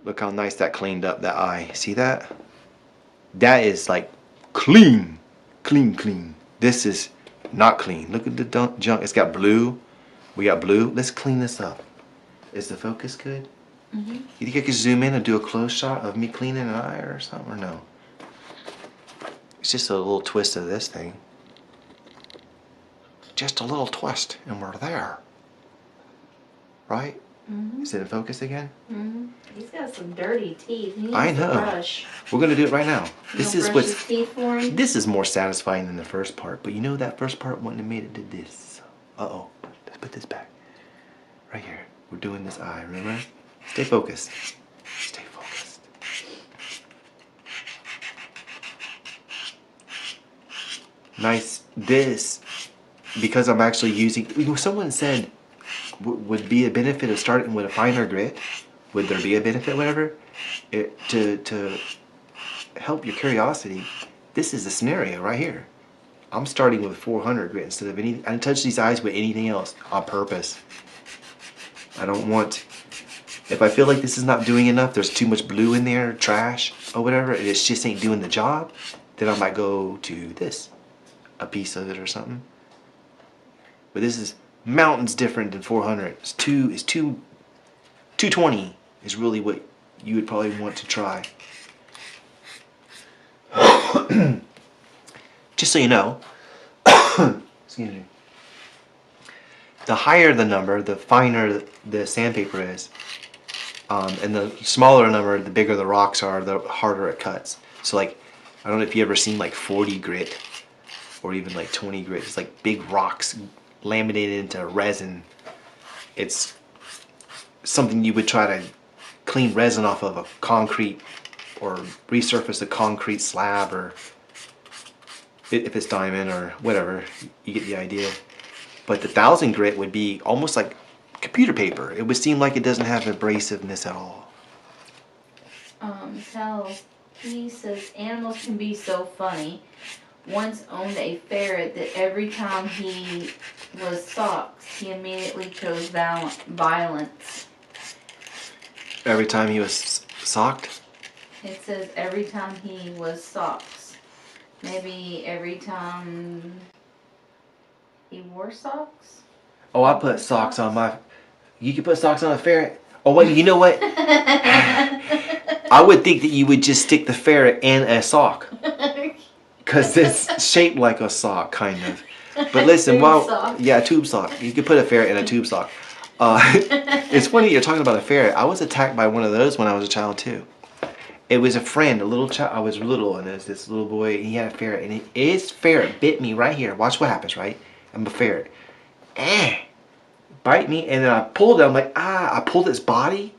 Look how nice that cleaned up that eye. See that? That is like clean. Clean, clean. This is not clean. Look at the junk. It's got blue. We got blue. Let's clean this up. Is the focus good? Mm-hmm. You think I could zoom in and do a close shot of me cleaning an eye or something, or no? It's just a little twist of this thing. Just a little twist and we're there. Right? Mm-hmm. Is it in focus again? Mm-hmm. He's got some dirty teeth. He needs I know. to brush. We're gonna do it right now. This is brush what's his teeth for him? This is more satisfying than the first part, but you know that first part wouldn't have made it to this. Uh-oh. Let's put this back. Right here. We're doing this eye, remember? Stay focused. Stay focused. Nice. This, because I'm actually using, you know, someone said, would be a benefit of starting with a finer grit? Would there be a benefit, whatever? To help your curiosity, this is the scenario right here. I'm starting with 400 grit instead of any. I didn't touch these eyes with anything else on purpose. I don't want. If I feel like this is not doing enough, there's too much blue in there, trash or whatever, and it just ain't doing the job, then I might go to this, a piece of it or something. But this is mountains different than 400. It's 220 is really what you would probably want to try. Just so you know, excuse me. The higher the number, the finer the sandpaper is. And the smaller number, the bigger the rocks are, the harder it cuts. So like, I don't know if you ever seen like 40 grit or even like 20 grit. It's like big rocks laminated into resin. It's something you would try to clean resin off of a concrete or resurface a concrete slab, or if it's diamond or whatever, you get the idea. But the 1000 grit would be almost like computer paper. It would seem like it doesn't have abrasiveness at all. He says animals can be so funny. Once owned a ferret that every time he was socked, he immediately chose violence. Every time he was socked? It says every time he was socked. Maybe every time he wore socks? Oh, I put socks on my... You could put socks on a ferret? Oh, wait, you know what? I would think that you would just stick the ferret in a sock. Because it's shaped like a sock, kind of. But listen, yeah, a tube sock. You could put a ferret in a tube sock. It's funny you're talking about a ferret. I was attacked by one of those when I was a child too. It was a friend, a little child. I was little, and there's this little boy, and he had a ferret, and his ferret bit me right here. Watch what happens, right? I'm a ferret. Bite me, and then I pulled it. I'm like, ah! I pulled its body,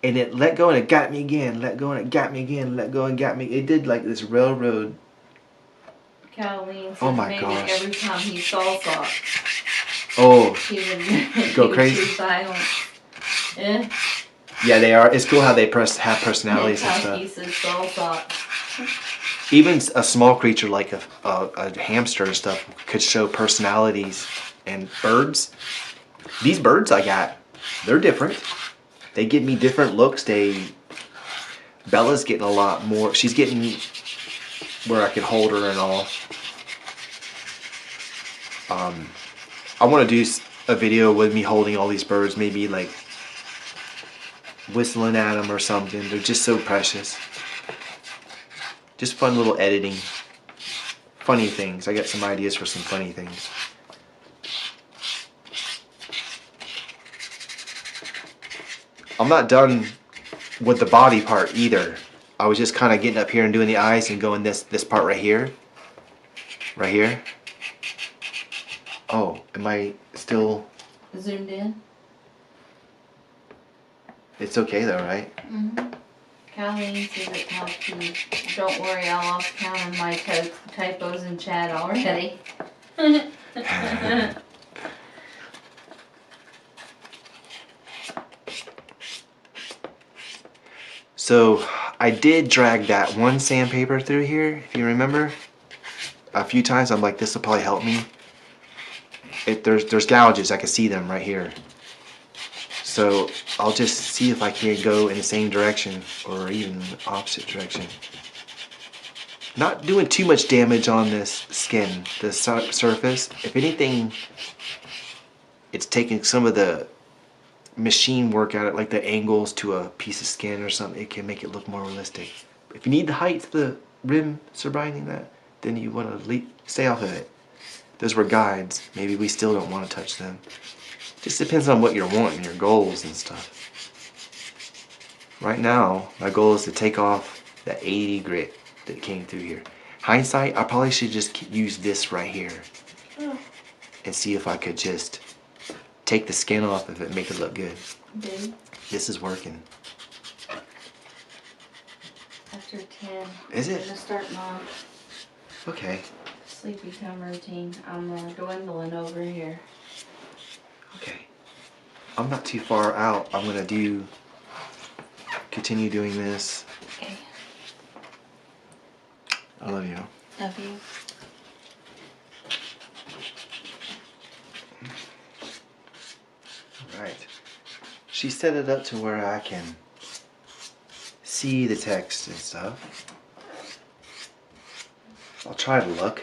and it let go, and it got me again. Let go, and it got me again. Let go, and got me. It did like this railroad. Colleen says my maybe gosh. every time he saw socks, Oh, he would go crazy. choose violence. Yeah. Yeah, they are. It's cool how they have personalities and That's stuff. how he says saw socks. Even a small creature like a hamster and stuff could show personalities. And birds, these birds I got, they're different. They give me different looks. Bella's getting a lot more. She's getting where I can hold her and all. I want to do a video with me holding all these birds, maybe like whistling at them or something. They're just so precious. Just fun little editing. Funny things. I got some ideas for some funny things. I'm not done with the body part either. I was just kind of getting up here and doing the eyes and going this part right here. Right here. Oh, am I still... Zoomed in? It's okay though, right? Mm-hmm. Colleen says it helps you. Don't worry, I lost count of my typos in chat already. So I did drag that one sandpaper through here, if you remember. A few times. I'm like, this will probably help me. There's gouges, I can see them right here. So I'll just see if I can go in the same direction or even the opposite direction. Not doing too much damage on this skin, the surface. If anything, it's taking some of the machine work out of it, like the angles to a piece of skin or something. It can make it look more realistic. If you need the height of the rim surrounding that, then you want to stay off of it. Those were guides. Maybe we still don't want to touch them. Just depends on what you're wanting, your goals and stuff. Right now, my goal is to take off that 80 grit that came through here. Hindsight, I probably should just use this right here and see if I could just take the skin off of it, make it look good. Dude. This is working. After 10. Is it? I'm gonna start my Okay. sleepy time routine. I'm dwindling over here. Okay. I'm not too far out. I'm gonna continue doing this. Okay. I love you. Love you. Alright. She set it up to where I can see the text and stuff. I'll try to look.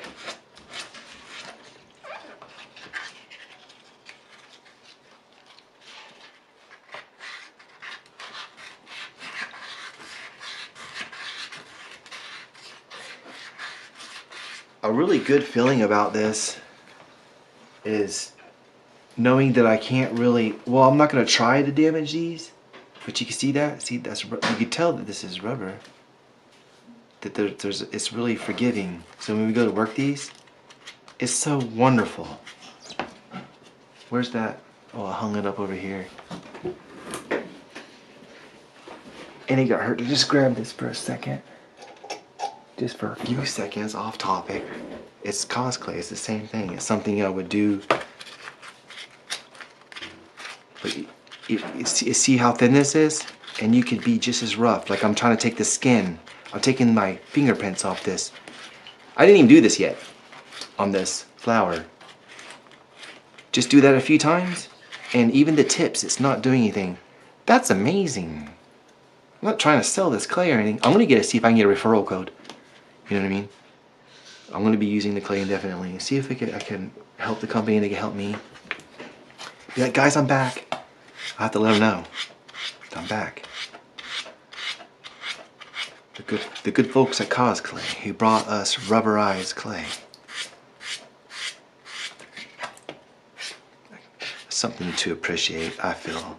A really good feeling about this is knowing that I can't really, well, I'm not going to try to damage these, but you can see that, you can tell that this is rubber, that it's really forgiving. So when we go to work these, it's so wonderful. Where's that? Oh, I hung it up over here. And it got hurt to just grab this for a second. Just for a few seconds, off topic. It's cosplay, it's the same thing. It's something I would do. But you see how thin this is? And you could be just as rough. Like I'm trying to take the skin. I'm taking my fingerprints off this. I didn't even do this yet on this flower. Just do that a few times, and even the tips, it's not doing anything. That's amazing. I'm not trying to sell this clay or anything. I'm gonna see if I can get a referral code. You know what I mean? I'm gonna be using the clay indefinitely. See if I can help the company and they can help me. Be like, guys, I'm back. I have to let them know I'm back. The good folks at Cosclay who brought us rubberized clay. Something to appreciate, I feel.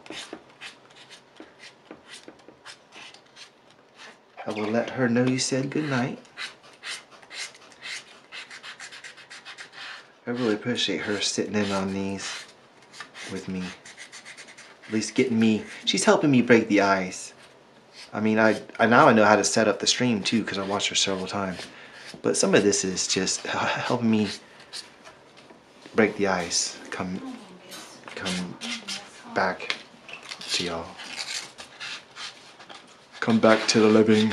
I will let her know you said goodnight. I really appreciate her sitting in on these with me. At least getting me, she's helping me break the ice. I mean, now I know how to set up the stream too, because I watched her several times. But some of this is just helping me break the ice. Come back to y'all. Come back to the living.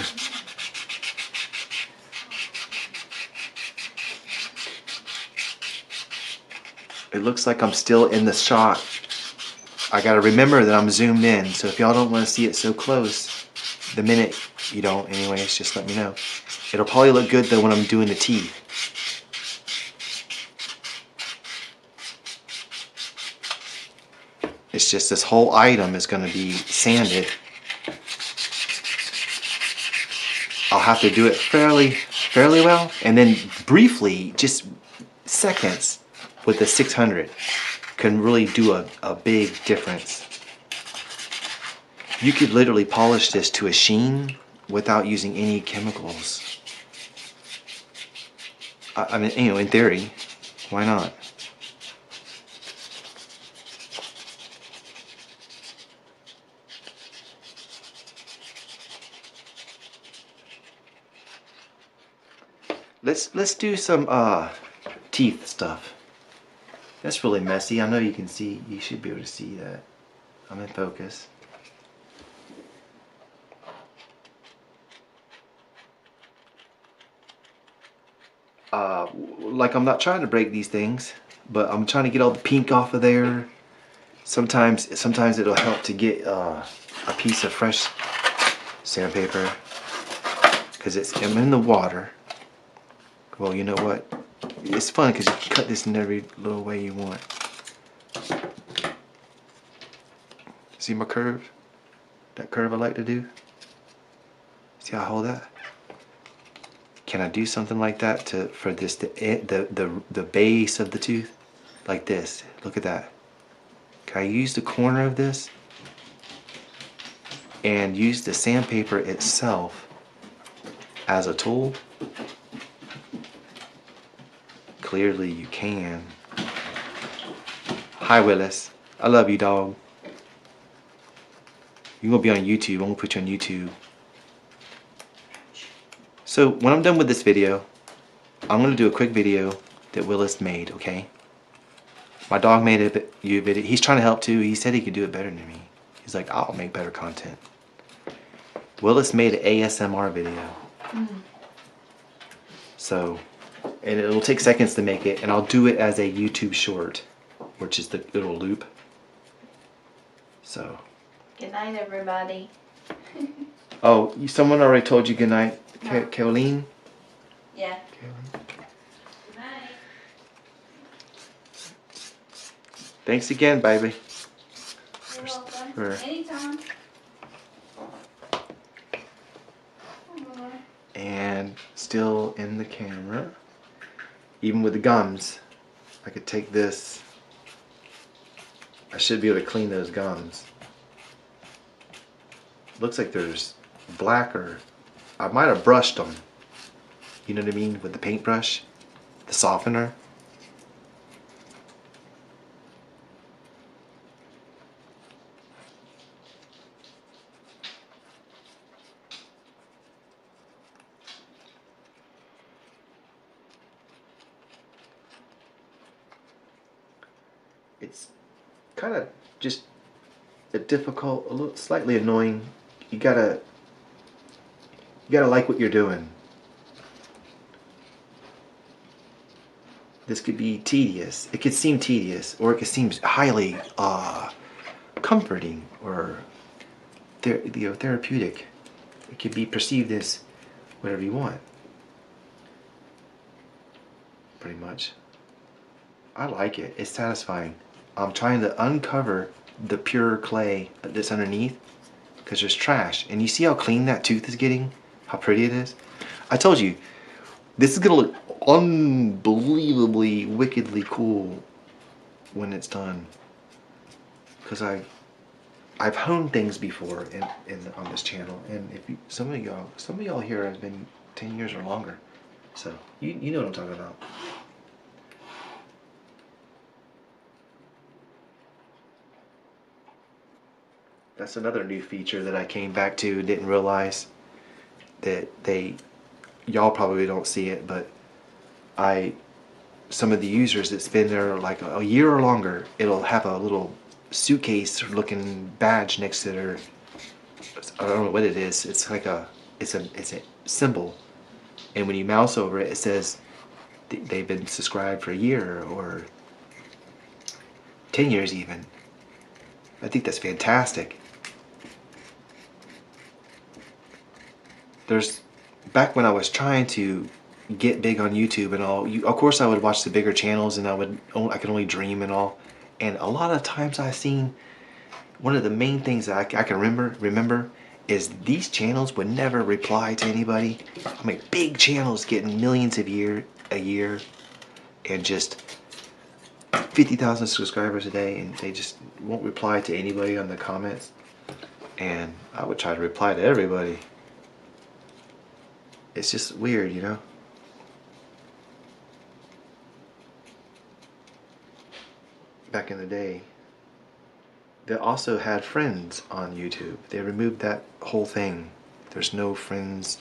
It looks like I'm still in the shot. I gotta remember that I'm zoomed in, so if y'all don't want to see it so close, the minute you don't, anyways, just let me know. It'll probably look good though when I'm doing the teeth. It's just this whole item is gonna be sanded. I'll have to do it fairly well, and then briefly, just seconds, with the 600 can really do a big difference. You could literally polish this to a sheen without using any chemicals. I mean, you know, in theory, why not? Let's do some teeth stuff. That's really messy. I know you can see. You should be able to see that. I'm in focus. like I'm not trying to break these things, but I'm trying to get all the pink off of there. Sometimes it'll help to get a piece of fresh sandpaper because I'm in the water. Well, you know what? It's fun because you can cut this in every little way you want. See my curve? That curve I like to do? See how I hold that? Can I do something like that for this the base of the tooth? Like this. Look at that. Can I use the corner of this and use the sandpaper itself as a tool? Clearly you can. Hi Willis. I love you, dog. You're gonna be on YouTube. I'm gonna put you on YouTube. So when I'm done with this video, I'm gonna do a quick video that Willis made, okay? My dog made a video. He's trying to help too. He said he could do it better than me. He's like, I'll make better content. Willis made an ASMR video. So, and it'll take seconds to make it, and I'll do it as a YouTube short, which is the little loop. So. Good night, everybody. Oh, someone already told you good night, No. Caroline? Yeah. Caroline? Good night. Thanks again, baby. You're welcome. For- Anytime. And still in the camera. Even with the gums, I could take this. I should be able to clean those gums. Looks like there's black, or I might have brushed them. You know what I mean? With the paintbrush, the softener. It's kind of just a difficult, a little slightly annoying. You gotta like what you're doing. This could be tedious. It could seem tedious, or it could seem highly comforting or therapeutic. It could be perceived as whatever you want. Pretty much. I like it. It's satisfying. I'm trying to uncover the pure clay that's underneath because there's trash. And you see how clean that tooth is getting? How pretty it is? I told you, this is going to look unbelievably, wickedly cool when it's done. Because I've honed things before on this channel. And if some of y'all here have been 10 years or longer. So, you know what I'm talking about. That's another new feature that I came back to, didn't realize that y'all probably don't see it, but some of the users that's been there like a year or longer, it'll have a little suitcase looking badge next to their, I don't know what it is, it's like it's a symbol, and when you mouse over it, it says they've been subscribed for a year or 10 years even. I think that's fantastic. Back when I was trying to get big on YouTube and all, of course I would watch the bigger channels, and I could only dream and all. And a lot of times I've seen, one of the main things that I can remember is these channels would never reply to anybody. I mean, big channels getting millions a year, and just 50,000 subscribers a day, and they just won't reply to anybody on the comments. And I would try to reply to everybody. It's just weird, you know? Back in the day, they also had friends on YouTube. They removed that whole thing. There's no friends.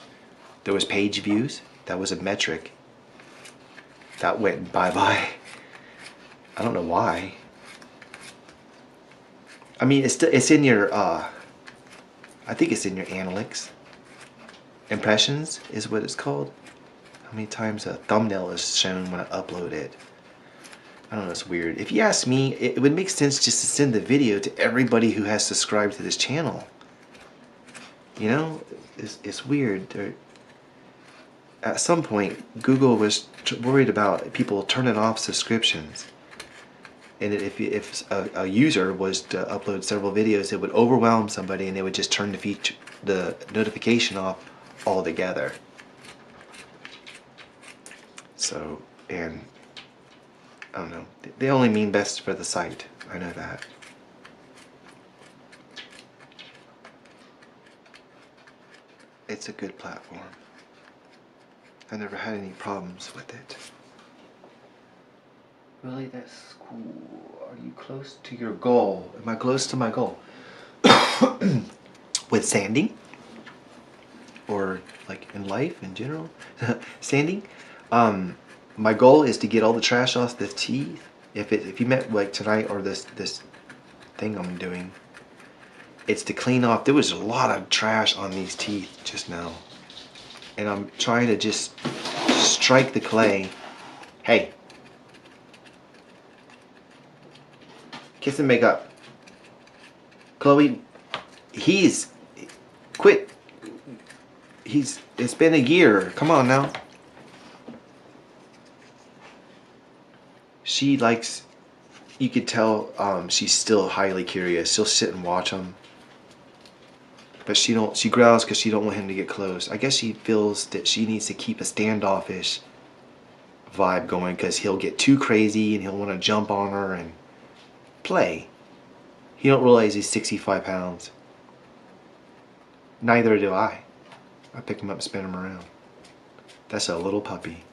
There was page views. That was a metric. That went bye-bye. I don't know why. I mean, it's in your, I think it's in your analytics. Impressions is what it's called. how many times a thumbnail is shown when I upload it. I don't know, it's weird. If you ask me, it would make sense just to send the video to everybody who has subscribed to this channel. You know, it's weird. At some point, Google was worried about people turning off subscriptions. And if a user was to upload several videos, it would overwhelm somebody and they would just turn the notification off altogether. So, and I don't know, they only mean best for the site. I know that. It's a good platform. I never had any problems with it. Really, that's cool. Are you close to your goal? Am I close to my goal? With sanding? Or like in life in general? Sanding? My goal is to get all the trash off the teeth. If you met like tonight or this thing I'm doing, it's to clean off. There was a lot of trash on these teeth just now. And I'm trying to just strike the clay. Hey. Kiss and make up. Chloe, quit. It's been a year. Come on now. She likes, you could tell she's still highly curious. She'll sit and watch him. But she growls because she don't want him to get close. I guess she feels that she needs to keep a standoffish vibe going because he'll get too crazy and he'll want to jump on her and play. He don't realize he's 65 pounds. Neither do I. I pick him up and spin him around. That's a little puppy.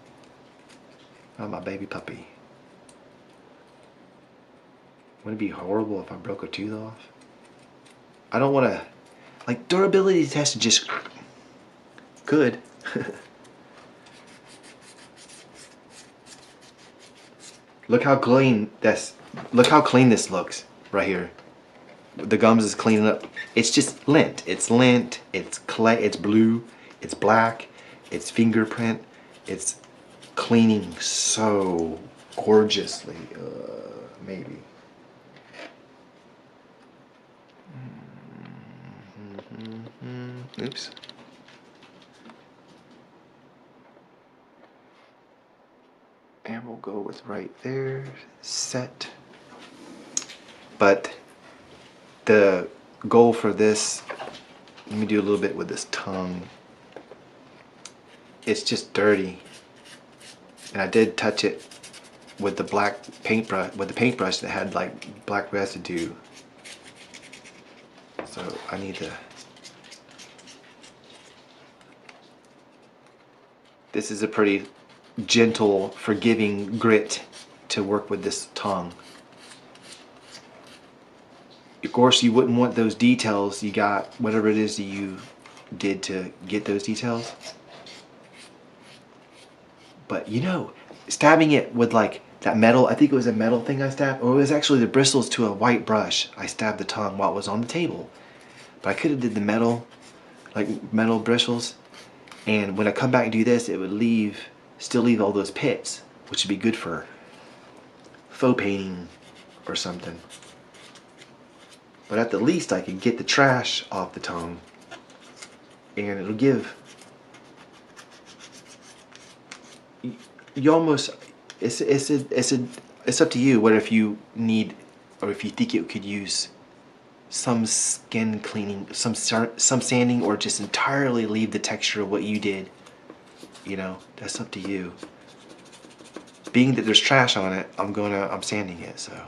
Not my baby puppy. Wouldn't it be horrible if I broke a tooth off? I don't want to... Like, durability tests just... Good. Look how clean this looks right here. The gums is cleaning up. It's just lint. It's lint. It's clay. It's blue. It's black. It's fingerprint. It's cleaning so gorgeously. Maybe. Oops. And we'll go with right there. Set. But the goal for this, let me do a little bit with this tongue. It's just dirty. And I did touch it with the black paintbrush, with the paintbrush that had like black residue. So I need to... This is a pretty gentle, forgiving grit to work with this tongue. Of course, you wouldn't want those details. You got whatever it is that you did to get those details. But you know, stabbing it with like that metal, I think it was a metal thing I stabbed, or it was actually the bristles to a white brush. I stabbed the tongue while it was on the table. But I could have did the metal, like metal bristles. And when I come back and do this, it would still leave all those pits, which would be good for faux painting or something. But at the least, I can get the trash off the tongue, and it'll give. You almost. It's up to you. What if you need, or if you think it could use some skin cleaning, some sanding, or just entirely leave the texture of what you did. You know, that's up to you. Being that there's trash on it, I'm sanding it, so.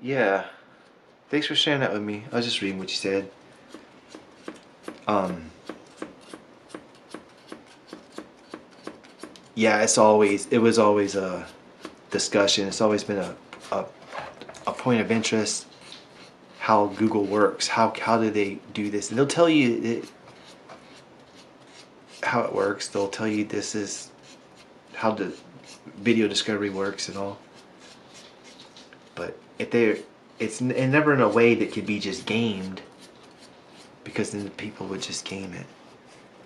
Yeah. Thanks for sharing that with me. I was just reading what you said. Yeah, it was always a discussion. It's always been a point of interest how Google works. How do they do this? And they'll tell you how it works. They'll tell you this is how the video discovery works and all. But if they're, it's never in a way that could be just gamed, because then the people would just game it.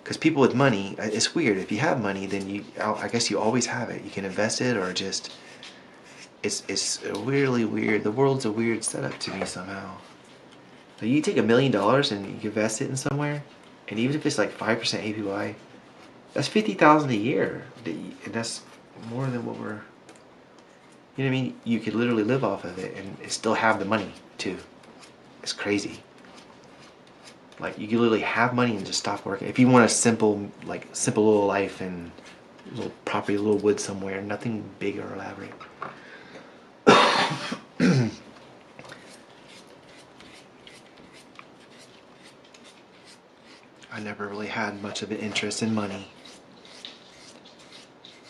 Because people with money, it's weird. If you have money, then I guess you always have it. You can invest it or just, it's weirdly weird. The world's a weird setup to me somehow. Like you take $1 million and you invest it in somewhere, and even if it's like 5% APY, that's $50,000 a year, and that's more than what we're. You know what I mean? You could literally live off of it and still have the money too. It's crazy. Like you can literally have money and just stop working. If you want a simple little life and a little property, a little wood somewhere, nothing big or elaborate. I never really had much of an interest in money.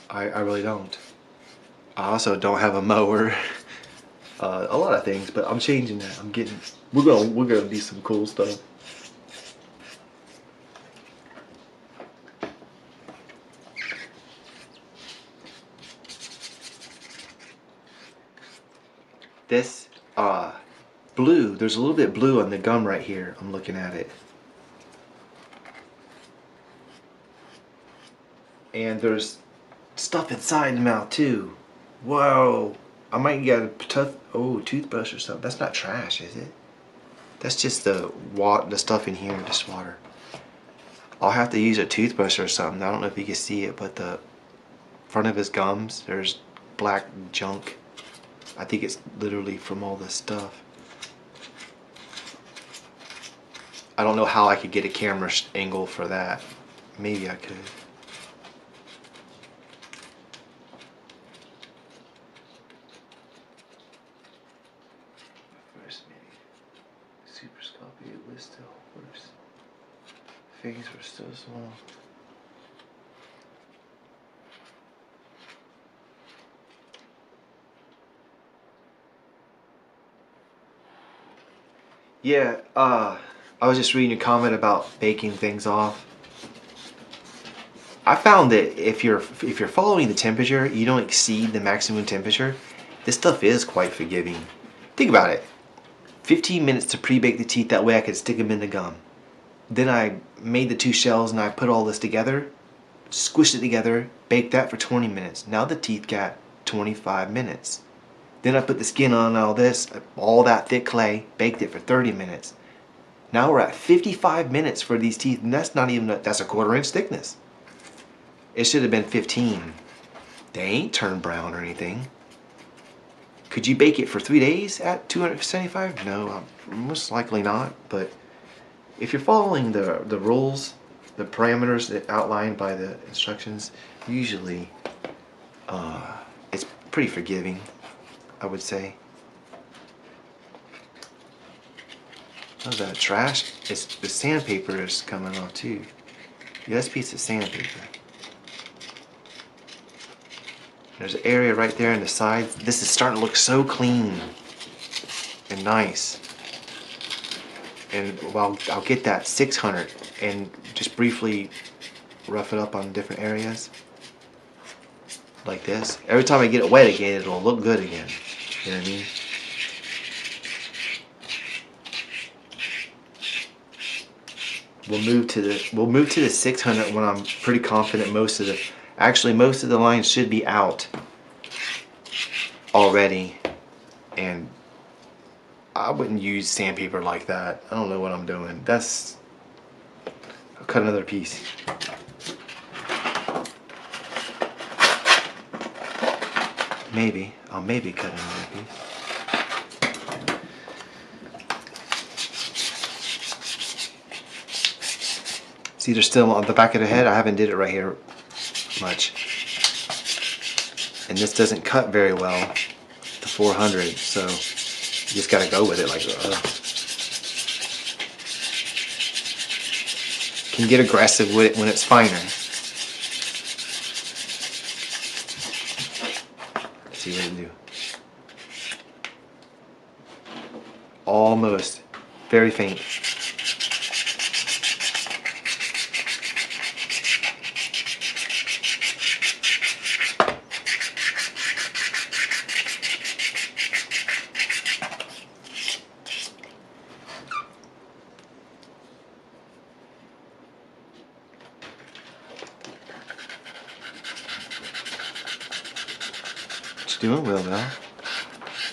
I really don't. I also don't have a mower. A lot of things, but I'm changing that. We're gonna do some cool stuff. This blue, there's a little bit blue on the gum right here. I'm looking at it. And there's stuff inside the mouth too. Whoa. I might get a toothbrush or something. That's not trash, is it? That's just the stuff in here, just water. I'll have to use a toothbrush or something. I don't know if you can see it, but the front of his gums, there's black junk. I think it's literally from all this stuff. I don't know how I could get a camera angle for that. Maybe I could. First maybe super sculpt, it was still worse. Things were so small. Yeah, I was just reading a comment about baking things off. I found that if you're following the temperature, you don't exceed the maximum temperature, this stuff is quite forgiving. Think about it. 15 minutes to pre-bake the teeth, that way I could stick them in the gum. Then I made the 2 shells and I put all this together, squished it together, baked that for 20 minutes. Now the teeth got 25 minutes. Then I put the skin on all that thick clay, baked it for 30 minutes. Now we're at 55 minutes for these teeth, and that's not even, that's a 1/4 inch thickness. It should have been 15. They ain't turned brown or anything. Could you bake it for 3 days at 275? No, most likely not, but if you're following the rules, the parameters that outlined by the instructions, usually it's pretty forgiving, I would say. How's that trash? The sandpaper is coming off too. Yeah, that's a piece of sandpaper. There's an area right there on the sides. This is starting to look so clean and nice. And well, I'll get that 600 and just briefly rough it up on different areas. Like this. Every time I get it wet again, it'll look good again. You know what I mean? We'll move to the 600 when I'm pretty confident most of the lines should be out already, and I wouldn't use sandpaper like that. I don't know what I'm doing. I'll cut another piece. I'll maybe cut another piece. See, they're still on the back of the head. I haven't did it right here much. And this doesn't cut very well, the 400, so you just gotta go with it like, Can get aggressive with it when it's finer. Let's see what I can do. Almost. Very faint. Doing well, Val.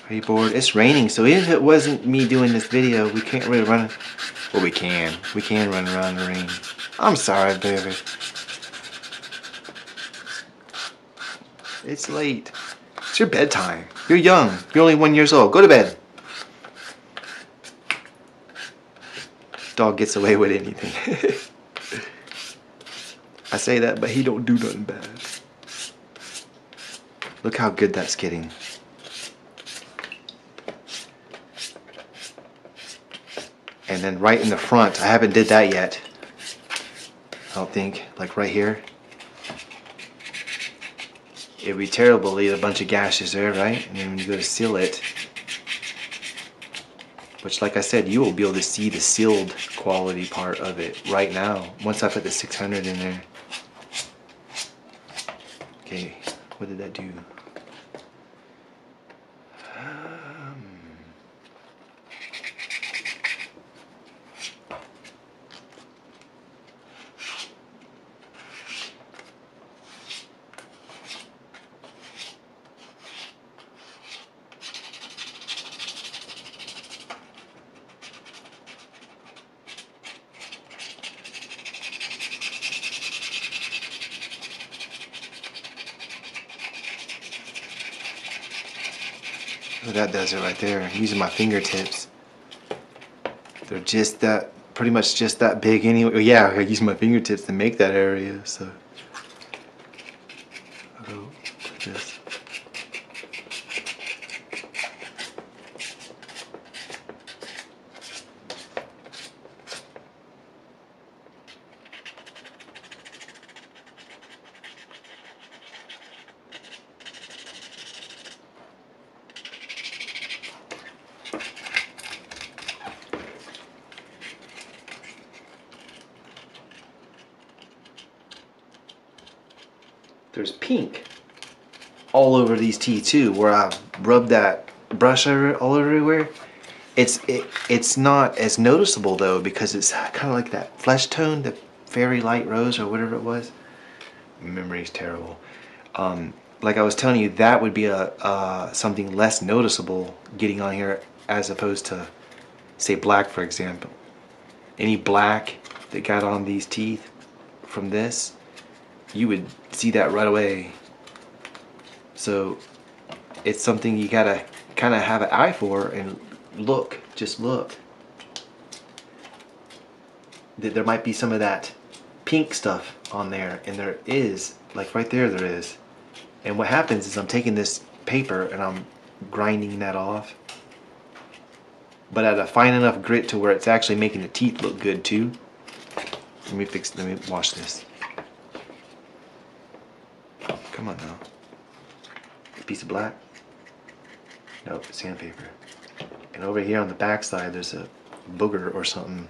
Are you bored? It's raining, so even if it wasn't me doing this video, we can't really run. Well, we can. We can run around the rain. I'm sorry, baby. It's late. It's your bedtime. You're young. You're only 1 year old. Go to bed. Dog gets away with anything. I say that, but he don't do nothing bad. Look how good that's getting. And then right in the front, I haven't did that yet. I don't think, like right here. It'd be terrible to leave a bunch of gashes there, right? And then when you go to seal it, which like I said, you will be able to see the sealed quality part of it right now, once I put the 600 in there. Okay, what did that do? Oh, that does it right there. I'm using my fingertips. They're just that, pretty much just that big anyway. Yeah, I use my fingertips to make that area, so. I'll go like this. There's pink all over these teeth too, where I rubbed that brush all everywhere. It's not as noticeable though, because it's kind of like that flesh tone, the fairy light rose or whatever it was. Memory's terrible. Like I was telling you, that would be a something less noticeable getting on here as opposed to, say, black, for example. Any black that got on these teeth from this, you would see that right away. So it's something you gotta kind of have an eye for and look, just look. There might be some of that pink stuff on there, and there is, like right there, there is. And what happens is I'm taking this paper and I'm grinding that off, but at a fine enough grit to where it's actually making the teeth look good too. Let me wash this. Come on now. A piece of black? Nope, sandpaper. And over here on the back side there's a booger or something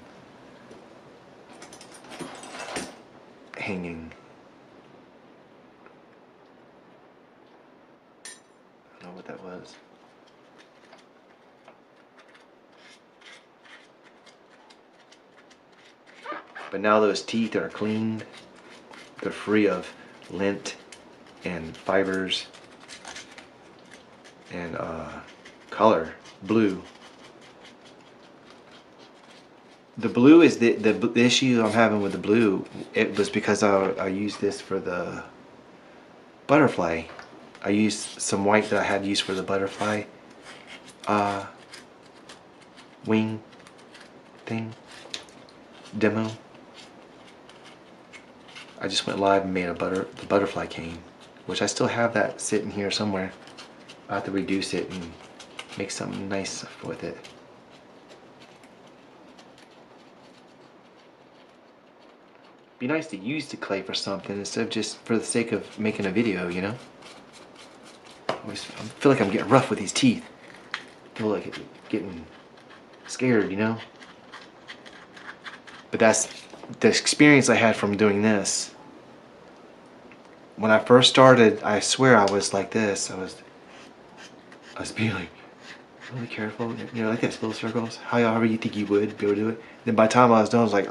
hanging. I don't know what that was. But now those teeth are cleaned. They're free of lint and fibers and color, blue. The blue is the issue I'm having with the blue. It was because I used this for the butterfly. I used some white that I had used for the butterfly wing thing demo. I just went live and made the butterfly cane, which I still have that sitting here somewhere. I have to reduce it and make something nice with it. Be nice to use the clay for something instead of just for the sake of making a video, you know? I feel like I'm getting rough with these teeth. I feel like getting scared, you know? But that's the experience I had from doing this. When I first started, I swear I was like this. I was being like really careful, you know, like those little circles. However you think you would be able to do it. Then by the time I was done, I was like,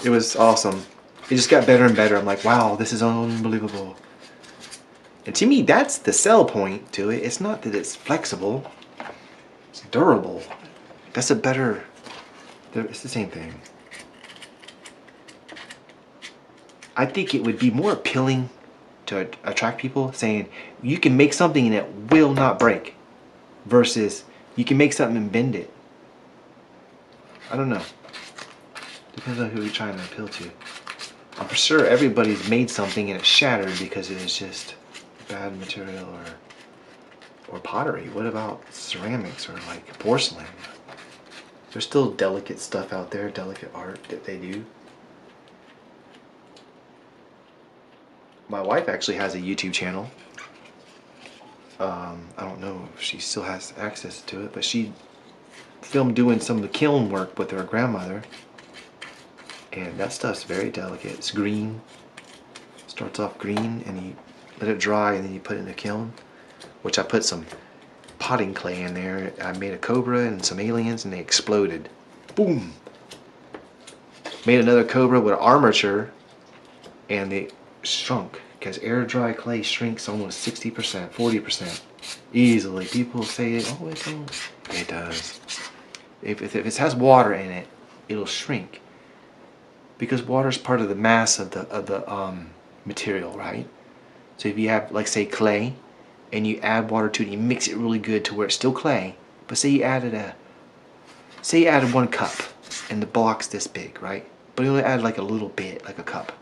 it was awesome. It just got better and better. I'm like, wow, this is unbelievable. And to me, that's the sell point to it. It's not that it's flexible. It's durable. That's a better... It's the same thing. I think it would be more appealing to attract people saying, you can make something and it will not break. Versus, you can make something and bend it. I don't know. Depends on who you're trying to appeal to. I'm for sure everybody's made something and it's shattered because it is just bad material or pottery. What about ceramics or like porcelain? There's still delicate stuff out there, delicate art that they do. My wife actually has a YouTube channel. I don't know if she still has access to it, but she filmed doing some of the kiln work with her grandmother. And that stuff's very delicate. It's green. Starts off green and you let it dry and then you put it in the kiln. Which I put some potting clay in there. I made a cobra and some aliens and they exploded. Boom! Made another cobra with armature and they shrunk. Because air dry clay shrinks almost 60%, 40%. Easily. People say, oh, it don't. It does. If it has water in it, it'll shrink. Because water is part of the mass of the material, right? So if you have, like, say, clay, and you add water to it, and you mix it really good to where it's still clay, but say you added 1 cup, and the block's this big, right? But you only add like a little bit, like a cup.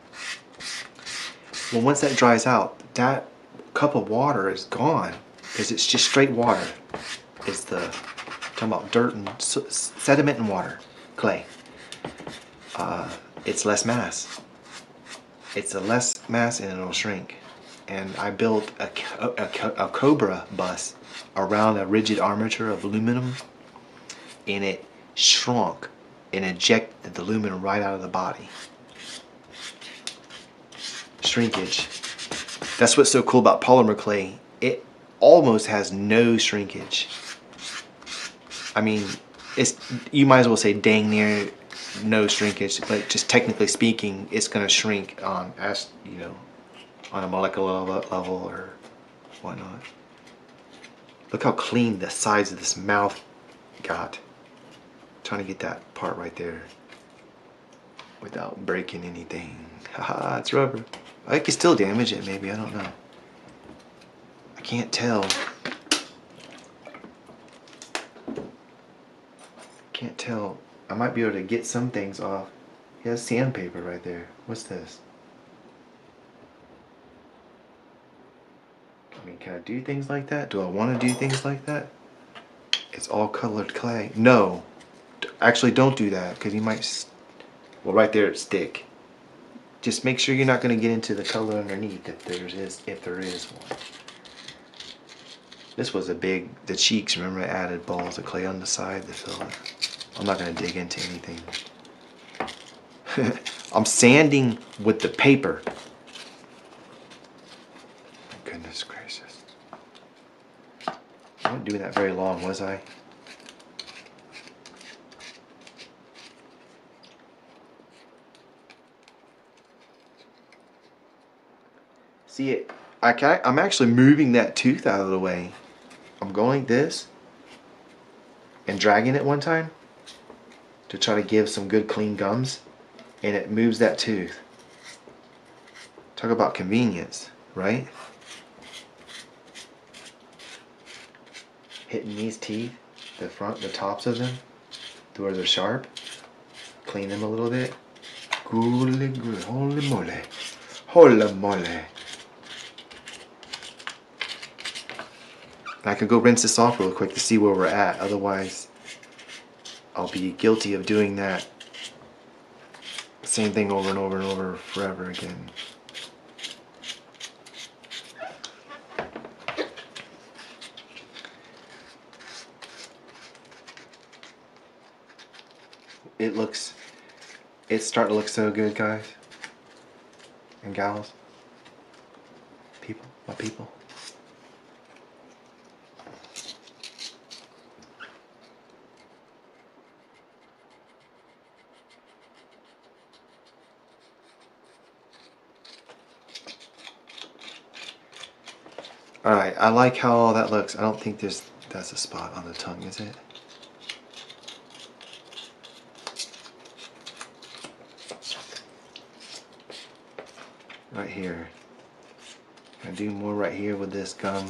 Well, once that dries out, that cup of water is gone because it's just straight water. It's talking about dirt and sediment and water, clay. It's less mass. It's a less mass and it'll shrink. And I built a cobra bus around a rigid armature of aluminum, and it shrunk and ejected the aluminum right out of the body. Shrinkage. That's what's so cool about polymer clay. It almost has no shrinkage. I mean, you might as well say dang near no shrinkage, but just technically speaking, it's going to shrink on a molecular level or whatnot. Look how clean the sides of this mouth got. Trying to get that part right there without breaking anything. Haha, it's rubber. I could still damage it, maybe. I don't know. I can't tell. Can't tell. I might be able to get some things off. He has sandpaper right there. What's this? I mean, can I do things like that? Do I want to do things like that? It's all colored clay. No. Actually, don't do that, because you might... Well, right there, it's thick. Just make sure you're not going to get into the color underneath if there is one. This was the cheeks. Remember I added balls of clay on the side to fill it. I'm not going to dig into anything. I'm sanding with the paper. Goodness gracious. I wasn't doing that very long, was I? See it? I'm actually moving that tooth out of the way. I'm going like this and dragging it one time to try to give some good clean gums, and it moves that tooth. Talk about convenience, right? Hitting these teeth, the tops of them, to where they're sharp. Clean them a little bit. Holy moly. Holy moly. I could go rinse this off real quick to see where we're at. Otherwise, I'll be guilty of doing that same thing over and over and over forever again. It's starting to look so good, guys and gals. People, my people. Alright, I like how all that looks. I don't think that's a spot on the tongue, is it? Right here. Can I do more right here with this gum?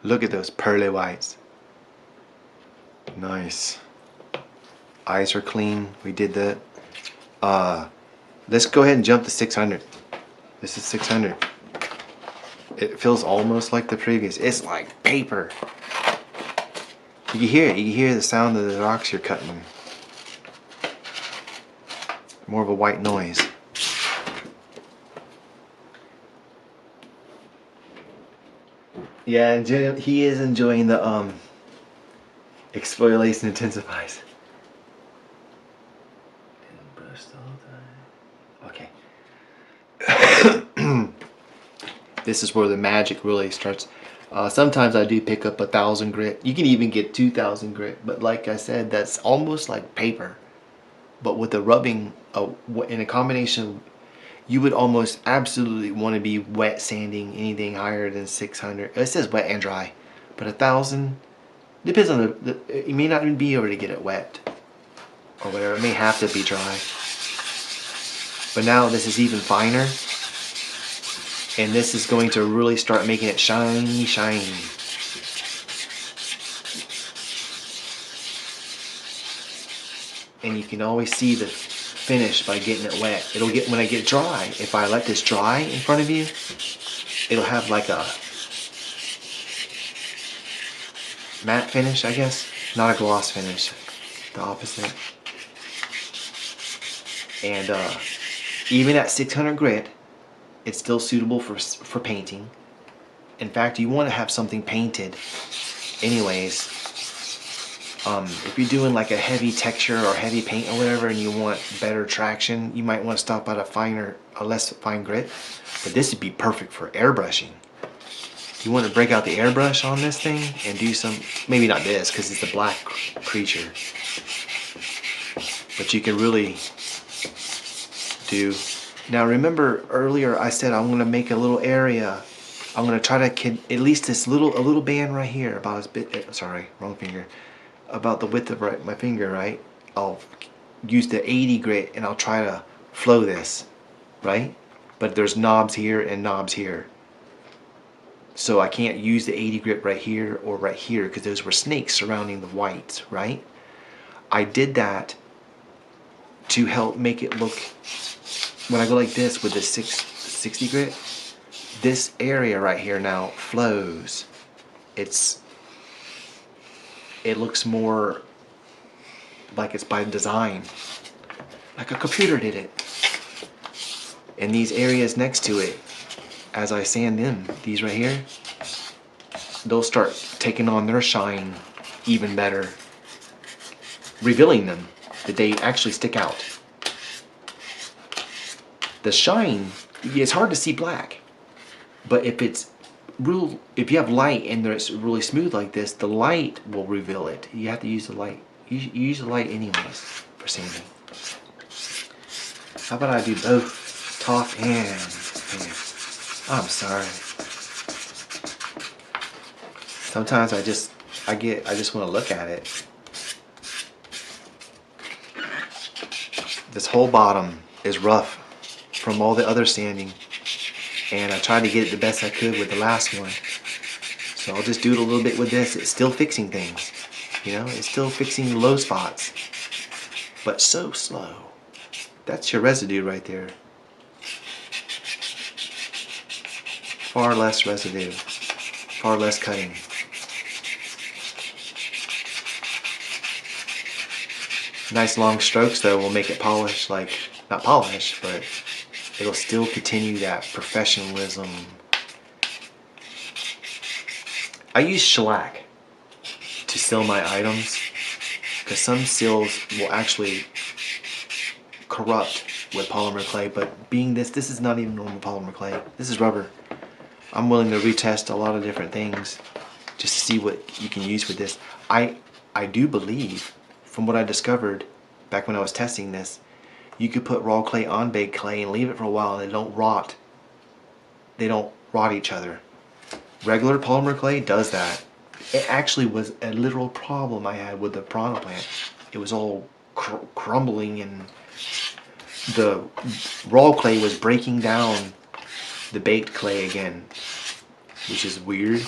Look at those pearly whites. Nice. Eyes are clean. We did that. Let's go ahead and jump to 600. This is 600. It feels almost like the previous. It's like paper. You can hear it. You can hear the sound of the rocks you're cutting. More of a white noise. Yeah, he is enjoying the exfoliation intensifies. Okay. This is where the magic really starts. Sometimes I do pick up 1,000 grit. You can even get 2,000 grit, but like I said, that's almost like paper. But with the rubbing, in a combination, you would almost absolutely want to be wet sanding anything higher than 600. It says wet and dry, but 1,000 depends on you may not even be able to get it wet or whatever. It may have to be dry. But now this is even finer, and this is going to really start making it shiny, shiny. And you can always see the finish by getting it wet. It'll get, when I get dry, if I let this dry in front of you, it'll have like a matte finish, I guess. Not a gloss finish, the opposite. And even at 600 grit, it's still suitable for painting. In fact, you want to have something painted anyways. If you're doing like a heavy texture or heavy paint or whatever and you want better traction, you might want to stop at a less fine grit. But this would be perfect for airbrushing. You want to break out the airbrush on this thing and do some, maybe not this because it's a black creature, but you can really do. Now remember earlier I said I'm going to make a little area. I'm going to try to at least a little band right here, about as bit, sorry, wrong finger, about the width of my finger, right? I'll use the 80 grit and I'll try to flow this, right? But there's knobs here and knobs here. So I can't use the 80 grit right here or right here because those were snakes surrounding the whites, right? I did that to help make it look, when I go like this with the 60 grit, this area right here now flows. It looks more like it's by design, like a computer did it. And these areas next to it, as I sand in, these right here, they'll start taking on their shine even better, revealing them, that they actually stick out. The shine, it's hard to see black, but if you have light and it's really smooth like this, the light will reveal it. You have to use the light. You use the light anyways for sanding. How about I do both top and hand? I'm sorry. Sometimes I just want to look at it. This whole bottom is rough from all the other sanding, and I tried to get it the best I could with the last one. So I'll just do it a little bit with this. It's still fixing things, you know. It's still fixing low spots, but so slow. That's your residue right there. Far less residue, far less cutting. Nice long strokes though will make it polish, like, not polish, but it'll still continue that professionalism. I use shellac to seal my items because some seals will actually corrupt with polymer clay, but being this is not even normal polymer clay. This is rubber. I'm willing to retest a lot of different things just to see what you can use with this. I do believe, from what I discovered back when I was testing this, you could put raw clay on baked clay and leave it for a while and they don't rot. They don't rot each other. Regular polymer clay does that. It actually was a literal problem I had with the piranha plant. It was all crumbling and the raw clay was breaking down the baked clay again, which is weird,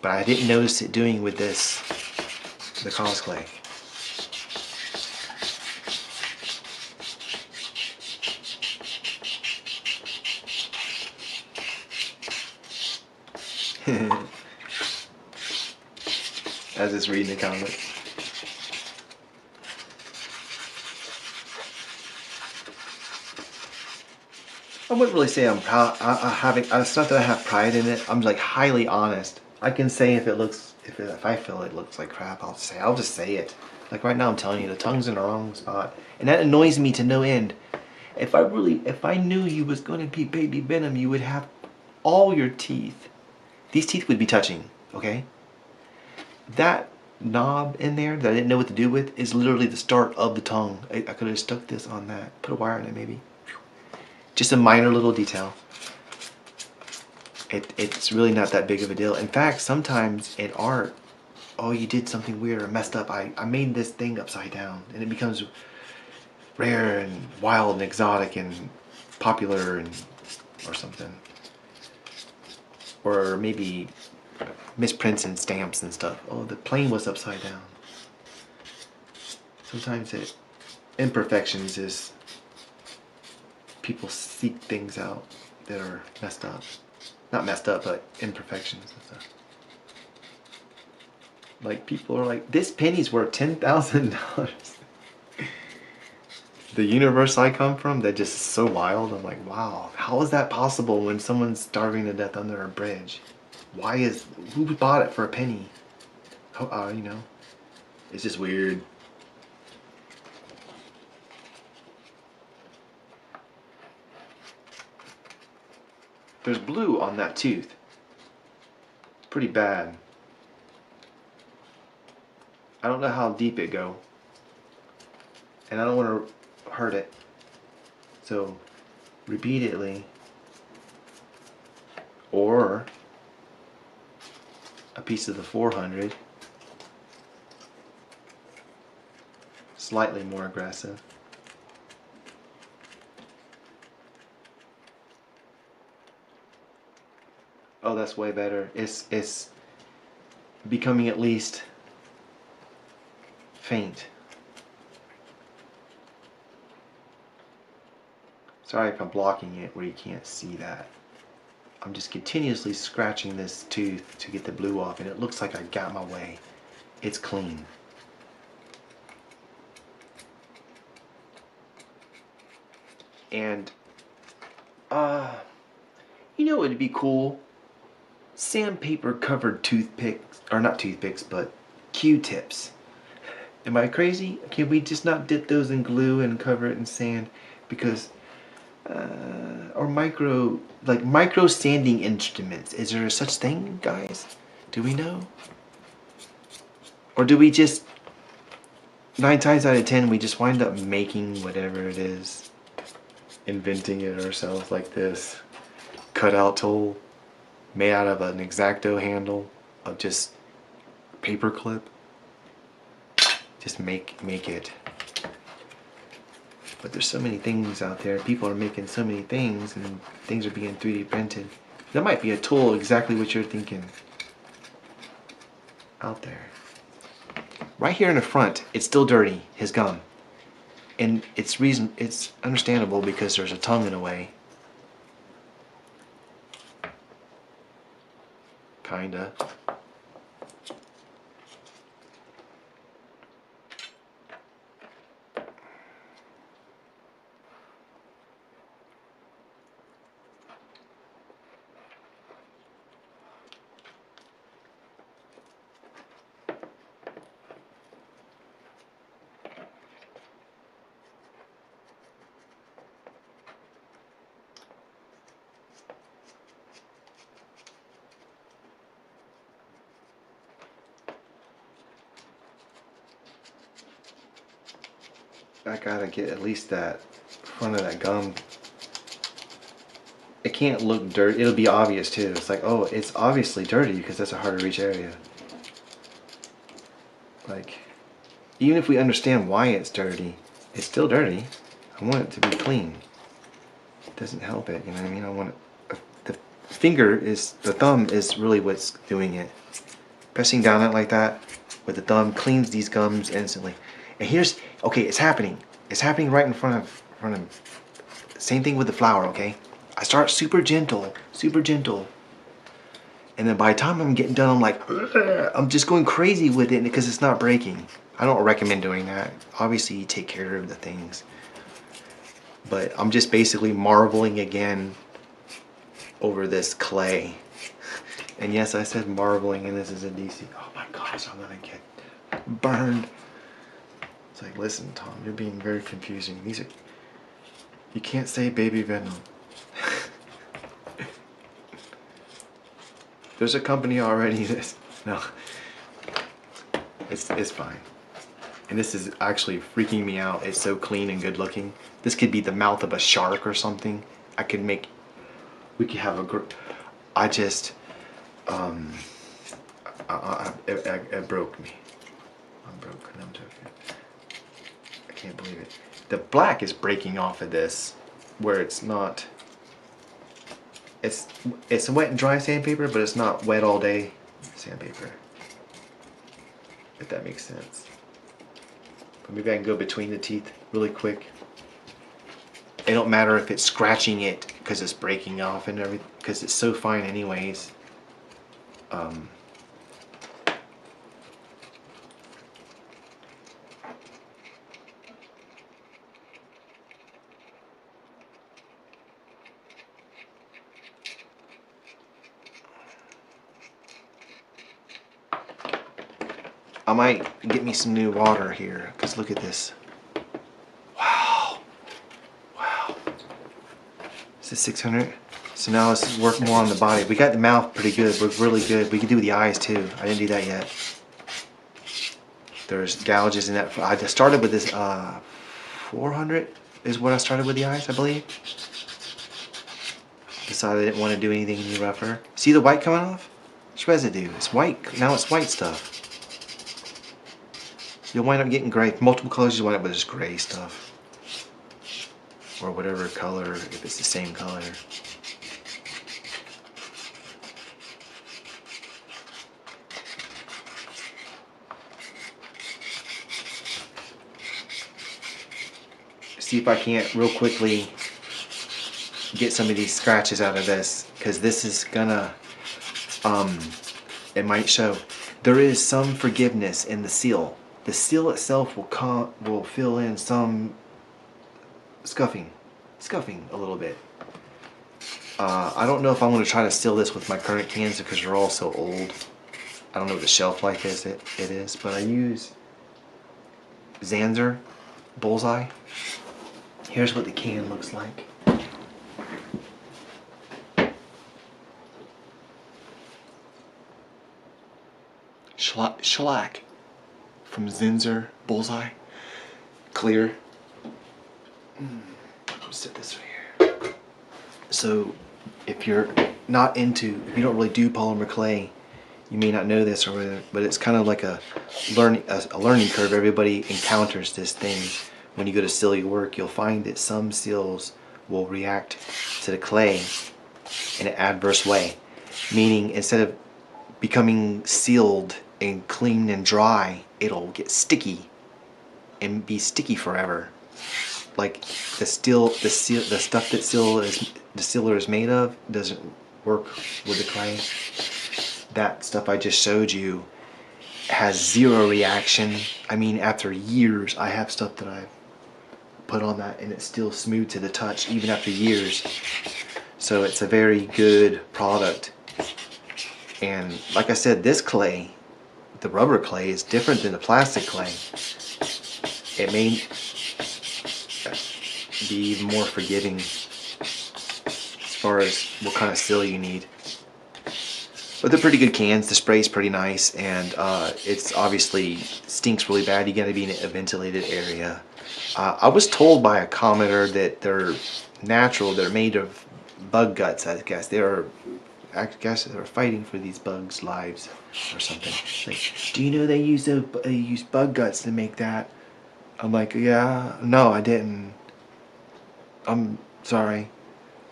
but I didn't notice it doing with this, the cause clay. I was just reading the comments. I wouldn't really say I'm proud. It's not that I have pride in it. I'm like highly honest. I can say if it looks, if I feel it looks like crap, I'll just say it. Like right now, I'm telling you, the tongue's in the wrong spot, and that annoys me to no end. If I knew you was going to be Baby Venom, you would have all your teeth. These teeth would be touching, okay? That knob in there that I didn't know what to do with is literally the start of the tongue. I could have stuck this on that, put a wire in it maybe. Just a minor little detail. It's really not that big of a deal. In fact, sometimes in art, oh, you did something weird or messed up. I made this thing upside down, and it becomes rare and wild and exotic and popular and or something. Or maybe misprints and stamps and stuff. Oh, the plane was upside down. Sometimes imperfections is people seek things out that are messed up. Not messed up, but imperfections and stuff. Like people are like, this penny's worth $10,000. The universe I come from, that just is so wild. I'm like, wow, how is that possible when someone's starving to death under a bridge? Who bought it for a penny? You know, it's just weird. There's blue on that tooth. It's pretty bad. I don't know how deep it go. And I don't want to hurt it. So, repeatedly, or a piece of the 400, slightly more aggressive. Oh, that's way better. It's becoming at least faint. Sorry if I'm blocking it where you can't see that. I'm just continuously scratching this tooth to get the blue off, and it looks like I got my way. It's clean. And you know, it'd be cool, sandpaper covered toothpicks, or not toothpicks, but Q-tips. Am I crazy? Can we just not dip those in glue and cover it in sand? Because or micro sanding instruments. Is there such thing, guys? Do we know? Or do we just 9 times out of 10 we just wind up making whatever it is, inventing it ourselves, like this cutout tool made out of an X-Acto handle of just paper clip. Just make it. But there's so many things out there. People are making so many things, and things are being 3D printed. There might be a tool exactly what you're thinking out there. Right here in the front, it's still dirty, his gum. And it's understandable because there's a tongue in the way. Kinda. I gotta get at least that front of that gum. It can't look dirty. It'll be obvious too. It's like, oh, it's obviously dirty because that's a hard to reach area. Like, even if we understand why it's dirty, it's still dirty. I want it to be clean. It doesn't help it, you know what I mean? I want it. The finger is, the thumb is really what's doing it. Pressing down it like that with the thumb cleans these gums instantly. And here's, okay, it's happening. It's happening right in front of me. Same thing with the flour, okay? I start super gentle. And then by the time I'm getting done, I'm like, ugh, I'm just going crazy with it because it's not breaking. I don't recommend doing that. Obviously, you take care of the things. But I'm just basically marveling again over this clay. And yes, I said marveling, and this is a DC. Oh my gosh, I'm gonna get burned. It's like, listen, Tom, you're being very confusing. These are, you can't say Baby Venom. There's a company already that's, no. It's fine. And this is actually freaking me out. It's so clean and good looking. This could be the mouth of a shark or something. I could make, we could have a, I just, it broke me. I'm broken, I'm joking. I can't believe it. The black is breaking off of this, where it's not, it's wet and dry sandpaper, but it's not wet all day sandpaper. If that makes sense. But maybe I can go between the teeth really quick. It don't matter if it's scratching it because it's breaking off and everything, because it's so fine anyways. I might get me some new water here, because look at this. Wow. Wow. This is 600. So now let's work more on the body. We got the mouth pretty good. We're really good. We can do the eyes too. I didn't do that yet. There's gouges in that. I just started with this 400 is what I started with the eyes, I believe. Decided I didn't want to do anything any rougher. See the white coming off? It's residue. It's white. Now it's white stuff. You'll wind up getting gray. Multiple colors, you wind up with this gray stuff. Or whatever color, if it's the same color. See if I can't real quickly get some of these scratches out of this, because this is gonna, it might show. There is some forgiveness in the seal. The seal itself will fill in some scuffing a little bit. I don't know if I'm going to try to seal this with my current cans because they're all so old. I don't know what the shelf life is, but I use Zanzer Bullseye. Here's what the can looks like. Shellac from Zanzer Bullseye. Clear. I'll set this right here. So if you're not into, if you don't really do polymer clay, you may not know this or whatever, but it's kind of like a learning curve. Everybody encounters this thing. When you go to seal your work, you'll find that some seals will react to the clay in an adverse way. Meaning, instead of becoming sealed and clean and dry, it'll get sticky and be sticky forever. Like the stuff that the sealer is made of doesn't work with the clay. That stuff I just showed you has zero reaction. I mean, after years, I have stuff that I've put on that and it's still smooth to the touch even after years. So it's a very good product. And like I said, this clay, the rubber clay, is different than the plastic clay. It may be even more forgiving as far as what kind of seal you need. But they're pretty good cans. The spray's pretty nice, and it's obviously stinks really bad. You got to be in a ventilated area. I was told by a commenter that they're natural. They're made of bug guts. I guess they're fighting for these bugs' lives or something. Like, do you know they use bug guts to make that? I'm like, yeah, no, I didn't. I'm sorry.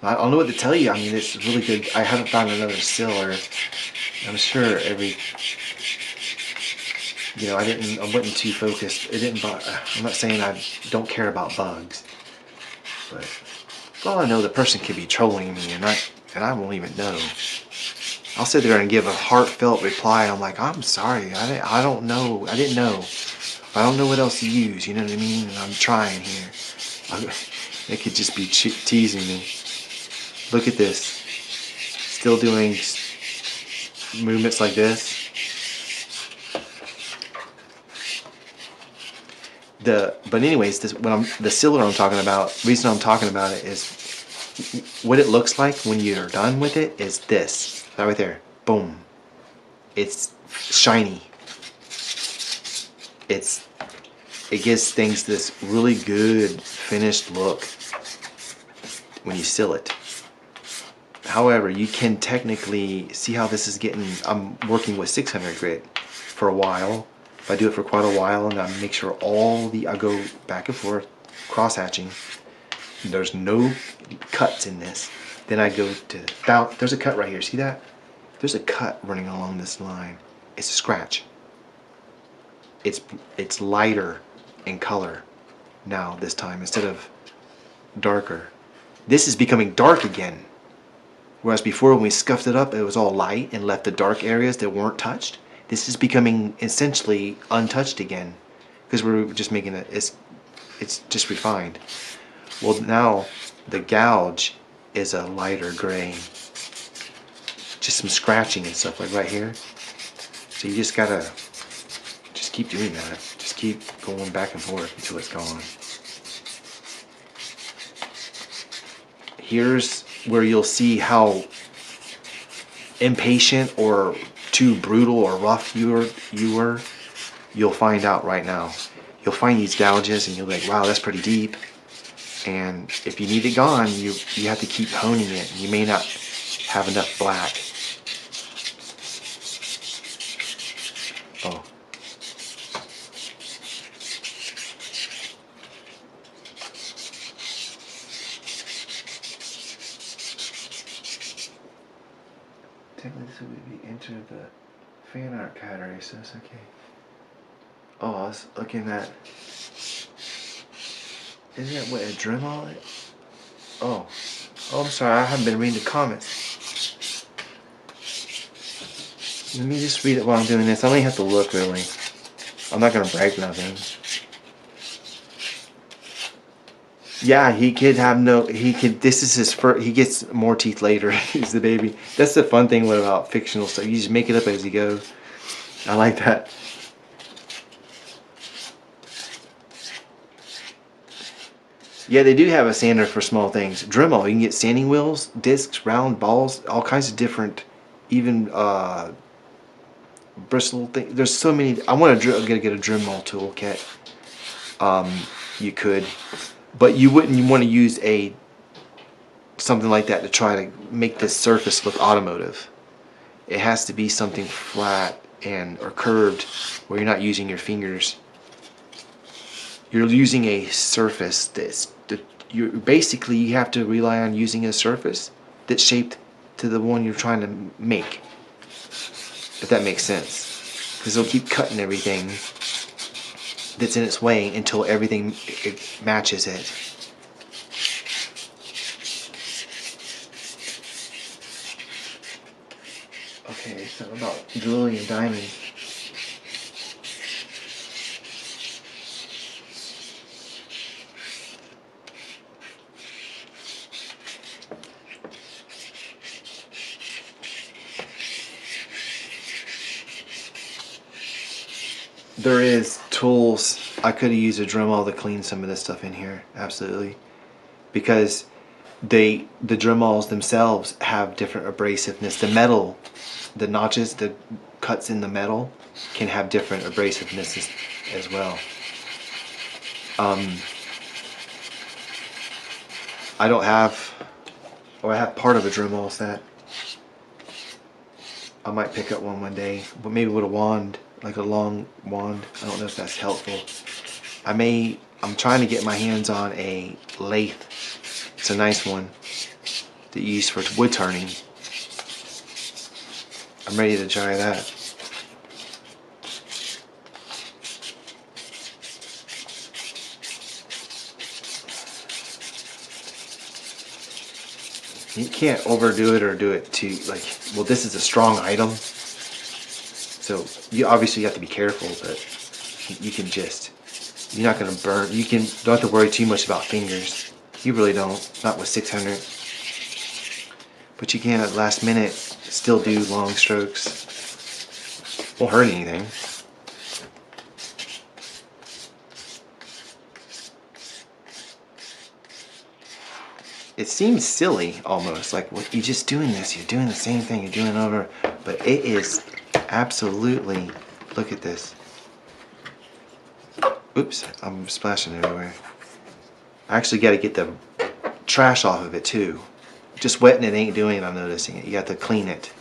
I don't know what to tell you. I mean, it's really good. I haven't found another sealer. I'm sure I wasn't too focused. It didn't. I'm not saying I don't care about bugs, but for all I know, the person could be trolling me, and I won't even know. I'll sit there and give a heartfelt reply. I'm like, I'm sorry. I don't know. I didn't know. I don't know what else to use. You know what I mean? And I'm trying here. They could just be teasing me. Look at this. Still doing movements like this. But anyways, the sealer I'm talking about, the reason I'm talking about it is what it looks like when you're done with it is this. That right there. Boom. It's shiny. It gives things this really good finished look when you seal it. However, you can technically see how this is getting. I'm working with 600 grit for a while. If I do it for quite a while, and I make sure I go back and forth, cross hatching. There's no cuts in this. Then I go to there's a cut right here. See that? There's a cut running along this line. It's a scratch. It's lighter in color now this time instead of darker. This is becoming dark again. Whereas before when we scuffed it up, it was all light and left the dark areas that weren't touched. This is becoming essentially untouched again because we're just making it's just refined. Well, now the gouge is a lighter gray. Just some scratching and stuff like right here. So you just gotta just keep doing that. Just keep going back and forth until it's gone. Here's where you'll see how impatient or too brutal or rough you were. You'll find out right now. You'll find these gouges and you'll be like, wow, that's pretty deep. And if you need it gone, you have to keep honing it. You may not have enough black. Oh. Technically, this would be enter the fan art category, so it's okay. Oh, I was looking at. Isn't that what a Dremel is? Oh, I'm sorry. I haven't been reading the comments. Let me just read it while I'm doing this. I only have to look really. I'm not gonna break nothing. Yeah, he could have no. He could. This is his first. He gets more teeth later. He's the baby. That's the fun thing about fictional stuff. You just make it up as you go. I like that. Yeah, they do have a sander for small things. Dremel, you can get sanding wheels, discs, round balls, all kinds of different, even bristle things. There's so many. I want to get a Dremel toolkit. You could, but you wouldn't. You want to use something like that to try to make this surface look automotive. It has to be something flat or curved, where you're not using your fingers. You're using a surface you have to rely on using a surface that's shaped to the one you're trying to make. If that makes sense, because they'll keep cutting everything that's in its way until everything matches it. Okay, so about drilling and diamond. There is tools. I could have used a Dremel to clean some of this stuff in here, absolutely. Because the Dremels themselves have different abrasiveness. The metal, the notches, the cuts in the metal can have different abrasiveness as well. I don't have, or I have part of a Dremel set. I might pick up one day, but maybe with a wand, like a long wand. I don't know if that's helpful. I'm trying to get my hands on a lathe. It's a nice one that you use for wood turning. I'm ready to try that. You can't overdo it or do it too, like, well, this is a strong item. So you obviously have to be careful, but you can just, you're not going to burn. You don't have to worry too much about fingers. You really don't, not with 600. But you can at last minute still do long strokes. Won't hurt anything. It seems silly almost, like what you're just doing this, you're doing the same thing, you're doing it over, but it is absolutely, look at this. Oops, I'm splashing everywhere. I actually got to get the trash off of it too. Just wetting it ain't doing it, I'm noticing it. You got to clean it.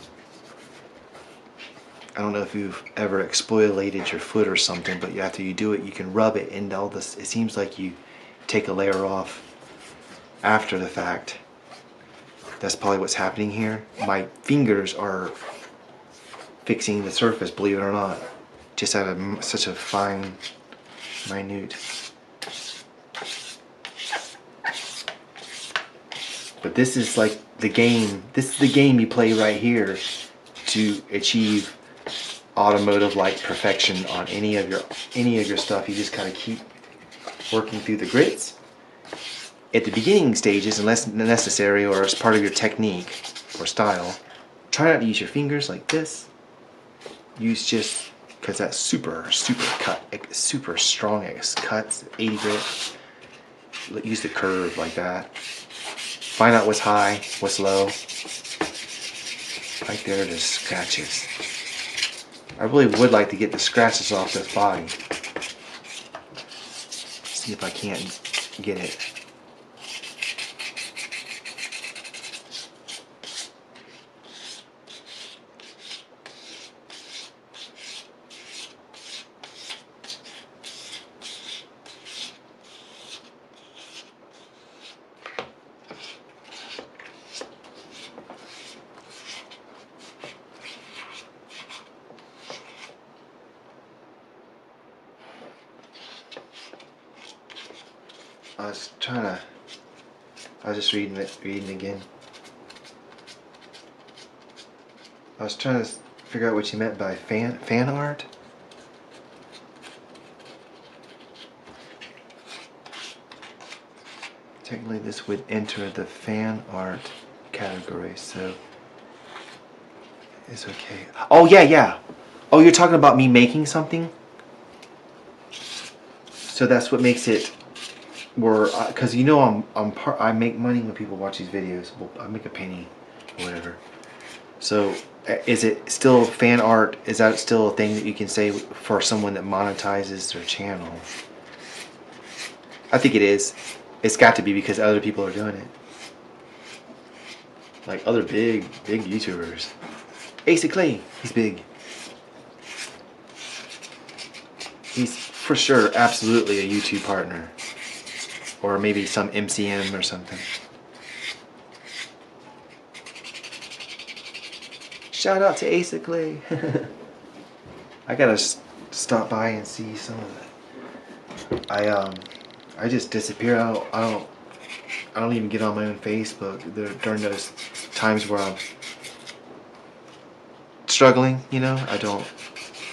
I don't know if you've ever exfoliated your foot or something, but after you do it, you can rub it into all this. It seems like you take a layer off after the fact. That's probably what's happening here. My fingers are fixing the surface, believe it or not, just at such a fine, minute. But this is like the game. This is the game you play right here to achieve automotive-like perfection on any of your stuff. You just kind of keep working through the grits. At the beginning stages, unless necessary or as part of your technique or style, try not to use your fingers like this. Use just, because that's super cut, super strong cuts, 80 grit. Use the curve like that. Find out what's high, what's low. Right there, the scratches. I really would like to get the scratches off this body. See if I can't get it. I was just reading again. I was trying to figure out what you meant by fan art. Technically this would enter the fan art category, so it's okay. Oh yeah. Oh, you're talking about me making something? So that's what makes it because you know I make money when people watch these videos. Well, I make a penny or whatever. So is it still fan art? Is that still a thing that you can say for someone that monetizes their channel? I think it is. It's got to be because other people are doing it. Like other big YouTubers. Ace of Clay, he's big. He's for sure absolutely a YouTube partner. Or maybe some MCM or something. Shout out to Ace of Clay. I gotta stop by and see some of it. I just disappear. I don't even get on my own Facebook during those times where I'm struggling. You know, I don't.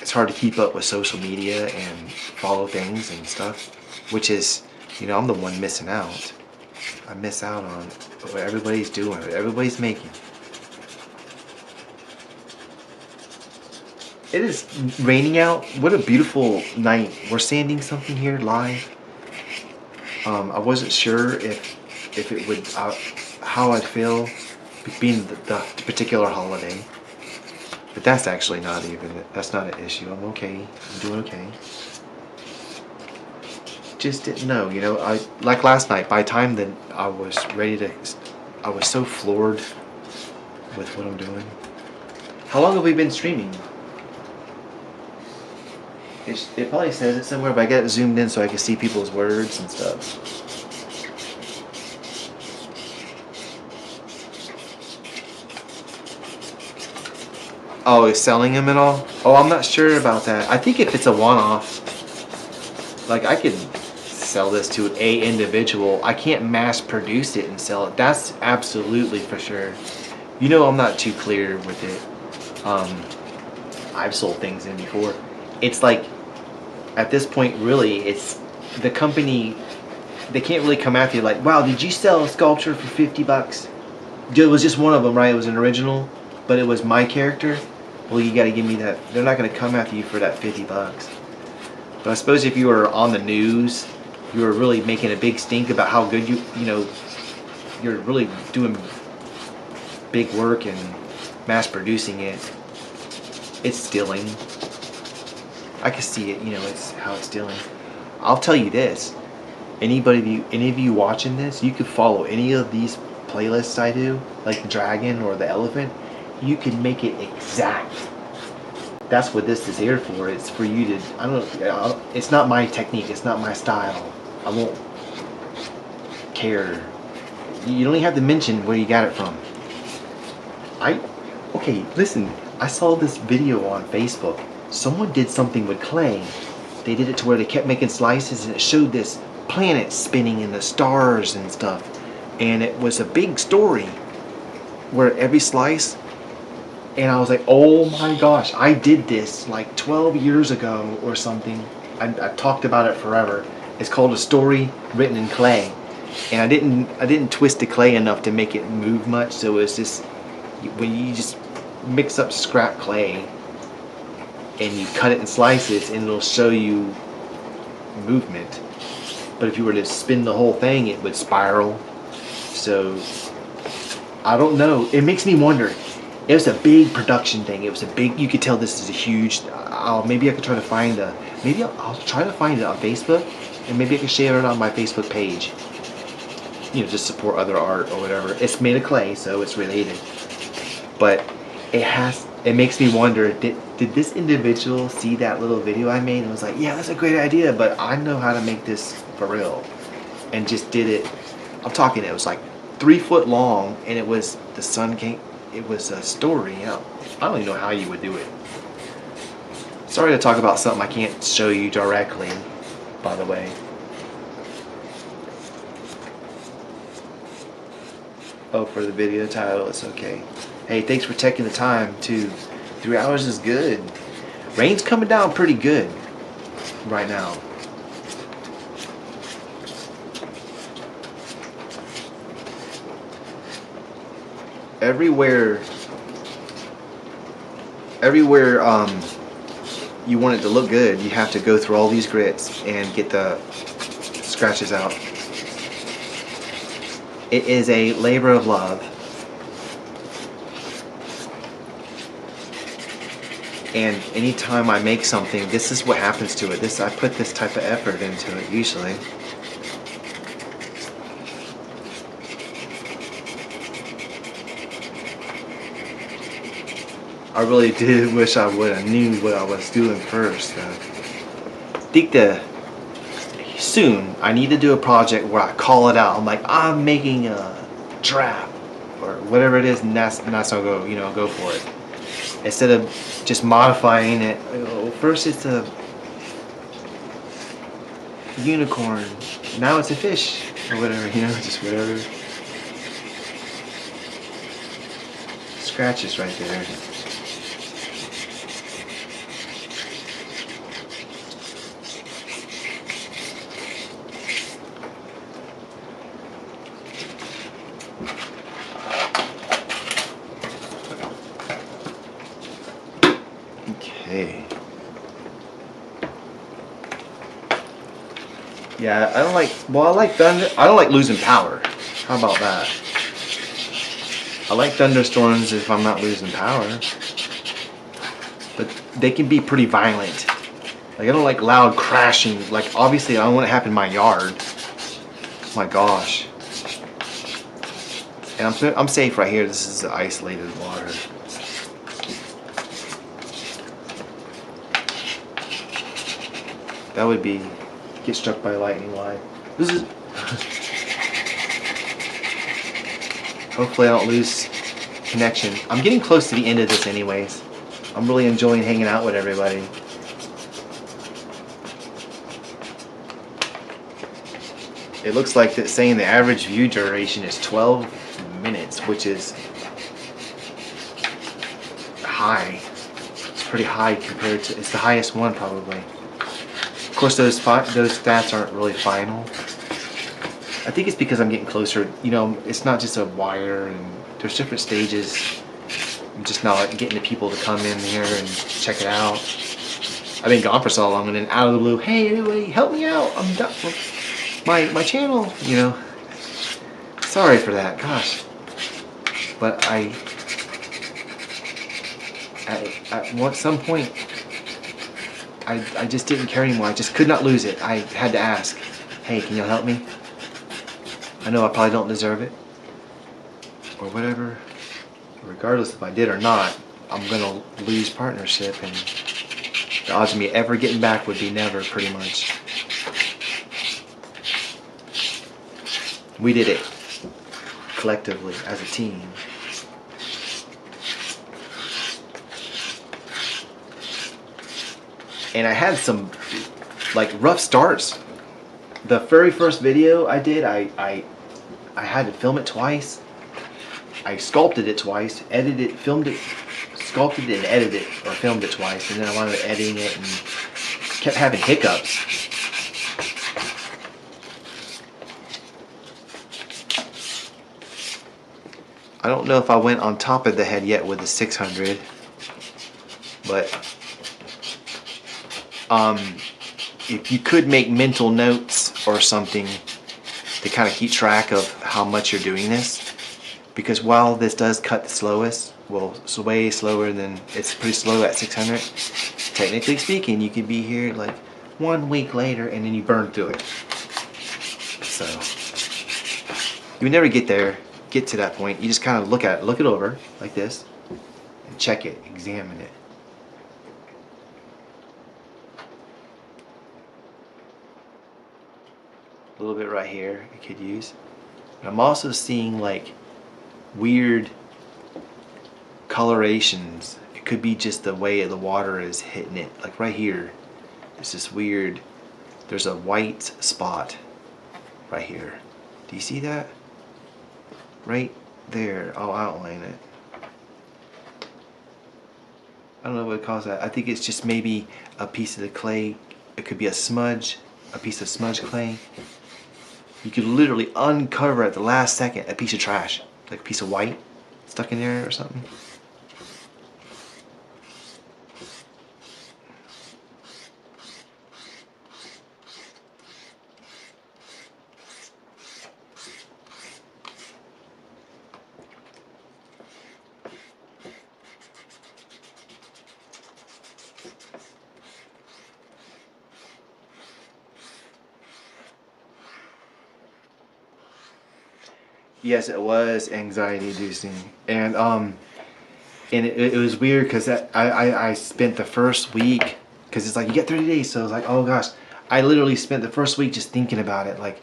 It's hard to keep up with social media and follow things and stuff, which is, you know, I'm the one missing out. I miss out on what everybody's doing, what everybody's making. It is raining out. What a beautiful night. We're sanding something here live. I wasn't sure if it would. how I'd feel being the particular holiday. But that's actually not even, that's not an issue. I'm okay. I'm doing okay. Just didn't know, you know. I like last night. By the time that I was ready to, I was so floored with what I'm doing. How long have we been streaming? It probably says it somewhere, but I got it zoomed in so I can see people's words and stuff. Oh, is selling them and all? Oh, I'm not sure about that. I think if it's a one-off, like I could sell this to a individual. I can't mass produce it and sell it. That's absolutely for sure. You know, I'm not too clear with it. I've sold things in before. It's like, at this point, really, it's the company. They can't really come after you like, wow, did you sell a sculpture for $50? It was just one of them, right? It was an original, but it was my character. Well, you got to give me that. They're not going to come after you for that $50. But I suppose if you were on the news, you were really making a big stink about how good you know, you're really doing big work and mass producing it. It's stealing. I can see it, you know, it's how it's stealing. I'll tell you this. Any of you watching this, you could follow any of these playlists I do, like the dragon or the elephant. You can make it exact. That's what this is here for. It's for you to, I don't know, it's not my technique, it's not my style. I won't care. You don't even have to mention where you got it from. Okay, listen, I saw this video on Facebook. Someone did something with clay. They did it to where they kept making slices and it showed this planet spinning and the stars and stuff. And it was a big story where every slice, and I was like, oh my gosh, I did this like 12 years ago or something. I talked about it forever. It's called A Story Written in Clay. And I didn't twist the clay enough to make it move much, so it's just, when you just mix up scrap clay and you cut it in slices and it'll show you movement. But if you were to spin the whole thing, it would spiral. So I don't know. It makes me wonder. It was a big production thing. It was a big, you could tell this is a huge, maybe I could try to find I'll try to find it on Facebook, and maybe I can share it on my Facebook page. You know, just support other art or whatever. It's made of clay, so it's related. But it makes me wonder, did this individual see that little video I made and was like, yeah, that's a great idea, but I know how to make this for real. And just did it. I'm talking, it was like 3 foot long, and it was, the sun came, it was a story. You know, I don't even know how you would do it. Sorry to talk about something I can't show you directly, by the way. Oh, for the video title, it's okay. Hey, thanks for taking the time too. 3 hours is good. Rain's coming down pretty good right now. Everywhere you want it to look good, you have to go through all these grits and get the scratches out. It is a labor of love. And anytime I make something, this is what happens to it. I put this type of effort into it usually. I really did wish I would have knew what I was doing first. I think soon I need to do a project where I call it out. I'm like, I'm making a draft or whatever it is, and that's how I'll go for it. Instead of just modifying it. First it's a unicorn, now it's a fish or whatever, just whatever. Scratches right there. Okay. Yeah, I don't like thunder. I don't like losing power. How about that? I like thunderstorms if I'm not losing power, but they can be pretty violent. Like I don't like loud crashing. Like obviously I don't want it to happen in my yard. My gosh. And I'm safe right here. This is isolated water. That would be get struck by lightning live. This is hopefully I don't lose connection. I'm getting close to the end of this anyways. I'm really enjoying hanging out with everybody. It looks like it's saying the average view duration is 12 minutes, which is high. It's pretty high compared to, it's the highest one probably. Of course those stats aren't really final. I think it's because I'm getting closer, you know, it's not just a wire and there's different stages. I'm just not getting the people to come in here and check it out. I've been gone for so long and then out of the blue, hey anybody help me out, I'm done. My channel, you know. Sorry for that, gosh. But at some point, I just didn't care anymore. I just could not lose it. I had to ask, hey, can you help me? I know I probably don't deserve it, or whatever. Regardless if I did or not, I'm gonna lose partnership, and the odds of me ever getting back would be never, pretty much. We did it collectively as a team. And I had some like rough starts. The very first video I did, I had to film it twice. I sculpted it twice, edited it, filmed it, sculpted it and edited it, or filmed it twice, and then I wound up editing it and kept having hiccups. I don't know if I went on top of the head yet with the 600, but if you could make mental notes or something to kind of keep track of how much you're doing this, because while this does cut the slowest, well, it's way slower than, it's pretty slow at 600, technically speaking, you could be here like 1 week later and then you burn through it. So you would never get to that point. You just kind of look it over like this and check it, examine it. A little bit right here I could use. But I'm also seeing like weird colorations. It could be just the way the water is hitting it. Like right here, it's this weird, there's a white spot right here. Do you see that? Right there, I'll outline it. I don't know what it calls that. I think it's just maybe a piece of the clay. It could be a smudge, a piece of smudge clay. You could literally uncover at the last second a piece of trash, like a piece of white stuck in there or something. Yes, it was anxiety inducing, and it was weird because I spent the first week, because it's like you get 30 days, so I was like, oh gosh, I literally spent the first week just thinking about it, like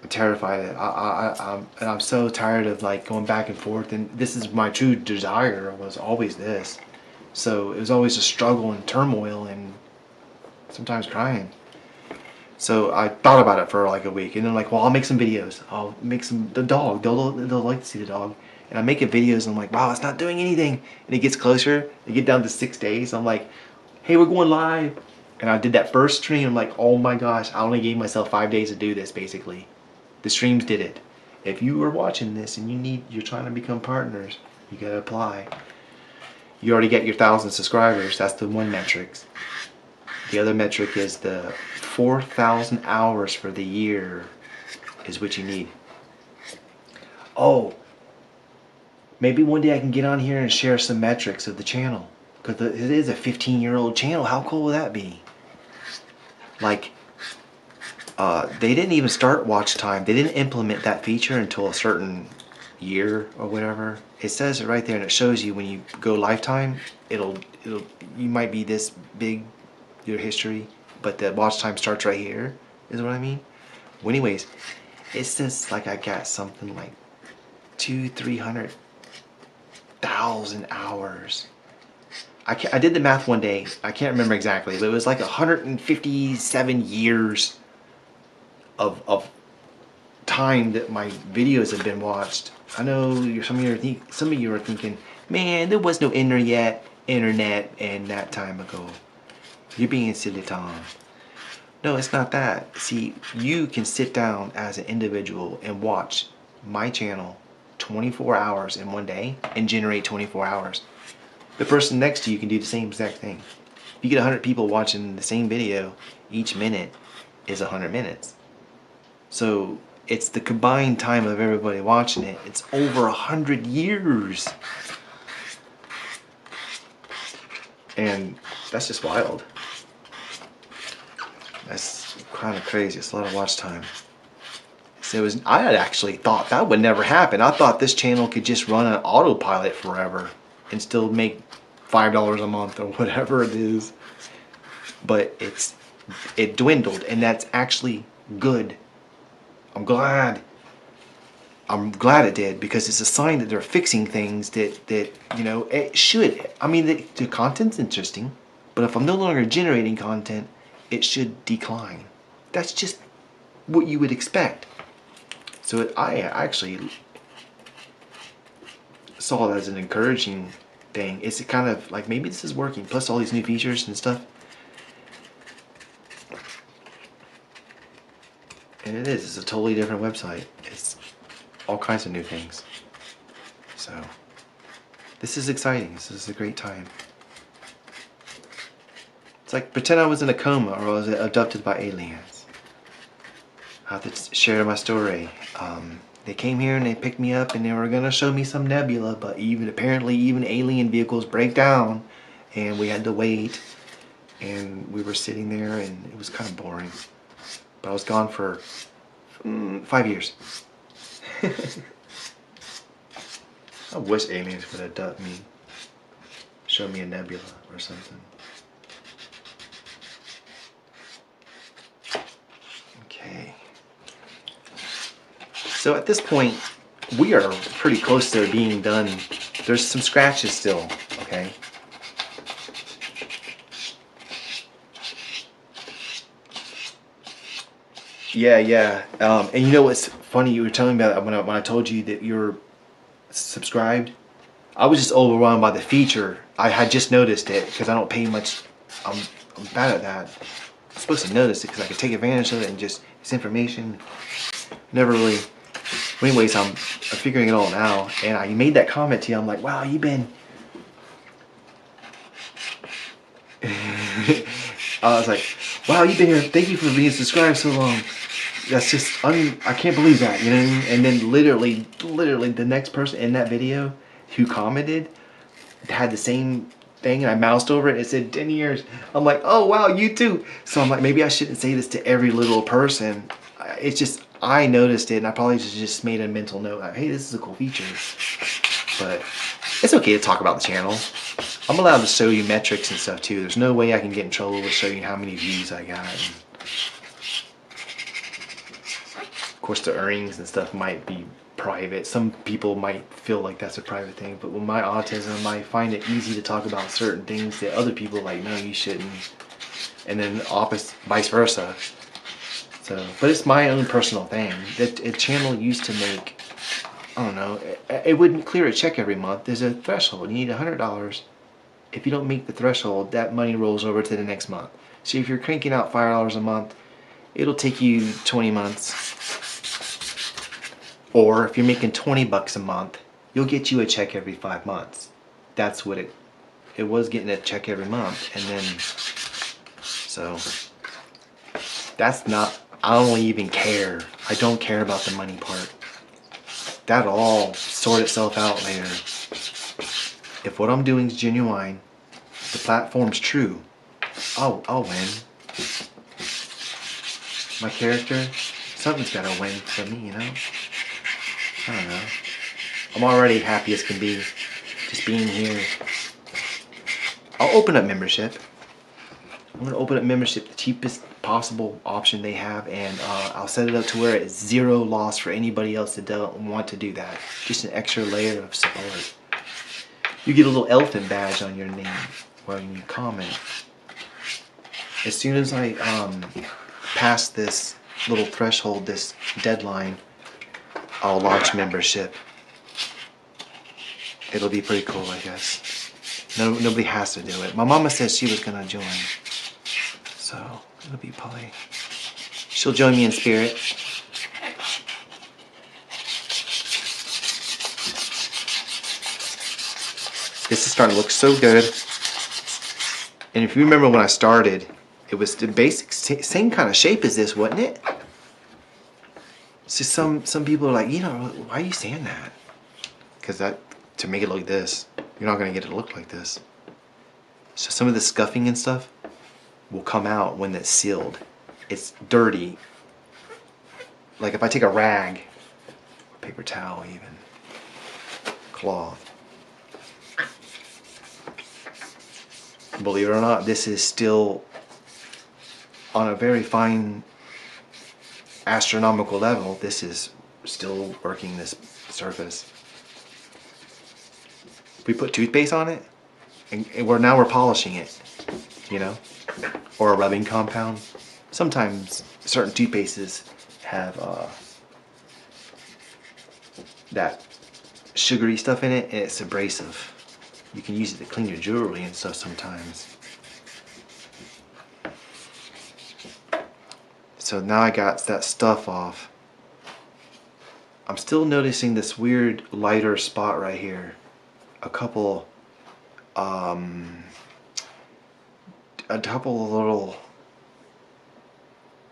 I'm terrified. And I'm so tired of like going back and forth, and this is my true desire, was always this, so it was always a struggle and turmoil and sometimes crying. So I thought about it for like a week, and then like, well, I'll make some videos. I'll make the dog. They'll like to see the dog, and I'm making videos. And I'm like, wow, it's not doing anything. And it gets closer. They get down to 6 days. I'm like, hey, we're going live. And I did that first stream. I'm like, oh my gosh, I only gave myself 5 days to do this. Basically, the streams did it. If you are watching this and you're trying to become partners, you gotta apply. You already get your 1,000 subscribers. That's the one metric. The other metric is the 4,000 hours for the year is what you need. Oh, maybe one day I can get on here and share some metrics of the channel. Because it is a 15-year-old channel. How cool would that be? Like, they didn't even start watch time. They didn't implement that feature until a certain year or whatever. It says it right there, and it shows you when you go lifetime, you might be this big, your history, but the watch time starts right here, is what I mean. Well, anyways, it says like I got something like 300,000 hours. I did the math one day. I can't remember exactly, but it was like 157 years of time that my videos have been watched. I know some of you are thinking, man, there was no internet in that time ago. You're being silly, Tom. No, it's not that. See, you can sit down as an individual and watch my channel 24 hours in one day and generate 24 hours. The person next to you can do the same exact thing. If you get 100 people watching the same video, each minute is 100 minutes. So it's the combined time of everybody watching it. It's over 100 years. And that's just wild. That's kind of crazy. It's a lot of watch time. So I had actually thought that would never happen. I thought this channel could just run on autopilot forever and still make $5 a month or whatever it is. But it dwindled, and that's actually good. I'm glad it did, because it's a sign that they're fixing things that you know, it should. I mean, the content's interesting, but if I'm no longer generating content, it should decline. That's just what you would expect. So I actually saw it as an encouraging thing. It's kind of like, maybe this is working, plus all these new features and stuff. And it is. It's a totally different website. It's all kinds of new things. So this is exciting. This is a great time. It's like pretend I was in a coma or I was abducted by aliens. I have to share my story. They came here and they picked me up and they were gonna show me some nebula, but apparently even alien vehicles break down, and we had to wait, and we were sitting there, and it was kind of boring. But I was gone for 5 years. I wish aliens would abduct me, show me a nebula or something. Okay. So at this point, we are pretty close to being done. There's some scratches still, okay? Yeah. And you know what's funny? You were telling me about when I told you that you're subscribed. I was just overwhelmed by the feature. I had just noticed it because I don't pay much. I'm bad at that. I'm supposed to notice it because I could take advantage of it and just it's information. Never really. But anyways, I'm figuring it all out. And I made that comment to you. I'm like, wow, you've been. I was like, wow, you've been here. Thank you for being subscribed so long. That's just, I can't believe that, you know what I mean? And then literally the next person in that video who commented had the same thing, and I moused over it and it said 10 years. I'm like, oh wow, you too. So I'm like, maybe I shouldn't say this to every little person. It's just, I noticed it and I probably just made a mental note like, hey, this is a cool feature. But it's okay to talk about the channel. I'm allowed to show you metrics and stuff too. There's no way I can get in trouble with showing you how many views I got. And of course, the earnings and stuff might be private. Some people might feel like that's a private thing, but with my autism, I find it easy to talk about certain things that other people are like, no, you shouldn't. And then vice versa. So, but it's my own personal thing. That a channel used to make, I don't know, it wouldn't clear a check every month. There's a threshold. You need $100. If you don't meet the threshold, that money rolls over to the next month. So if you're cranking out $5 a month, it'll take you 20 months. Or if you're making 20 bucks a month, you'll get you a check every 5 months. That's what it was, getting a check every month. And then, so that's not, I don't even care. I don't care about the money part. that'll all sort itself out later. If what I'm doing is genuine, the platform's true, I'll win. My character, something's gotta win for me, you know? I don't know. I'm already happy as can be just being here. I'll open up membership. I'm gonna open up membership, the cheapest possible option they have, and I'll set it up to where it's zero loss for anybody else that don't want to do that. Just an extra layer of support. You get a little elephant badge on your name when you comment. As soon as I pass this little threshold, this deadline, I'll launch membership. It'll be pretty cool, I guess. Nobody has to do it. My mama said she was gonna join, so it'll be probably. She'll join me in spirit. This is starting to look so good. And if you remember when I started, it was the basic same kind of shape as this, wasn't it? So some people are like, you know, why are you saying that? Because to make it look like this, you're not gonna get it to look like this. So some of the scuffing and stuff will come out when it's sealed. It's dirty. Like if I take a rag, paper towel even, cloth. Believe it or not, this is still on a very fine astronomical level. This is still working this surface. We put toothpaste on it, and we're polishing it, you know, or a rubbing compound. Sometimes certain toothpastes have that sugary stuff in it, and it's abrasive. You can use it to clean your jewelry and stuff sometimes. So now I got that stuff off. I'm still noticing this weird lighter spot right here. A couple of little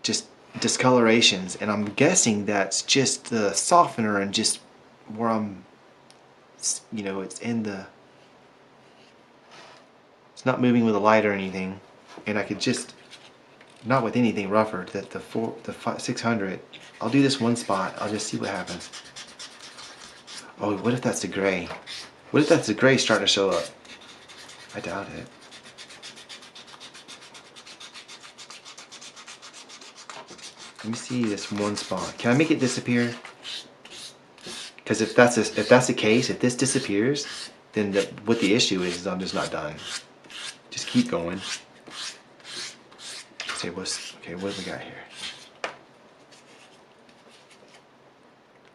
just discolorations, and I'm guessing that's just the softener and just where I'm, you know, it's not moving with a light or anything, and I could just, not with anything rougher, that the 600, I'll do this one spot, I'll just see what happens. Oh, what if that's the gray? What if that's the gray starting to show up? I doubt it. Let me see this one spot. Can I make it disappear? Because if that's the case, if this disappears, then what the issue is I'm just not done. Just keep going. Say okay, what do we got here?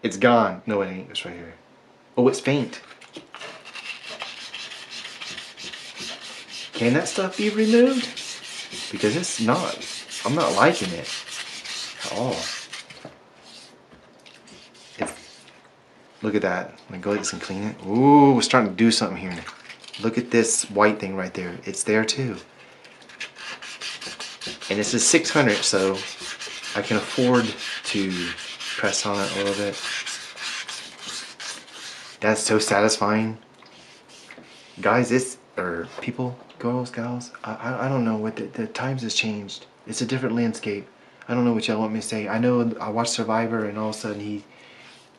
It's gone. No, it ain't. It's right here. Oh, it's faint. Can that stuff be removed? Because it's not. I'm not liking it at all. Look at that. I'm gonna go like this and clean it. Ooh, we're starting to do something here. Look at this white thing right there. It's there too. And this is 600, so I can afford to press on it a little bit. That's so satisfying. Guys, or people, girls, gals, I don't know what the times has changed. It's a different landscape. I don't know what y'all want me to say. I know I watched Survivor, and all of a sudden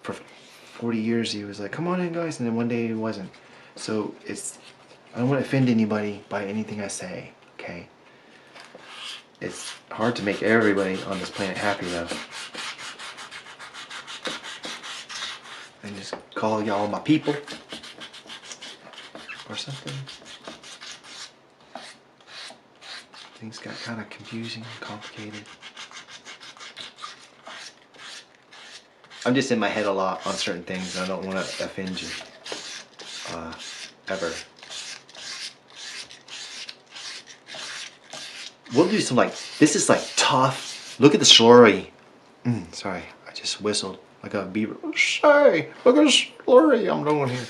for 40 years he was like, come on in guys, and then one day he wasn't. So I don't want to offend anybody by anything I say, okay? It's hard to make everybody on this planet happy though. And just call y'all my people or something. Things got kind of confusing, complicated. I'm just in my head a lot on certain things, and I don't want to offend you. Ever. We'll do some this is tough. Look at the slurry. Sorry, I just whistled like a beaver. Say, look at the slurry I'm doing here.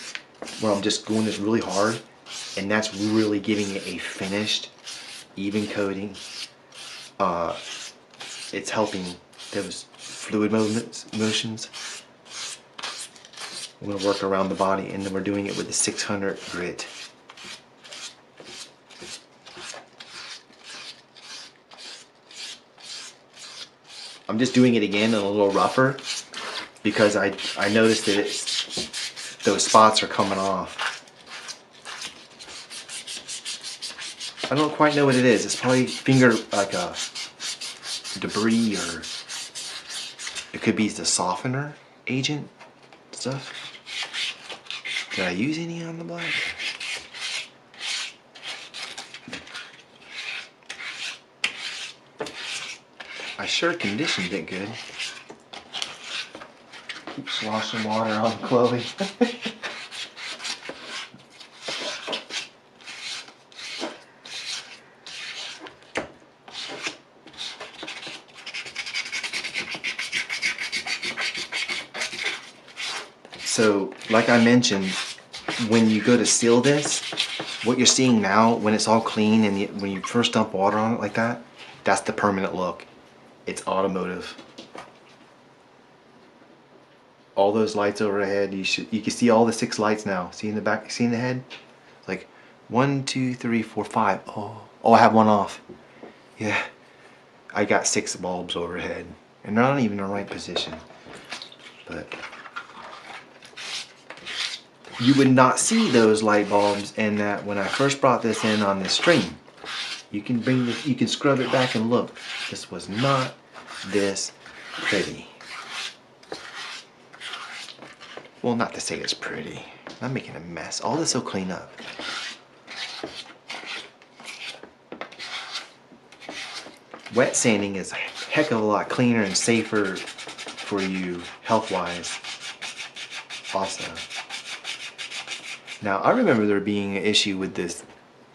Where I'm just going this really hard, and that's really giving it a finished, even coating. It's helping those fluid motions. We're going to work around the body, and then we're doing it with the 600 grit. I'm just doing it again a little rougher because I noticed that those spots are coming off. I don't quite know what it is. It's probably finger, like a debris, or it could be the softener agent stuff. Did I use any on the black? I sure conditioned it good. Keep sloshing water on Chloe. So, like I mentioned, when you go to seal this, what you're seeing now, when it's all clean and when you first dump water on it like that, that's the permanent look. It's automotive. All those lights overhead, you can see all the 6 lights now. See in the back, see in the head? Like 1, 2, 3, 4, 5. Oh, I have one off. Yeah, I got 6 bulbs overhead, and they're not even in the right position. But you would not see those light bulbs in that when I first brought this in on the stream. You can you can scrub it back and look. This was not this pretty. Well, not to say it's pretty. I'm making a mess. All this will clean up. Wet sanding is a heck of a lot cleaner and safer for you health-wise also. Now, I remember there being an issue with this.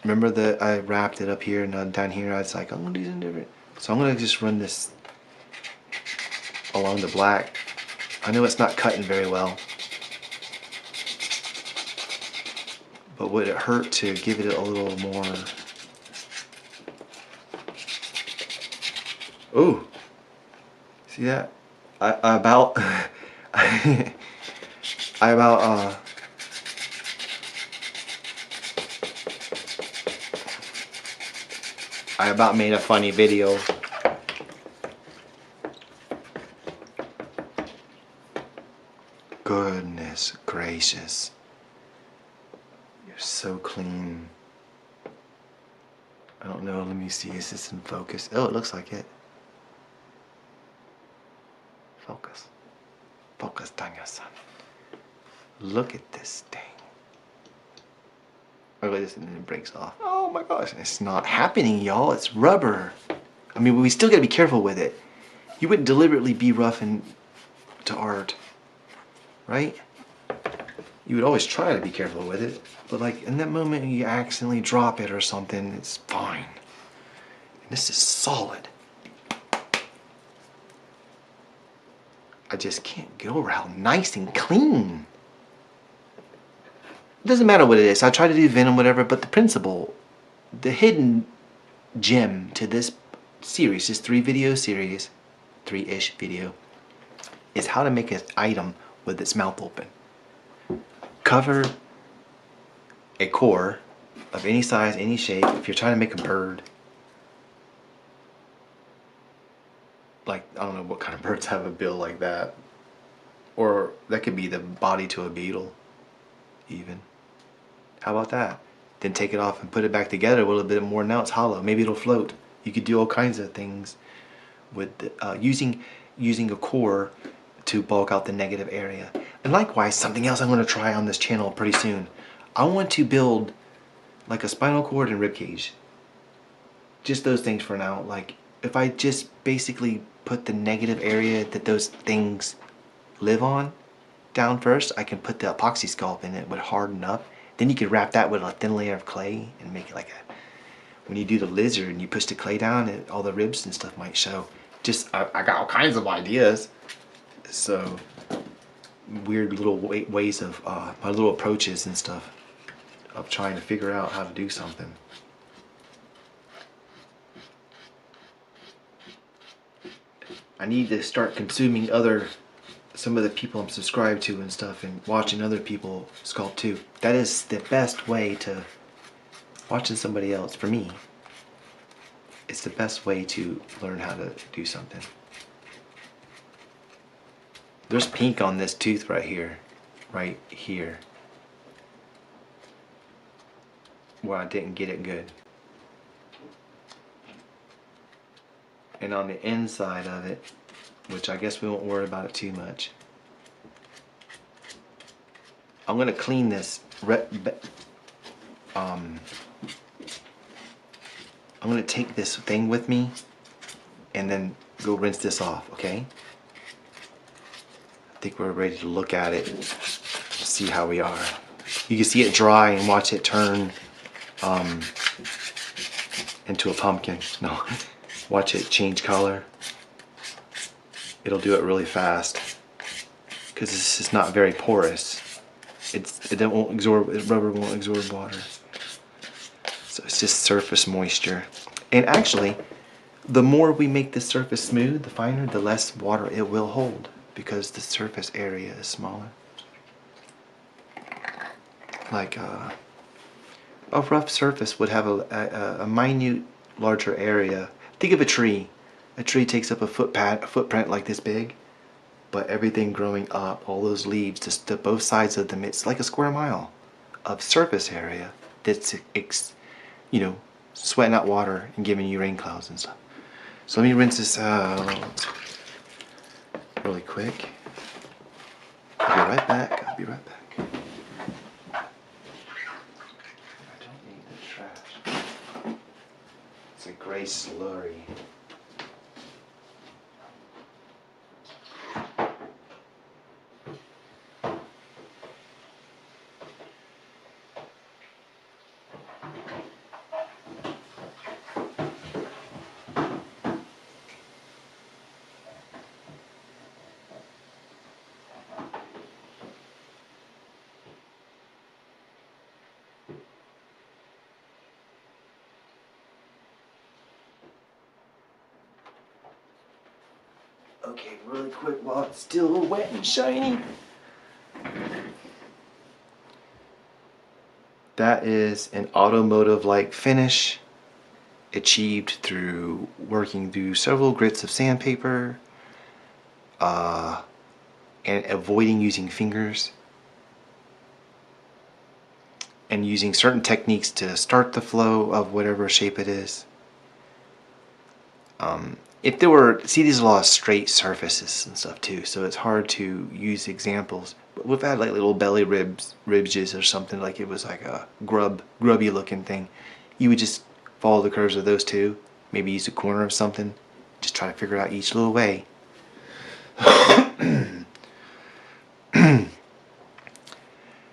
Remember that I wrapped it up here and down here I was like, I'm going to do something different. So I'm going to just run this along the black. I know it's not cutting very well. But would it hurt to give it a little more? Ooh, see that? I about I about made a funny video. Goodness gracious. You're so clean. I don't know, let me see, is this in focus? Oh, it looks like it. Focus. Focus, Tanya-san. Look at this thing. Oh, wait, this and then it breaks off. Oh my gosh, it's not happening, y'all. It's rubber. I mean, we still gotta be careful with it. You wouldn't deliberately be roughing to art, right? You would always try to be careful with it, but like in that moment you accidentally drop it or something, it's fine. And this is solid. I just can't get over how nice and clean. It doesn't matter what it is. I try to do Venom, whatever, but the principle, the hidden gem to this series, this 3-video series, 3-ish video, is how to make an item with its mouth open. Cover a core of any size, any shape. If you're trying to make a bird, like, I don't know what kind of birds have a bill like that, or that could be the body to a beetle even. How about that? Then take it off and put it back together a little bit more. Now it's hollow. Maybe it'll float. You could do all kinds of things with using a core to bulk out the negative area. And likewise, something else I'm going to try on this channel pretty soon. I want to build like a spinal cord and rib cage. Just those things for now. Like if I just basically put the negative area that those things live on down first, I can put the epoxy sculpt in it, would harden up. Then you could wrap that with a thin layer of clay and make it like a, when you do the lizard and you push the clay down, and all the ribs and stuff might show. Just, I got all kinds of ideas. So, weird little ways of, my little approaches and stuff of trying to figure out how to do something. I need to start consuming other some of the people I'm subscribed to and stuff, and watching other people sculpt too. That is the best way to, watching somebody else, for me, it's the best way to learn how to do something. There's pink on this tooth right here. Right here. Where I didn't get it good. And on the inside of it, which I guess we won't worry about it too much. I'm gonna clean this. I'm gonna take this thing with me and then go rinse this off, okay? I think we're ready to look at it, see how we are. You can see it dry and watch it turn into a pumpkin. No, watch it change color. It'll do it really fast because this is not very porous. It won't absorb. Rubber won't absorb water, so it's just surface moisture. And actually, the more we make the surface smooth, the finer, the less water it will hold because the surface area is smaller. Like a rough surface would have a minute, larger area. Think of a tree. A tree takes up a footprint like this big, but everything growing up, all those leaves, just to both sides of them, it's like a square mile of surface area that's, you know, sweating out water and giving you rain clouds and stuff. So let me rinse this out really quick. I'll be right back. I'll be right back. I don't need the trash. It's a gray slurry. Okay, really quick while it's still wet and shiny. That is an automotive-like finish achieved through working through several grits of sandpaper and avoiding using fingers and using certain techniques to start the flow of whatever shape it is. If there were, see, these are a lot of straight surfaces and stuff too, so it's hard to use examples. But we've had like little belly ribs or something, like it was like a grubby looking thing. You would just follow the curves of those two, maybe use a corner of something, just try to figure out each little way.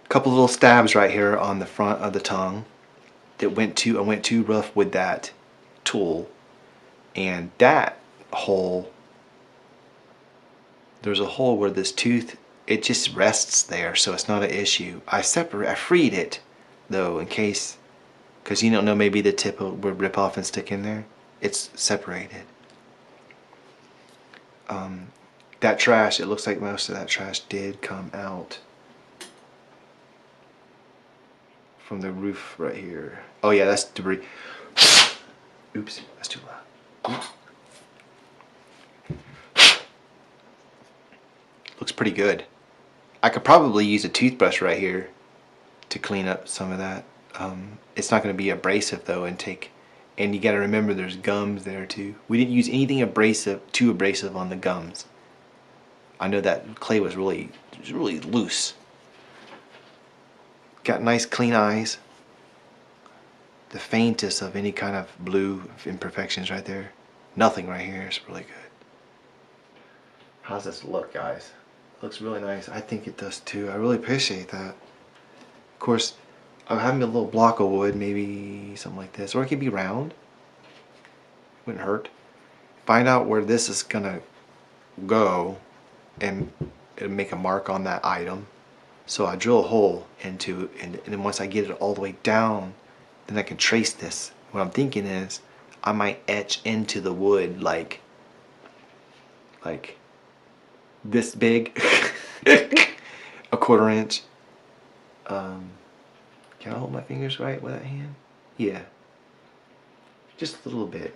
Couple little stabs right here on the front of the tongue that I went too rough with that tool. And that hole, there's a hole where this tooth, it just rests there, so it's not an issue. I freed it though, in case, because you don't know, maybe the tip would rip off and stick in there. It's separated. That trash, it looks like most of that trash did come out from the roof right here. Oh yeah, that's debris. Oops, that's too loud. Looks pretty good. I could probably use a toothbrush right here to clean up some of that. It's not going to be abrasive though, and you got to remember there's gums there too. We didn't use anything too abrasive on the gums. I know that clay was really loose. Got nice clean eyes. The faintest of any kind of blue imperfections right there. Nothing right here. It's really good. How's this look, guys? Looks really nice. I think it does too. I really appreciate that. Of course, I'm having a little block of wood, maybe something like this, or it could be round. Wouldn't hurt. Find out where this is gonna go, and it'll make a mark on that item. So I drill a hole into, and then once I get it all the way down, then I can trace this. What I'm thinking is, I might etch into the wood like this big A 1/4 inch. Can I hold my fingers right with that hand? Yeah. Just a little bit.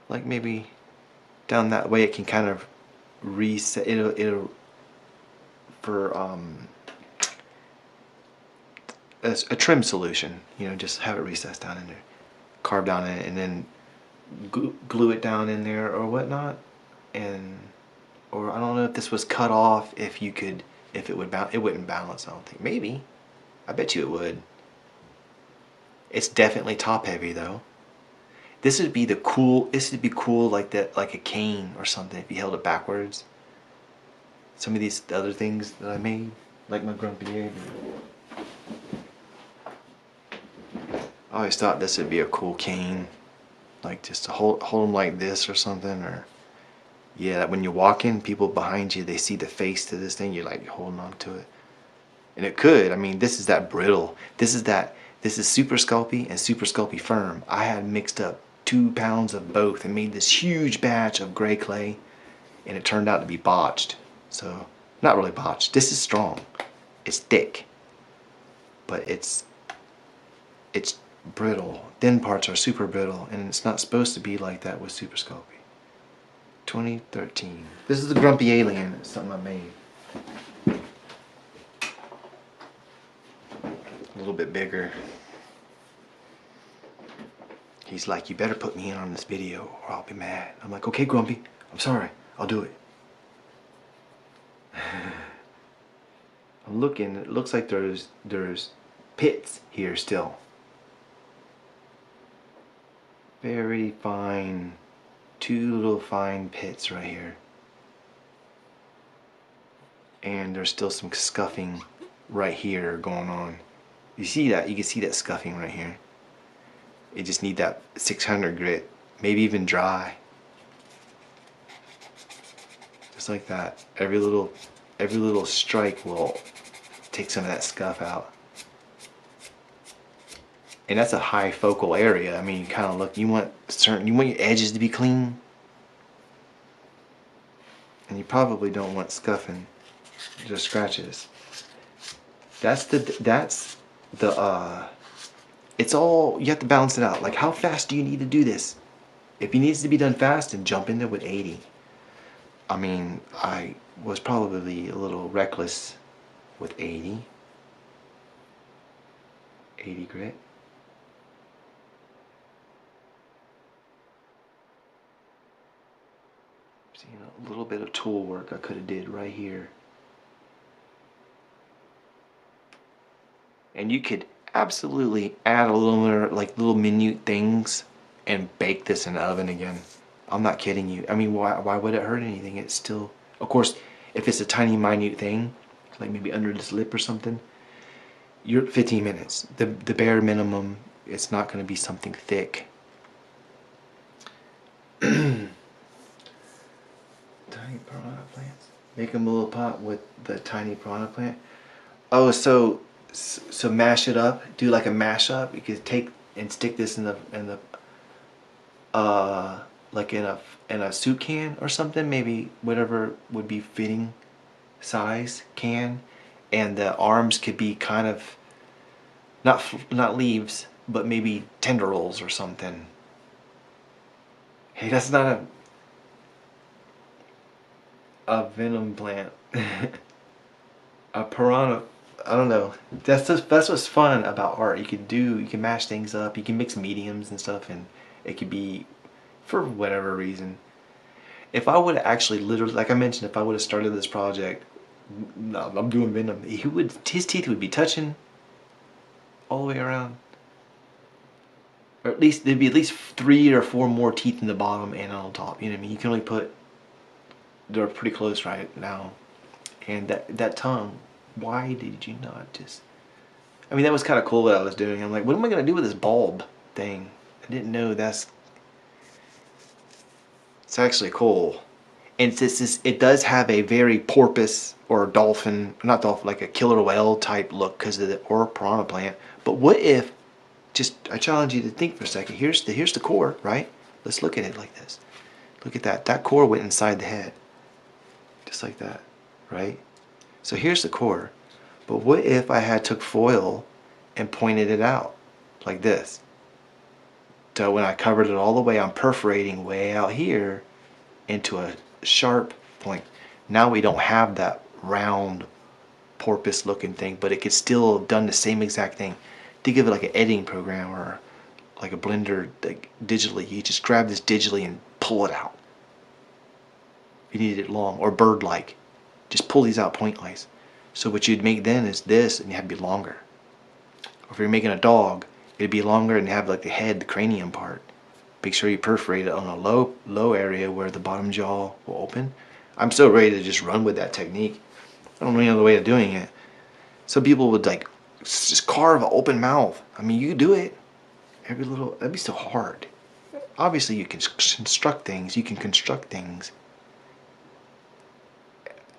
Like maybe down that way it can kind of reset. It'll for a trim solution. You know, just have it recessed down in there, carve down in it, and then glue it down in there or whatnot. And or I don't know if this was cut off. If you could, if it would it wouldn't balance. I don't think. Maybe. I bet you it would. It's definitely top heavy though. This would be the cool. This would be cool like that, like a cane or something. If you held it backwards. Some of these other things that I made, like my grumpy egg. I always thought this would be a cool cane, like just to hold them like this or something. Or yeah, when you walk in, people behind you, they see the face to this thing. You're like holding on to it, and it could. I mean, this is that brittle. This is super sculpy and super sculpy firm. I had mixed up 2 pounds of both and made this huge batch of gray clay, and it turned out to be botched. So not really botched. This is strong. It's thick, but it's brittle. Thin parts are super brittle, and it's not supposed to be like that with Super Sculpey. 2013. This is the Grumpy Alien. It's something I made. A little bit bigger. He's like, you better put me in on this video or I'll be mad. I'm like, okay, Grumpy. I'm sorry. I'll do it. I'm looking. It looks like there's pits here still. Very fine. 2 little fine pits right here. And there's still some scuffing right here going on. You see that? You can see that scuffing right here. You just need that 600 grit. Maybe even dry. Just like that. Every little strike will take some of that scuff out. And that's a high focal area. I mean, you kind of look, you want your edges to be clean. And you probably don't want scuffing, just scratches. It's all, you have to balance it out. Like, how fast do you need to do this? If it needs to be done fast, then jump in there with 80. I mean, I was probably a little reckless with 80 grit. See, a little bit of tool work I could have did right here. And you could absolutely add a little more, like little minute things and bake this in the oven again. I'm not kidding you. I mean, why would it hurt anything? It's still, of course, if it's a tiny minute thing, like maybe under this lip or something, you're at 15 minutes. The bare minimum, it's not going to be something thick. Tiny piranha plants. Make them a little pot with the tiny piranha plant. Oh, so mash it up. Do like a mash up. You could take and stick this in the like in a soup can or something. Maybe whatever would be fitting size can, and the arms could be kind of not leaves, but maybe tendrils or something. Hey, that's not a venom plant. A piranha. I don't know. That's what's fun about art. You can mash things up. You can mix mediums and stuff, and it could be for whatever reason. If I would have actually literally, like I mentioned, if I would have started this project, no, I'm doing venom. His teeth would be touching all the way around. Or at least there'd be at least 3 or 4 more teeth in the bottom and on top. You know what I mean? You can only put. They're pretty close right now, and that tongue. Why did you not just... I mean, that was kind of cool what I was doing. I'm like, what am I going to do with this bulb thing? I didn't know it's actually cool. And it does have a very porpoise or dolphin, not dolphin, like a killer whale type look because of or piranha plant. But what if, I challenge you to think for a second. Here's the core, right? Let's look at it like this. Look at that. That core went inside the head. Just like that, right? So here's the core. But what if I had took foil and pointed it out like this? So when I covered it all the way, I'm perforating way out here into a sharp point. Now we don't have that round porpoise looking thing, but it could still have done the same exact thing. Think of it like an editing program or like a blender, like digitally. You just grab this digitally and pull it out. You need it long or bird-like. Just pull these out pointwise. So what you'd make then is this, and you have to be longer. Or if you're making a dog, it'd be longer and have like the head, the cranium part. Make sure you perforate it on a low area where the bottom jaw will open. I'm so ready to just run with that technique. I don't know any other way of doing it. Some people would like just carve an open mouth. I mean, you do it. Every little, that'd be so hard. Obviously, you can construct things. You can construct things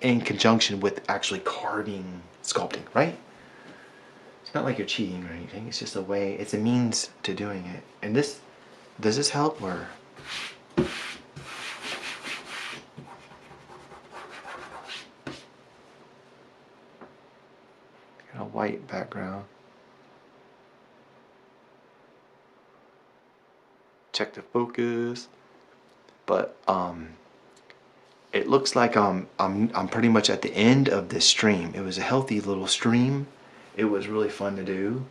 in conjunction with actually carving, sculpting, right? It's not like you're cheating or anything. It's just a way. It's a means to doing it. And this, does this help or? Got a white background. Check the focus. But it looks like I'm pretty much at the end of this stream. It was a healthy little stream. It was really fun to do.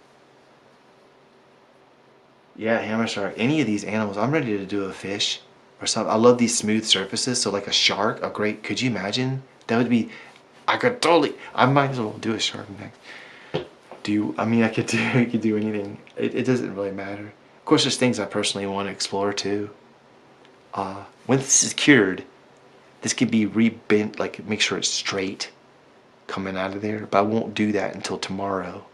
Yeah, hammer shark. Any of these animals, I'm ready to do a fish or something. I love these smooth surfaces. So like a shark, a great. Could you imagine? That would be. I could totally. I might as well do a shark next. I mean, I could do. I could do anything. It doesn't really matter. Of course, there's things I personally want to explore too. When this is cured, this could be rebent, like make sure it's straight coming out of there, but I won't do that until tomorrow.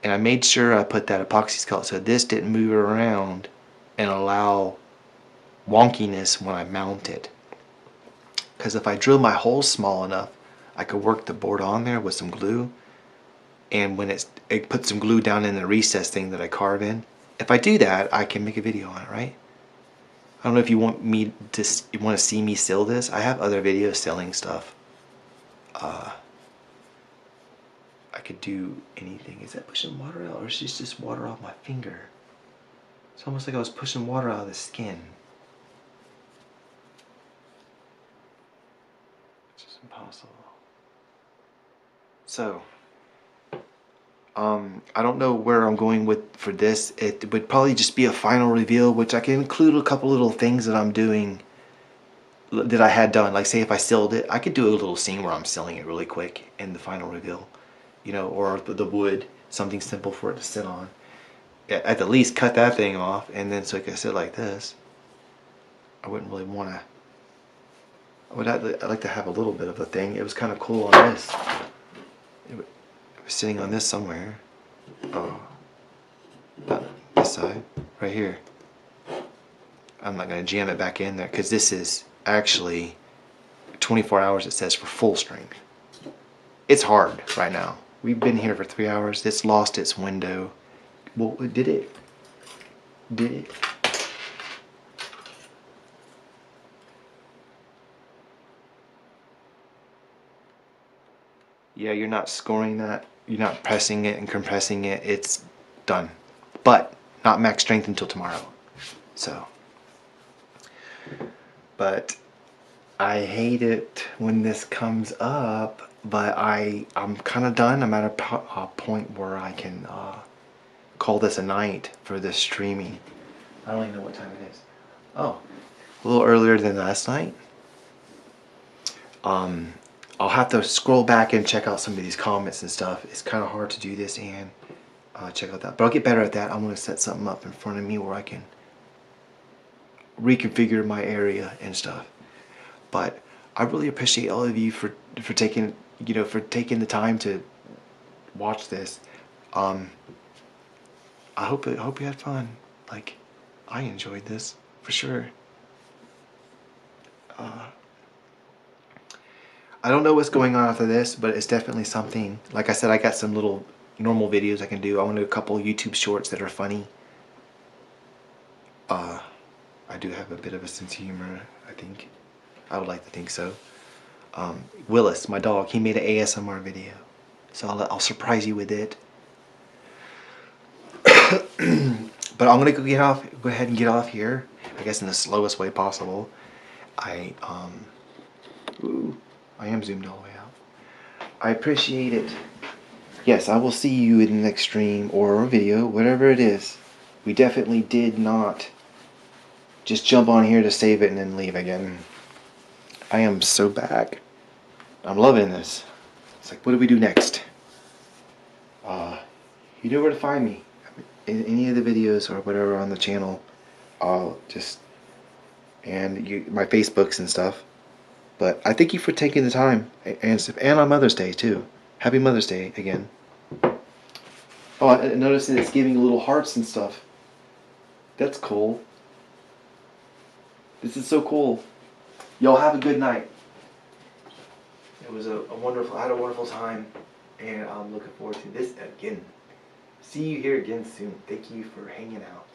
And I made sure I put that epoxy sculpt so this didn't move around and allow wonkiness when I mount it. Because if I drill my hole small enough, I could work the board on there with some glue, and when it put some glue down in the recess thing that I carve in. If I do that, I can make a video on it, right? I don't know if you want to see me seal this. I have other videos selling stuff. I could do anything. Is that pushing water out, or is this just water off my finger? It's almost like I was pushing water out of the skin. It's just impossible. So, I don't know where I'm going for this. It would probably just be a final reveal, which I can include a couple little things that I'm doing that I had done. Like say if I sealed it, I could do a little scene where I'm sealing it really quick in the final reveal, you know, or the wood, something simple for it to sit on. At the least cut that thing off, and then so it could sit like this. I wouldn't really want to. I'd like to have a little bit of a thing. It was kind of cool on this. It was sitting on this somewhere. Oh, not this side, right here. I'm not going to jam it back in there because this is actually 24 hours, it says, for full strength. It's hard right now. We've been here for 3 hours. It's lost its window. Well, did it? Did it? Yeah, you're not scoring that. You're not pressing it and compressing it. It's done. But not max strength until tomorrow. So. But I hate it when this comes up. But I'm kind of done. I'm at a point where I can call this a night for this streaming. I don't even know what time it is. Oh, a little earlier than last night. I'll have to scroll back and check out some of these comments and stuff. It's kind of hard to do this and check out that. But I'll get better at that. I'm going to set something up in front of me where I can reconfigure my area and stuff. But I really appreciate all of you for taking the time to watch this. I hope you had fun. Like, I enjoyed this for sure. I don't know what's going on after this, but it's definitely something. Like I said, I got some little normal videos I can do. I want to do a couple YouTube shorts that are funny. I do have a bit of a sense of humor, I think. I would like to think so. Willis, my dog, he made an ASMR video. So I'll surprise you with it. But I'm gonna go ahead and get off here. I guess in the slowest way possible. I am zoomed all the way out. I appreciate it. Yes, I will see you in the next stream or video, whatever it is. We definitely did not just jump on here to save it and then leave again. I am so back. I'm loving this. It's like, what do we do next? You know where to find me. In any of the videos or whatever on the channel. I'll just... And my Facebooks and stuff. But I thank you for taking the time. And on Mother's Day, too. Happy Mother's Day, again. Oh, I noticed that it's giving little hearts and stuff. That's cool. This is so cool. Y'all have a good night. It was I had a wonderful time. And I'm looking forward to this again. See you here again soon. Thank you for hanging out.